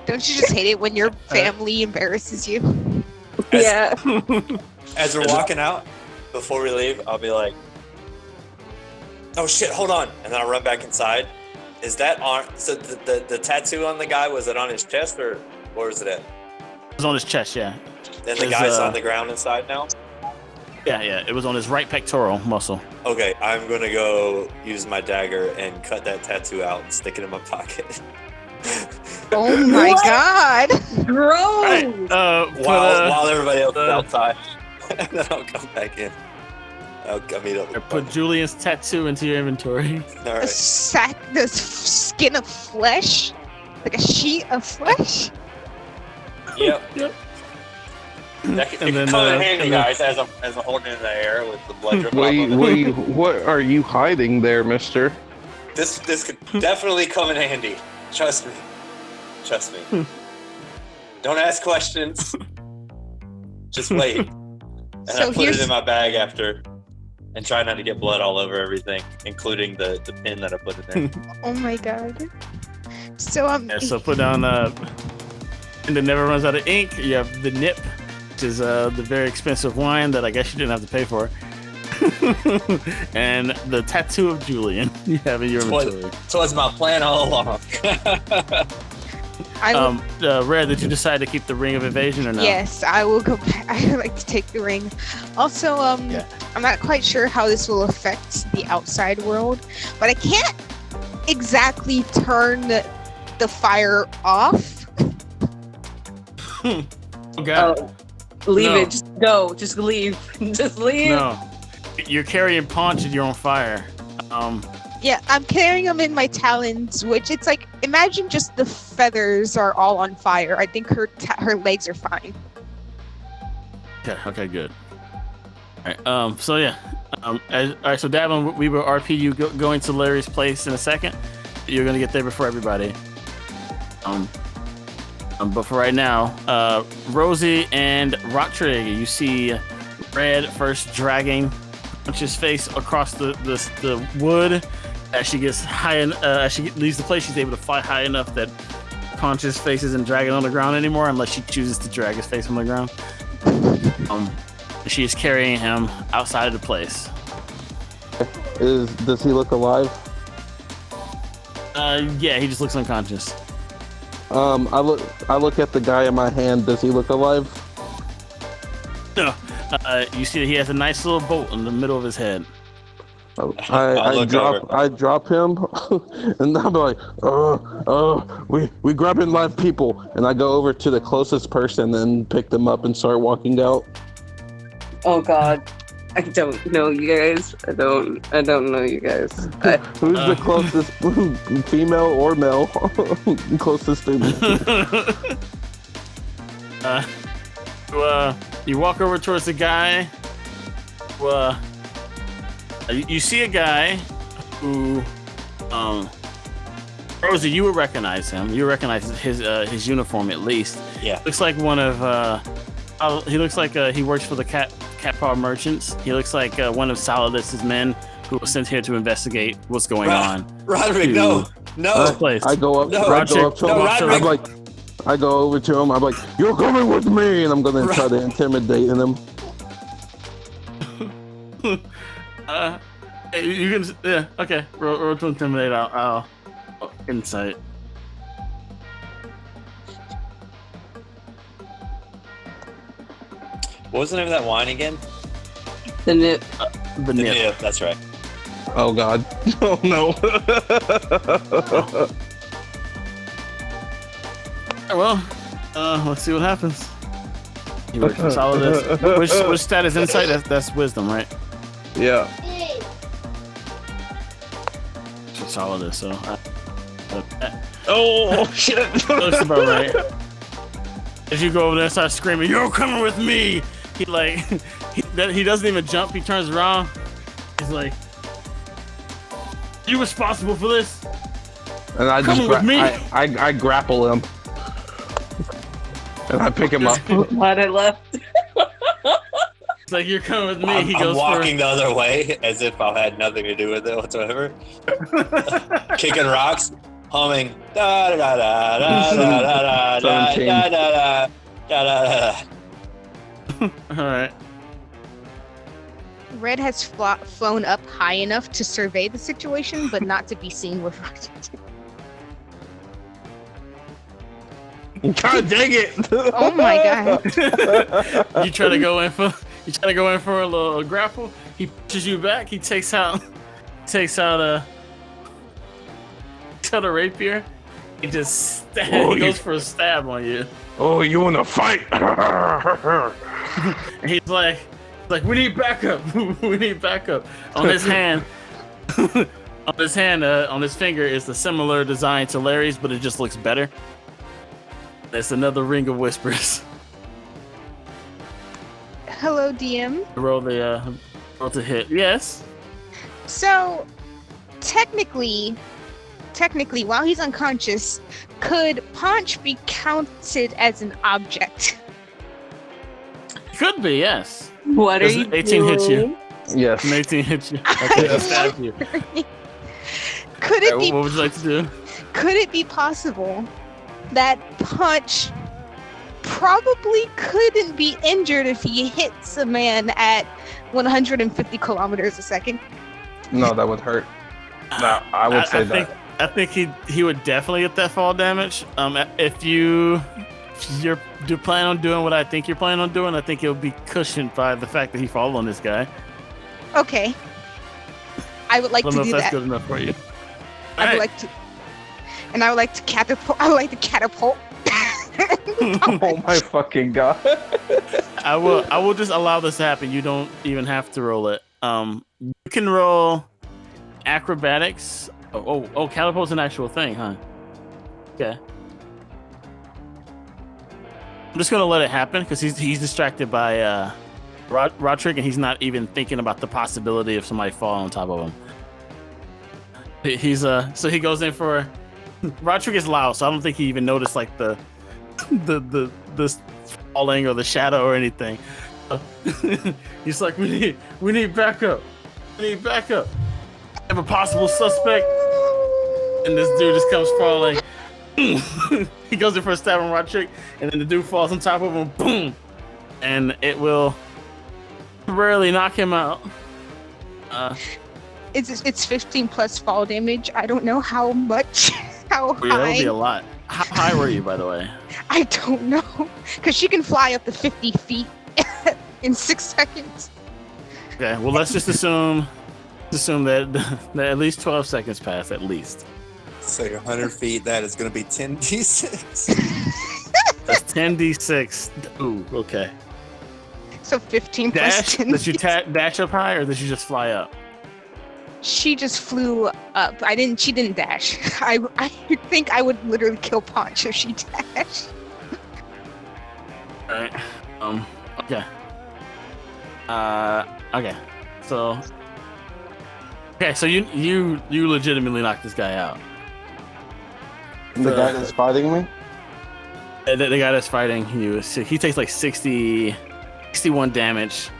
Don't you just hate it when your family embarrasses you? Yeah. As we're walking out, before we leave, I'll be like, "Oh shit, hold on!" And then I'll run back inside. Is that on? So the tattoo on the guy, was it on his chest or where is it at? It was on his chest, yeah. And the guy's on the ground inside now. Yeah. It was on his right pectoral muscle. Okay, I'm gonna go use my dagger and cut that tattoo out and stick it in my pocket. Oh my god! Gross! While everybody else is outside, and then I'll come back in. I'll meet up. Put Julian's tattoo into your inventory. All A right. sack, the skin of flesh, like a sheet of flesh. Yep. That And then, come in handy, and then- guys, as I'm holding it in the air with the blood dripping. Wait, what are you hiding there, mister? This could definitely come in handy. Trust me. Don't ask questions. Just wait. And So I put it in my bag after, and try not to get blood all over everything, including the pin that I put in there. Oh my god. So Yeah, so put down and it never runs out of ink. You have the nip, which is the very expensive wine that I guess you didn't have to pay for. And the tattoo of Julian you have in your inventory. So it's my plan all along. Rare, did you decide to keep the ring of evasion or not? Yes, I will go back. I would like to take the ring. Also, Yeah. I'm not quite sure how this will affect the outside world, but I can't exactly turn the fire off. Okay. Leave No. it. Just go. Just leave. Just leave. No. You're carrying Paunch and you're on fire. Yeah, I'm carrying them in my talons, which it's like, imagine just the feathers are all on fire. I think her legs are fine. Okay, good. All right, so yeah. All right, so Davin, we will RP you going to Larry's place in a second. You're gonna get there before everybody. But for right now, Rosie and Rottrig, you see Red first dragging Punch's face across the wood. As she gets high, as she leaves the place, she's able to fly high enough that Punch's face isn't dragging on the ground anymore, unless she chooses to drag his face on the ground. She is carrying him outside of the place. Does he look alive? Yeah, he just looks unconscious. I look at the guy in my hand. Does he look alive? No, you see that he has a nice little bolt in the middle of his head. I drop him, and I'm like, we grabbing live people, and I go over to the closest person and pick them up and start walking out. Oh God. I don't know you guys. I don't know you guys. Who's the closest female or male closest to me? You walk over towards the guy. You see a guy who, Rosie, you would recognize him. You recognize his uniform at least. Yeah. Looks like one of. He looks like he works for the cat paw merchants. He looks like one of Saladus's men who was sent here to investigate what's going on. Roderick, no. Place. I go up. No, I go up to him. Roderick. I'm like, I go over to him. I'm like, "You're coming with me," and I'm gonna try to intimidate him. You can, yeah, okay. Roll to intimidate. I'll insight. What was the name of that wine again? The nip. The nip. Yeah, that's right. Oh God. Oh no. Well, let's see what happens. You work for solid. Which status? Insight. That's wisdom, right? Yeah. Solid. So. Oh shit. Looks about right. As you go over there and start screaming, "You're coming with me!" He like, he doesn't even jump. He turns around. He's like, "You responsible for this?" And I Coming with me. I grapple him. And I pick him up. Glad I left. It's like, "You're coming with me." He I'm goes walking the other way as if I had nothing to do with it whatsoever. Kicking rocks, humming. Da da da da da da da da da da da da. All right. Red has flown up high enough to survey the situation, but not to be seen with Roger. God dang it! Oh my god. You try to go in for a little grapple. He pushes you back. He takes out a rapier. He just he goes for a stab on you. Oh, you wanna fight? And he's like, "We need backup. We need backup." On his hand, on his finger is the similar design to Larry's, but it just looks better. That's another ring of whispers. Hello, DM. Roll to hit. Yes. So, technically, while he's unconscious, could Punch be counted as an object? Could be, yes. What are Does you 18 doing? hit you? Yes. An 18 hits you. Okay, I stabbed you. Could it be? What would you like to do? Could it be possible that Punch probably couldn't be injured if he hits a man at 150 kilometers a second? No, that would hurt. No, I would say that. I think he would definitely get that fall damage. If you're planning on doing what I think you're planning on doing, I think it'll be cushioned by the fact that he fall on this guy. Okay. I would like I don't to know do if that's that. good enough for you. I would like to. And I would like to catapult. I would like to catapult. Oh my fucking god. I will just allow this to happen. You don't even have to roll it. You can roll acrobatics. Oh, catapult's an actual thing, huh? Okay. I'm just gonna let it happen because he's distracted by Roderick, and he's not even thinking about the possibility of somebody falling on top of him. So he goes in for. Roderick is loud, so I don't think he even noticed like the falling or the shadow or anything. He's like, we need backup. We need backup. I have a possible suspect, and this dude just comes falling. He goes in for a stab on Roderick, and then the dude falls on top of him. Boom, and it will rarely knock him out. It's 15 plus fall damage. I don't know how much. How Yeah, that'll high? be a lot. How high were you, by the way? I don't know, because she can fly up to 50 feet in 6 seconds. Okay, well, let's just assume that at least 12 seconds pass, at least. So you're 100 feet. That is going to be 10d6. That's 10d6. Ooh, okay. So 15 plus Dash? 10. Did you dash up high, or did you just fly up? She just flew up. She didn't dash. I think I would literally kill Punch if she dashed. All right. Okay. Okay. So. Okay, so you legitimately knocked this guy out. The guy that's fighting me? The guy that's fighting you, so he takes like 61 damage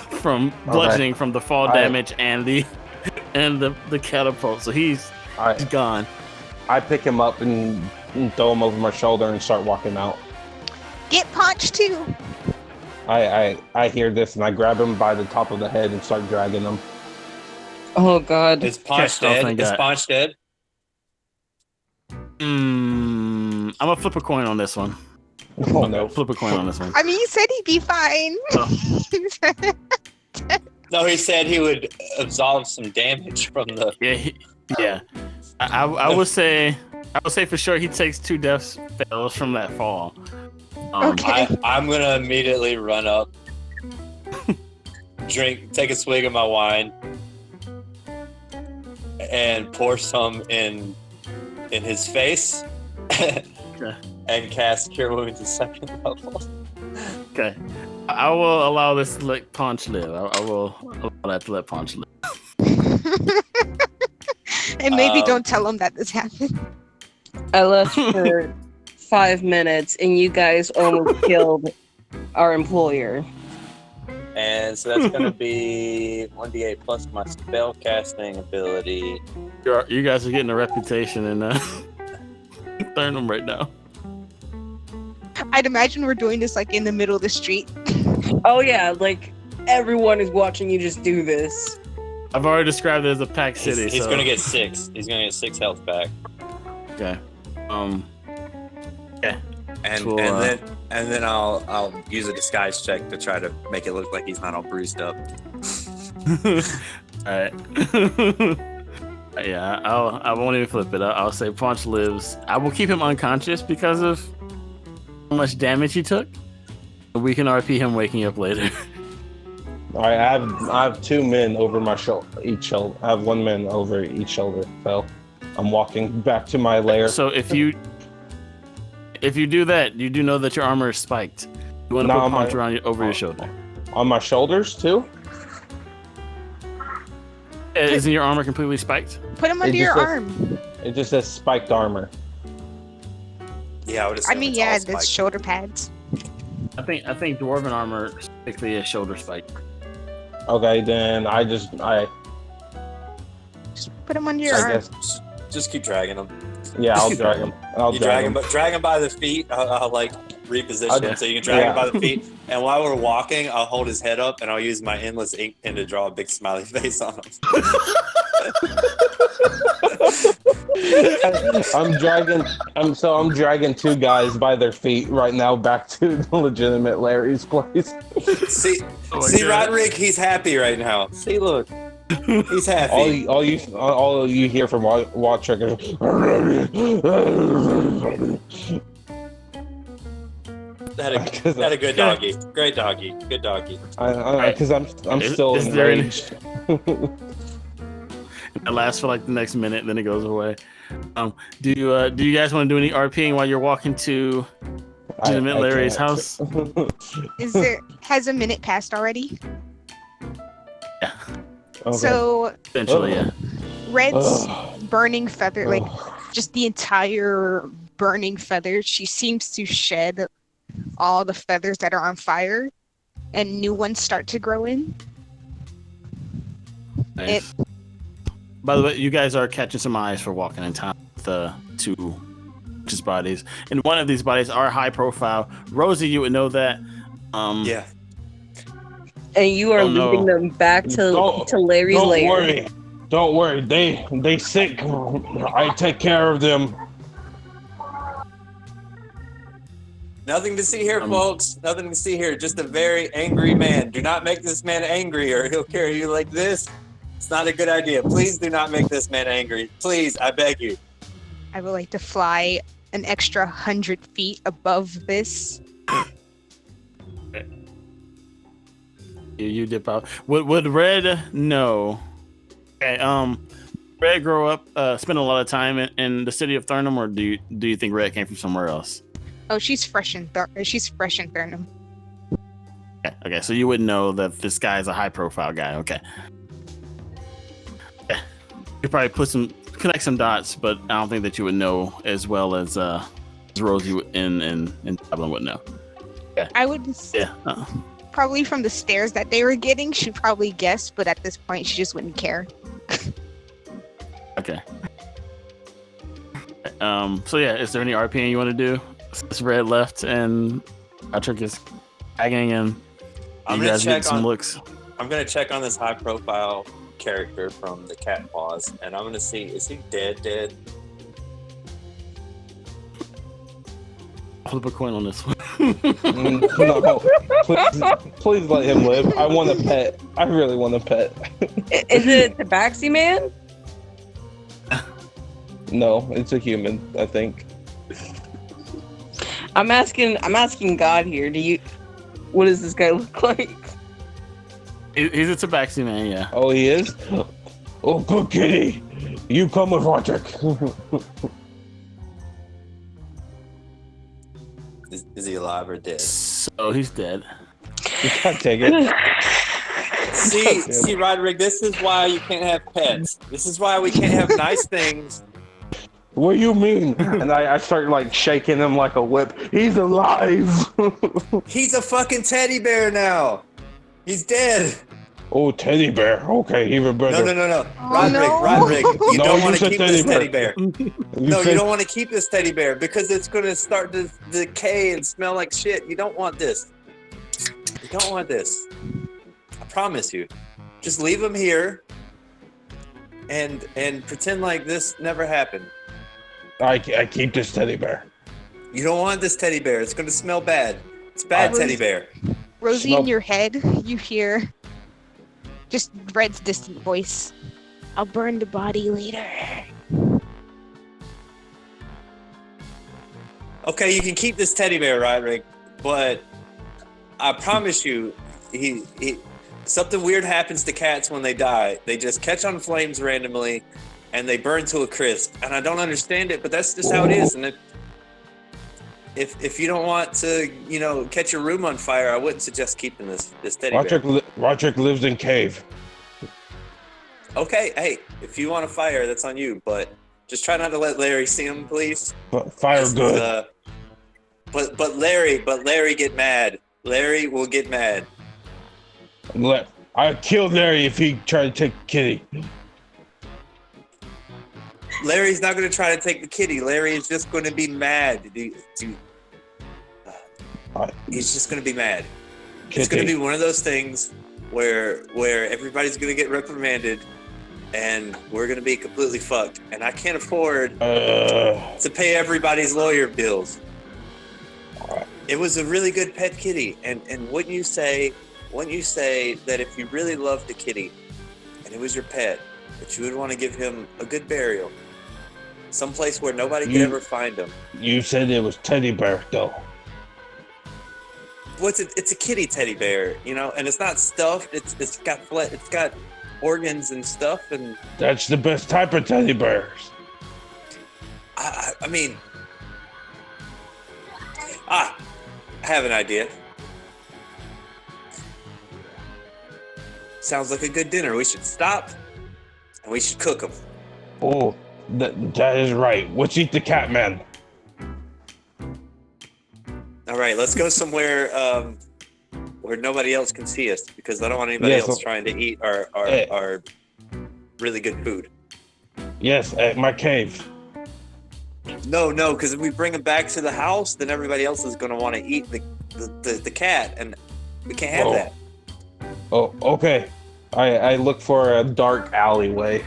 from bludgeoning from the fall damage and the catapult. So he's gone. I pick him up and throw him over my shoulder and start walking out. Get Punch too. I hear this and I grab him by the top of the head and start dragging him. Oh god. Is Punch dead? Is Punch dead? I'm gonna flip a coin on this one. Oh Okay, no. flip a coin on this one. I mean, you said he'd be fine. No, he said he would absolve some damage from the. Yeah. I would say for sure he takes 2 death fails from that fall. Okay. I'm gonna immediately run up, take a swig of my wine, and pour some in his face, and cast Cure Wounds to 2nd level. Okay. I will allow this to let Punch live. I will allow that to let Punch live. And maybe don't tell him that this happened. I left for 5 minutes, and you guys almost killed our employer. And so that's gonna be 1d8 plus my spell casting ability. You guys are getting a reputation in Thurnham right now. I'd imagine we're doing this like in the middle of the street. Oh yeah, like everyone is watching you just do this. I've already described it as a packed city. He's so. gonna get 6. He's gonna get 6 health back. Okay. Yeah. And Cool, and then I'll use a disguise check to try to make it look like he's not all bruised up. All right. Yeah, I won't even flip it. I'll say Punch lives. I will keep him unconscious because of how much damage he took. We can RP him waking up later. All right, I have 2 men over my each shoulder. I have 1 man over each shoulder. So I'm walking back to my lair. So if you do that, you do know that your armor is spiked. You want to put Punch around over your shoulder. On my shoulders too? Isn't your armor completely spiked? Put him under your arm. It just says spiked armor. Yeah, I would assume. I mean, it's all yeah, spiked. that's shoulder pads. I think dwarven armor specifically is shoulder spiked. Okay, then I Just put him under your I arm. guess. Just keep dragging him. Yeah, I'll drag him. You drag him, but drag him by the feet. I'll like reposition him so you can drag him by the feet. And while we're walking, I'll hold his head up and I'll use my endless ink pen to draw a big smiley face on him. I'm dragging 2 guys by their feet right now back to the legitimate Larry's place. See, God. Roderick, he's happy right now. See, look, he's happy. All you hear from Watcher is Had a good doggy. Great doggy. Good doggy. Because I'm still is there any- enraged. It lasts for like the next minute, then it goes away. Do you guys want to do any RPing while you're walking to legitimate Larry's house? Has a minute passed already? Yeah. Okay. So Eventually, yeah. Red's burning feather, like just the entire burning feather, she seems to shed all the feathers that are on fire and new ones start to grow in. Nice. By the way, you guys are catching some eyes for walking in town with 2 just bodies. And one of these bodies are high profile. Rosie, you would know that. Yeah. And you are leading them back to Larry's lair. Don't worry. They sick. I take care of them. Nothing to see here, folks. Nothing to see here. Just a very angry man. Do not make this man angry or he'll carry you like this. It's not a good idea. Please do not make this man angry. Please, I beg you. I would like to fly an extra 100 feet above this. You dip out. Would Red know? Okay, Red grow up, spend a lot of time in the city of Thurnham, or do you think Red came from somewhere else? Oh, she's fresh in Thurnham. Okay, so you wouldn't know that this guy is a high profile guy. Okay. You probably connect some dots, but I don't think that you would know as well as Rosie in Dublin would know. Yeah. I would. Yeah. Probably from the stares that they were getting, she'd probably guess, but at this point, she just wouldn't care. Okay. So yeah, is there any RPing you want to do? Since Red left and Patrick is tagging and you guys get some looks. I'm gonna check on this high profile character from the Cat Paws, and I'm gonna see, is he dead? Flip a coin on this one. No, please let him live. I want a pet. I really want a pet. Is it the Tabaxi Man? No, it's a human, I think. I'm asking God here. What does this guy look like? He's a Tabaxi Man, yeah. Oh, he is? Oh, good kitty. You come with Roderick. Is he alive or dead? So he's dead. You can't take it. See, Roderick, this is why you can't have pets. This is why we can't have nice things. What do you mean? And I start like shaking him like a whip. He's alive. He's a fucking teddy bear now. He's dead. Oh, teddy bear. Okay, even better. No. Oh, Roderick, you No, don't you want to said keep this teddy teddy bear. No, said- you don't want to keep this teddy bear because it's going to start to decay and smell like shit. You don't want this. You don't want this. I promise you. Just leave him here and pretend like this never happened. I keep this teddy bear. You don't want this teddy bear. It's going to smell bad. It's bad teddy bear. Rosie, Smell- in your head, you hear just Red's distant voice. I'll burn the body later. Okay, you can keep this teddy bear, Roderick, but I promise you, he something weird happens to cats when they die. They just catch on flames randomly, and they burn to a crisp. And I don't understand it, but that's just how it is. And if you don't want to, catch your room on fire, I wouldn't suggest keeping this teddy bear. Roderick lives in cave. Okay, hey, if you want a fire, that's on you, but just try not to let Larry see him, please. Fire This is, good. But Larry get mad. Larry will get mad. I killed Larry if he tried to take Kitty. Larry's not going to try to take the kitty. Larry is just going to be mad. He's just going to be mad. It's going to be one of those things where everybody's going to get reprimanded, and we're going to be completely fucked. And I can't afford to pay everybody's lawyer bills. It was a really good pet kitty, and wouldn't you say that if you really loved a kitty, and it was your pet, that you would want to give him a good burial, someplace where nobody could ever find him. You said it was teddy bear, though. It's a kitty teddy bear, and it's not stuffed. It's got organs and stuff, and That's the best type of teddy bears. I mean, I have an idea. Sounds like a good dinner. We should stop, and we should cook them. Oh, that is right. Let's eat the cat man. All right, let's go somewhere where nobody else can see us, because I don't want anybody else trying to eat our really good food. Yes, at my cave. No, because if we bring him back to the house, then everybody else is going to want to eat the cat, and we can't have that. Oh, okay. I look for a dark alleyway.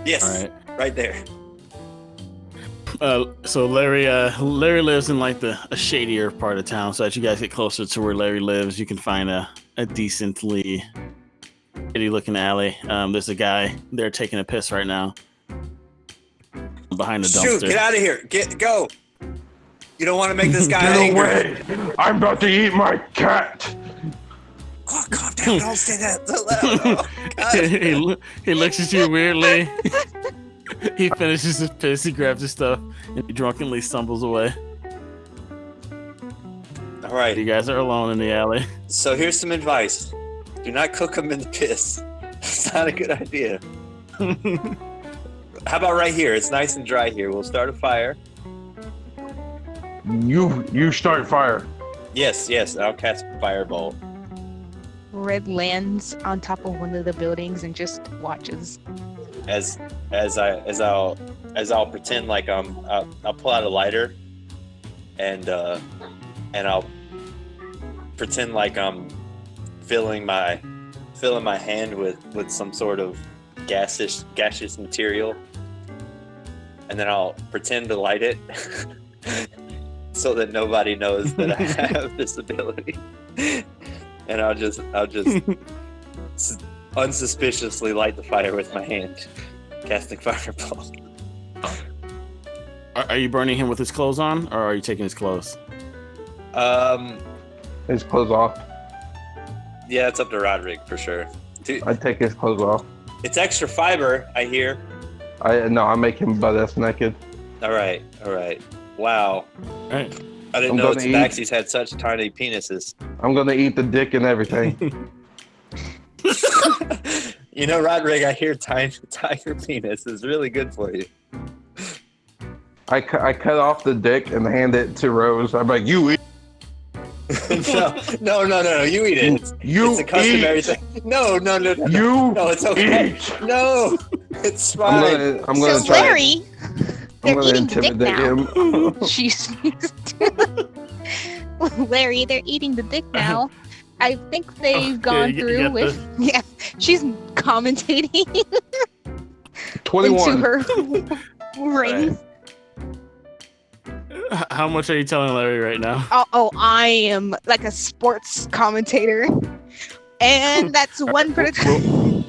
Yes, All right. right there. So Larry lives in like a shadier part of town. So as you guys get closer to where Larry lives, you can find a decently shitty looking alley. There's a guy there taking a piss right now behind the dumpster. Shoot, get out of here. Go. You don't want to make this guy Get angry. away! I'm about to eat my cat. Oh, calm down. Don't say that so loud. Oh, God. he looks at you weirdly. He finishes his piss, he grabs his stuff, and he drunkenly stumbles away. All right. You guys are alone in the alley. So here's some advice. Do not cook them in the piss. It's not a good idea. How about right here? It's nice and dry here. We'll start a fire. You start fire. Yes. I'll cast a fireball. Red lands on top of one of the buildings and just watches. As I'll pretend like I'll pull out a lighter, and I'll pretend like I'm filling my hand with some sort of gaseous material, and then I'll pretend to light it, so that nobody knows that I have this ability. And I'll just unsuspiciously light the fire with my hand, casting fireball. Are you burning him with his clothes on, or are you taking his clothes? His clothes off. Yeah, it's up to Roderick for sure. Dude, I take his clothes off. it's extra fiber, I hear. I make him butt-ass naked. All right. Wow. All right. I didn't know Tabaxi's had such tiny penises. I'm gonna eat the dick and everything. You know, Roderick, I hear tiger penis is really good for you. I cut off the dick and hand it to Rose. I'm like, you eat. No. You eat it. It's a customary thing. No. You No, it's okay. eat. No, it's fine. I'm gonna So try. Larry, I'm they're gonna eating the dick intimidate now. him. She speaks to Larry, they're eating the dick now. I think they've gone you through got with. Yeah, she's commentating 21. into her ring. How much are you telling Larry right now? Oh, I am like a sports commentator, and that's one for the time.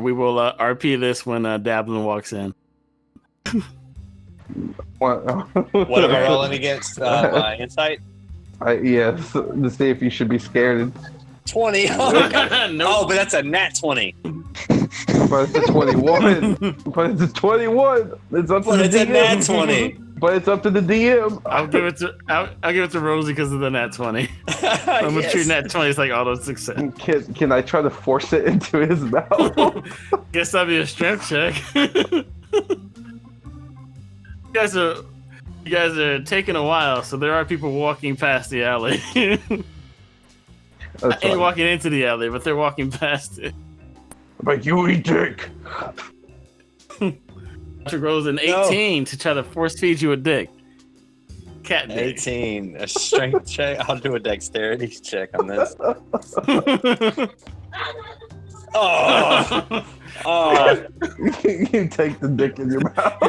We will RP this when Dablin walks in. What? What am I rolling against? My insight? Yes, to see if you should be scared. 20. Oh, but that's a nat 20. But it's a 21. But it's a 21. It's up to But the it's a DM. nat 20. But it's up to the DM. I'll give it to Rosie because of the nat 20. I'm gonna treat nat 20 as like auto success. Can I try to force it into his mouth? Guess that'd be a strength check. You guys are taking a while, so there are people walking past the alley. That's Ain't fine. walking into the alley, but they're walking past it. But you eat dick. Patrick rolls an 18 to try to force feed you a dick. Cat dick. 18. A strength check. I'll do a dexterity check on this. Oh. You take the dick in your mouth.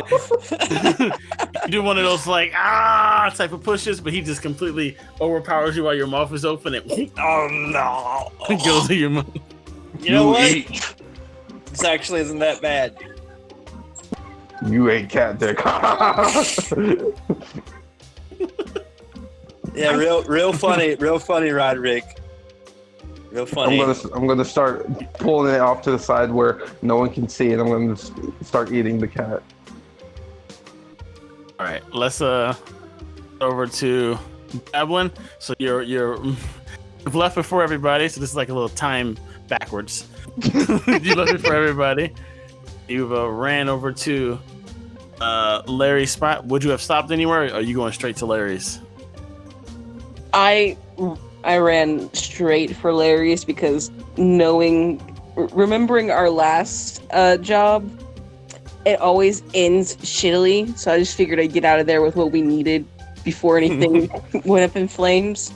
You do one of those like type of pushes, but he just completely overpowers you while your mouth is open and Oh no. goes in your mouth. You know what? Eat. This actually isn't that bad. You ate cat dick. Yeah, real funny, Roderick. Real funny. I'm gonna start pulling it off to the side where no one can see, and I'm gonna start eating the cat. All right, let's over to Dablin. So you've left before everybody, so this is like a little time backwards. You left before everybody. You've ran over to Larry's spot. Would you have stopped anywhere, or are you going straight to Larry's? I ran straight for Larry's because remembering our last job, it always ends shittily. So I just figured I'd get out of there with what we needed before anything went up in flames.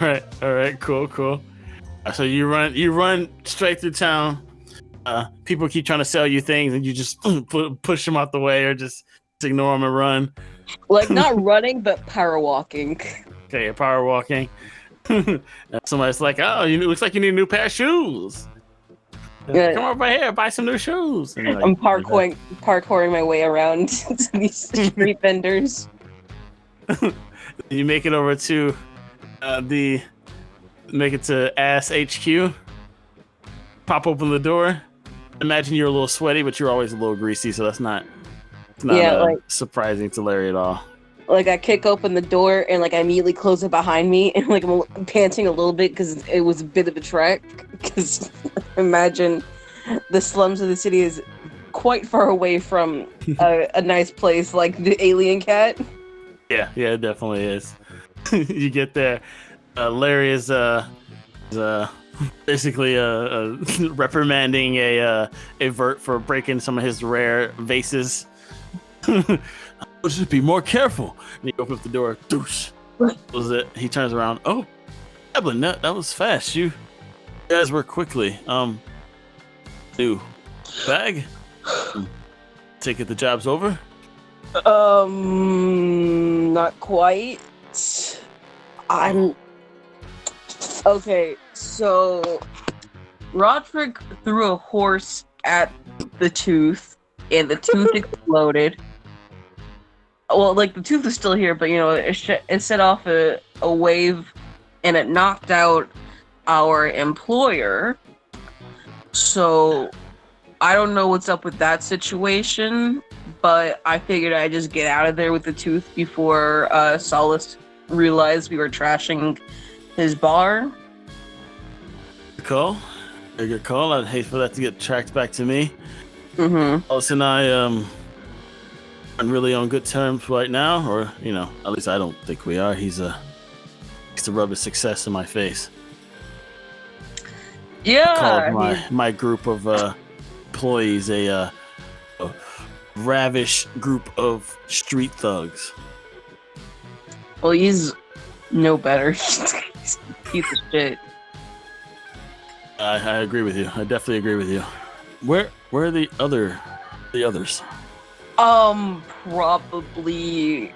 All right, cool. So you run straight through town. People keep trying to sell you things, and you just push them out the way, or just ignore them and run. Like not running, but power walking. Okay, power walking. Somebody's like, "Oh, it looks like you need a new pair of shoes. Yeah. Come over here, buy some new shoes." And you're like, I'm parkouring my way around to these street vendors. You make it over to Ass HQ. Pop open the door. Imagine you're a little sweaty, but you're always a little greasy, so it's not surprising to Larry at all. Like I kick open the door and like I immediately close it behind me, and like I'm panting a little bit because it was a bit of a trek. Because imagine the slums of the city is quite far away from a nice place like the alien cat. Yeah, it definitely is. You get there, Larry is basically reprimanding a vert for breaking some of his rare vases. Just be more careful. And he opens up the door. Doosh. Was it? He turns around. Oh, Evelyn, that was fast. You guys work quickly. New bag. Take it. The job's over. Not quite. I'm okay. So Roderick threw a horse at the tooth, and the tooth exploded. Well, like the tooth is still here, but it set off a wave, and it knocked out our employer. So I don't know what's up with that situation, but I figured I'd just get out of there with the tooth before Solace realized we were trashing his bar. Good call. A good call. I'd hate for that to get tracked back to me. Mm-hmm. Alice and I aren't really on good terms right now, or at least I don't think we are. He's to rub his success in my face. Yeah. Called my group of employees a ravish group of street thugs. Well, he's no better. He's a piece of shit. I agree with you. I definitely agree with you. Where are the others? Probably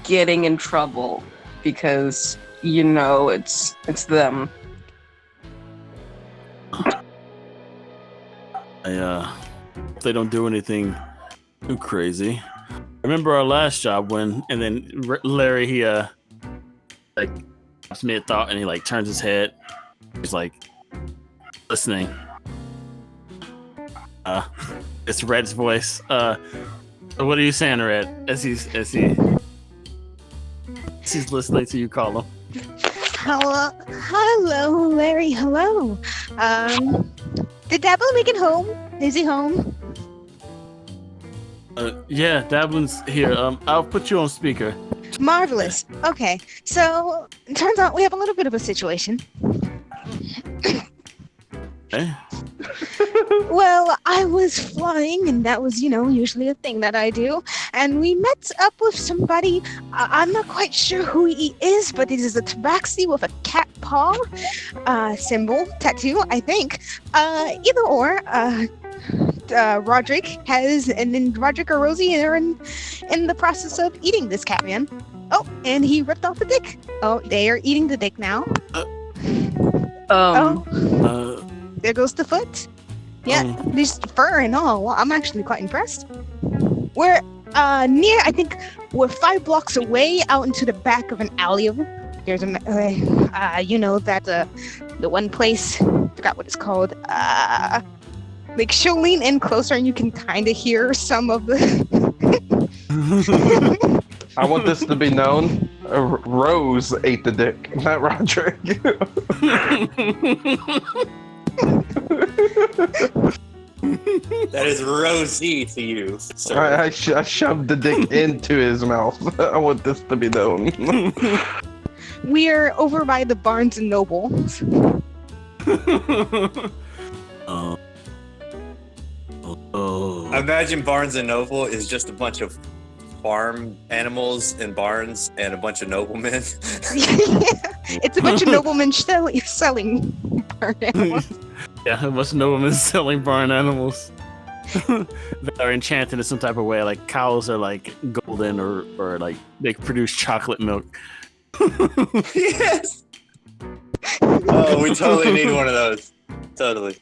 getting in trouble because it's them. Hope they don't do anything too crazy. I remember our last job and then Larry, he like gives me a thought and he like turns his head. He's like listening. It's Red's voice. What are you saying, Red? As he's listening to you call him. Hello, Larry. Hello. Did Dabbler make it home? Is he home? Yeah, Dablin's here. I'll put you on speaker. Marvelous. Okay, so it turns out we have a little bit of a situation. Okay. Well, I was flying, and that was, usually a thing that I do. And we met up with somebody. I'm not quite sure who he is, but it is a tabaxi with a cat paw symbol, tattoo, I think. Either or. Roderick or Rosie are in the process of eating this cat man. Oh, and he ripped off the dick. Oh, they are eating the dick now. There goes the foot. Yeah, there's fur and all. Well, I'm actually quite impressed. We're I think we're 5 blocks away out into the back of an alley. There's the one place, forgot what it's called. Like she'll lean in closer and you can kind of hear some of the. I want this to be known. Rose ate the dick, not Roderick. That is Rosie to you, sir. I shoved the dick into his mouth. I want this to be known. We're over by the Barnes and Noble. Imagine Barnes and Noble is just a bunch of farm animals in barns and a bunch of noblemen. It's a bunch of noblemen selling barn animals. Yeah, a bunch of noblemen selling barn animals that are enchanted in some type of way. Like cows are like golden or like they produce chocolate milk. Yes. Oh, we totally need one of those. Totally.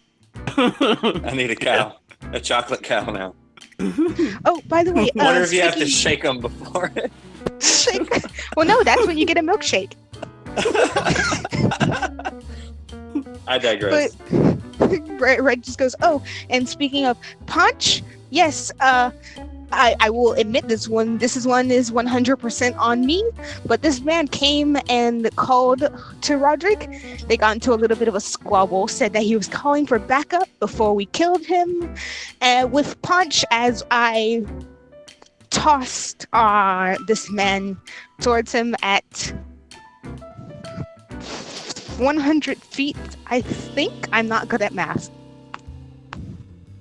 I need a cow. A chocolate cow now. Oh, by the way, wonder if you have to shake them before it. Shake. Well, no, that's when you get a milkshake. I digress. But Red just goes, oh, and speaking of Punch, yes, I will admit this one is 100% on me, but this man came and called to Roderick. They got into a little bit of a squabble, said that he was calling for backup before we killed him, with Punch as I tossed this man towards him at 100 feet, I think. I'm not good at math.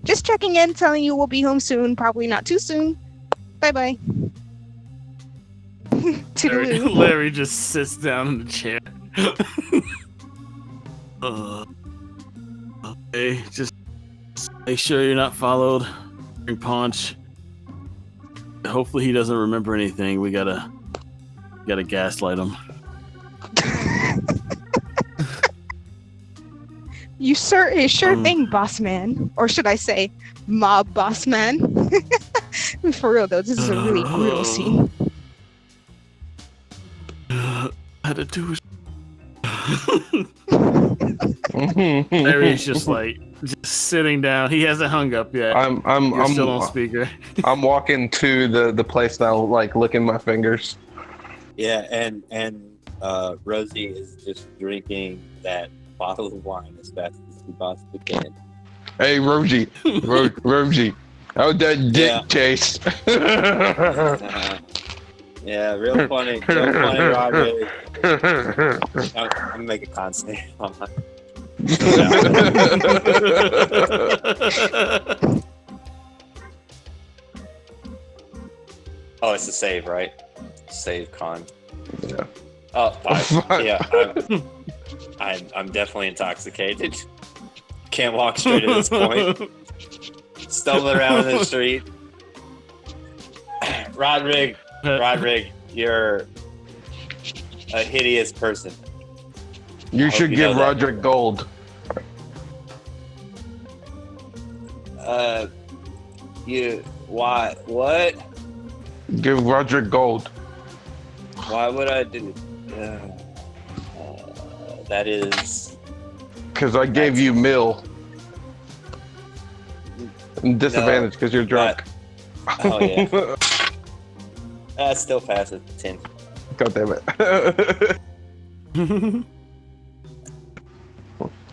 Just checking in, telling you we'll be home soon. Probably not too soon. Bye-bye. Larry just sits down in the chair. Okay, just make sure you're not followed. Punch. Hopefully he doesn't remember anything. We gotta gaslight him. You sure thing, boss man. Or should I say, mob boss man? For real though, this is a really brutal scene. Had to do it. Larry's just sitting down. He hasn't hung up yet. I'm still on speaker. I'm walking to the place now, like licking my fingers. Yeah, and Rosie is just drinking that bottle of wine as fast as she possibly can. Hey, Rosie. Rosie. How'd that dick taste? Yeah, real funny. Real funny, Roger. I'm gonna make a constant. Oh, it's a save, right? Save con. Yeah. Oh, 5. Yeah, I'm definitely intoxicated. Can't walk straight at this point. Stumbling around in the street. Rodrigue, you're a hideous person. You should give Roderick gold. What? Give Roderick gold. Why would I do? That is. Because I gave you mill. Disadvantage because you're drunk. Oh yeah. That still passes 10. God damn it.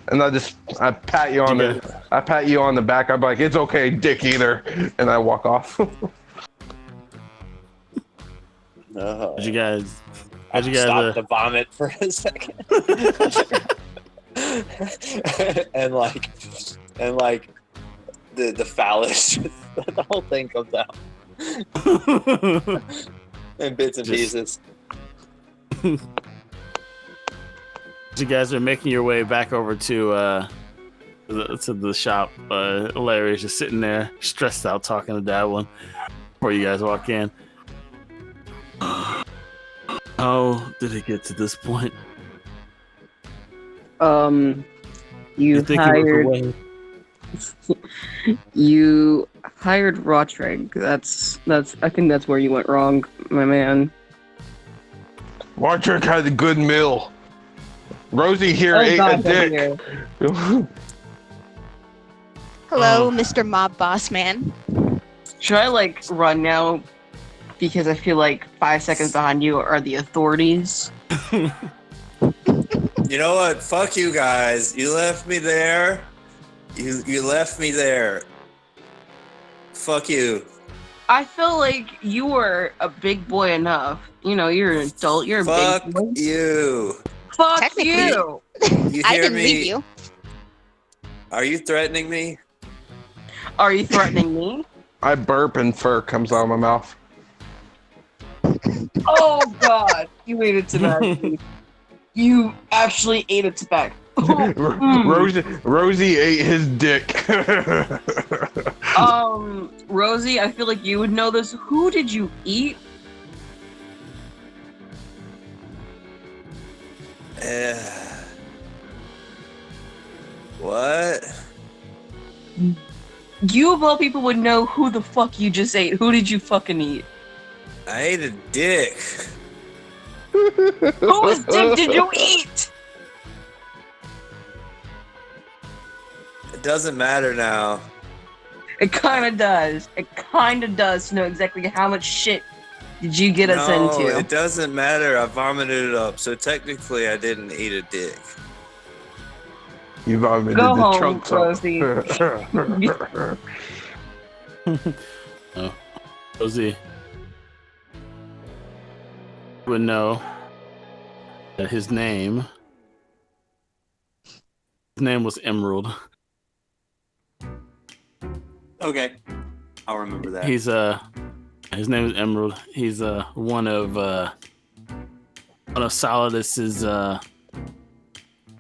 And I pat you on the back. I'm like, it's okay, dick eater, and I walk off. No. How'd you guys stop to vomit for a second. and the phallus, the whole thing comes out in bits and pieces. You guys are making your way back over to the shop. Larry's just sitting there, stressed out, talking to Dadwin before you guys walk in. How did it get to this point? You hired Rodrigue. That's. I think that's where you went wrong, my man. Roderick had a good meal. Rosie here ate a dick. Hello, Mr. Mob Boss Man. Should I run now? Because I feel like 5 seconds behind you are the authorities. You know what? Fuck you guys. You left me there. You left me there. Fuck you. I feel like you were a big boy enough. You know, you're an adult. You're a Fuck big boy. you. Fuck you. You I hear didn't me? leave you. Are you threatening me? Are you threatening me? I burp and fur comes out of my mouth. Oh God! You ate a tobacco. You actually ate a tobacco. Rosie ate his dick. Rosie, I feel like you would know this. Who did you eat? What? You of all people would know who the fuck you just ate. Who did you fucking eat? I ate a dick. Whose dick did you eat? It doesn't matter now. It kind of does. It kind of does to know exactly how much shit did you get us No, into. it doesn't matter. I vomited it up, so technically I didn't eat a dick. You vomited Go the home, chunks Rosie. Oh, Rosie would know that his name was Emerald. Okay, I'll remember that. He's his name is Emerald. He's one of Solidus's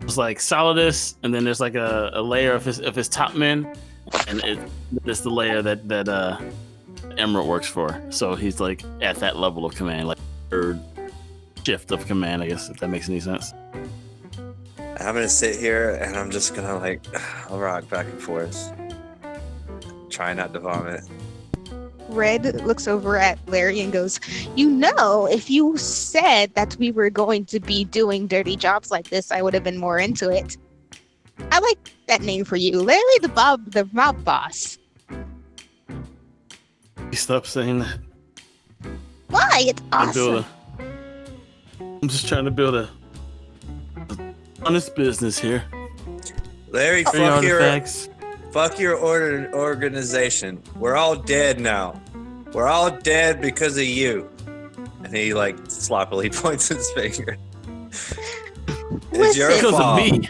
it's like Solidus, and then there's like a layer of his top men, and it's the layer that Emerald works for. So he's like at that level of command, like third shift of command, I guess, if that makes any sense. I'm gonna sit here and I'm just gonna like I'll rock back and forth. Try not to vomit. Red looks over at Larry and goes, if you said that we were going to be doing dirty jobs like this, I would have been more into it. I like that name for you. Larry the mob boss. Stop saying that. Why? It's awesome. I'm just trying to build a honest business here. Larry, fuck your organization. We're all dead now. We're all dead because of you. And he like sloppily points his finger. It's your because fault. of me.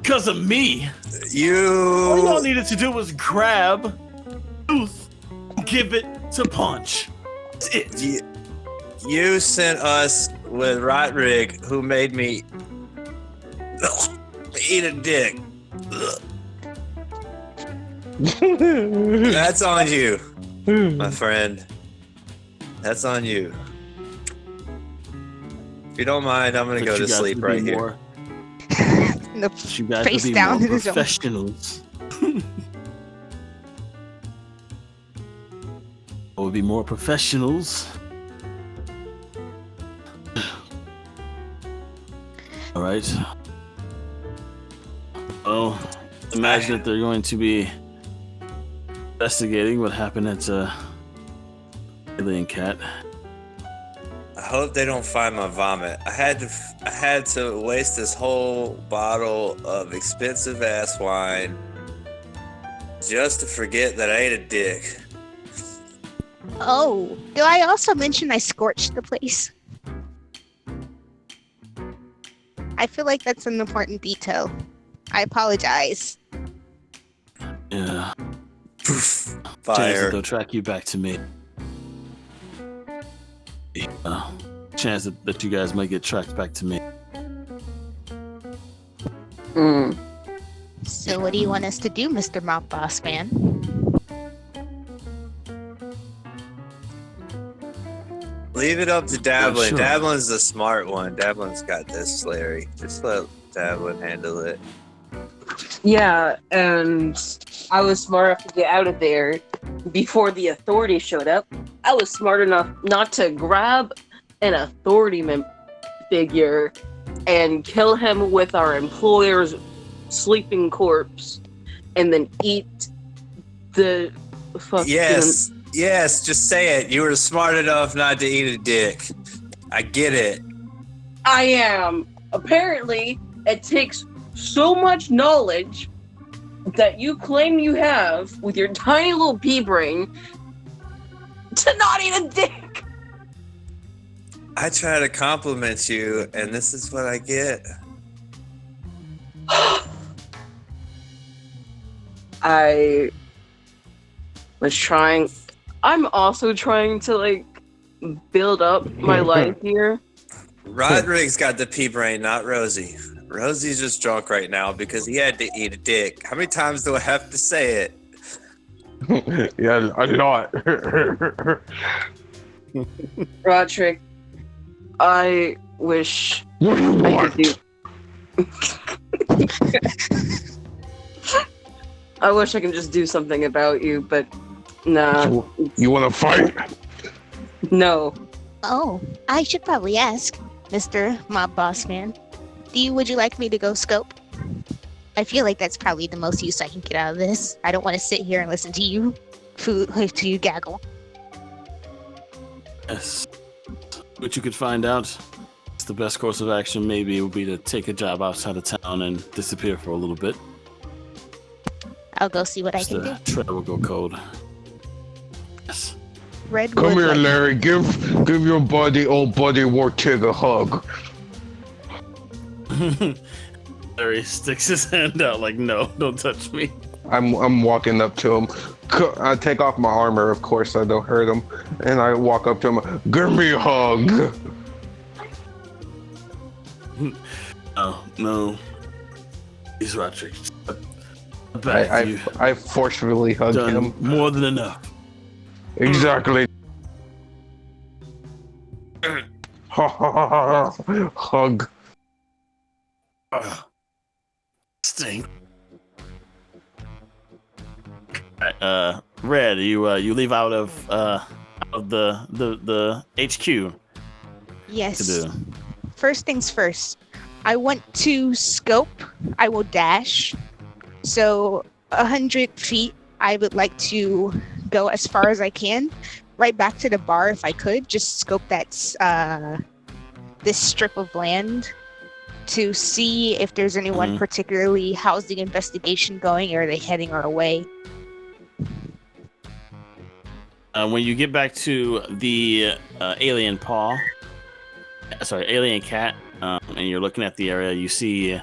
Because of me. All y'all needed to do was grab Tooth, give it to Punch. That's it. You sent us with Rodrig, who made me eat a dick. That's on you, my friend. That's on you. If you don't mind, I'm gonna go to sleep right here. You guys face would be down more in his own. professionals. Would be more professionals. All right. Well, imagine that they're going to be investigating what happened at Alien Cat. I hope they don't find my vomit. I had to waste this whole bottle of expensive ass wine just to forget that I ate a dick. Oh, do I also mention I scorched the place? I feel like that's an important detail. I apologize. Yeah. Poof. Chance Fire. that they'll track you back to me. Chance that you guys might get tracked back to me. So what do you want us to do, Mr. Mob Boss Man? Leave it up to Davlin. Sure. Davlin's the smart one. Davlin's got this, Larry. Just let Davlin handle it. Yeah, and I was smart enough to get out of there before the authorities showed up. I was smart enough not to grab an authority figure and kill him with our employer's sleeping corpse and then eat the fucking... Yes, just say it. You were smart enough not to eat a dick. I get it. I am. Apparently, it takes so much knowledge that you claim you have with your tiny little pea brain to not eat a dick. I try to compliment you, and this is what I get. I was trying... I'm also trying to, like, build up my life here. Rodrig's got the pea brain, not Rosie. Rosie's just drunk right now because he had to eat a dick. How many times do I have to say it? Yeah, a lot. Roderick, I wish I could do... I wish I could just do something about you, but nah. You want to fight? No. Oh, I should probably ask, Mr. Mob Boss Man. Would you like me to go scope? I feel like that's probably the most use I can get out of this. I don't want to sit here and listen to you gaggle. Yes. What you could find out, it's the best course of action maybe would be to take a job outside of town and disappear for a little bit. I'll go see what I can do. Travel go cold. Yes. Red Come would here, like- Larry. Give your old buddy Wartig a hug. Larry sticks his hand out like, no, don't touch me. I'm walking up to him. I take off my armor, of course, I don't hurt him. And I walk up to him. Give me a hug. Oh, no. He's Roderick. I forcefully hug Done him. more than enough. Exactly. Hug. Stink. Red, you leave out of the HQ Yes. to do. First things first. I want to scope. I will dash. So 100 feet. I would like to go as far as I can. Right back to the bar if I could. Just scope that this strip of land to see if there's anyone particularly. How's the investigation going? Or are they heading our way? When you get back to the alien cat, and you're looking at the area, you see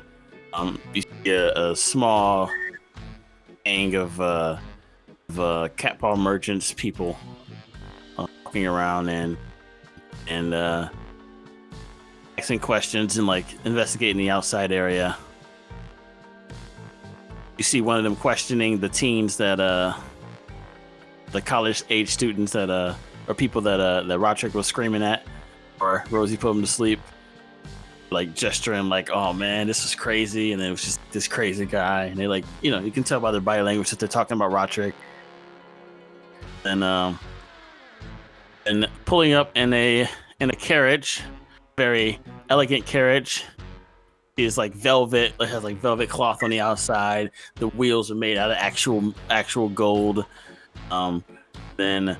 a small gang of cat paw merchants, people walking around and asking questions and like investigating the outside area. You see one of them questioning the teens that the college age students that or people that Roderick was screaming at, or Rosie put him to sleep, like gesturing like, oh man, this is crazy, and then it was just this crazy guy, and they like, you can tell by their body language that they're talking about Roderick. And pulling up in a carriage, very elegant carriage, is like velvet. It has like velvet cloth on the outside. The wheels are made out of actual gold. Then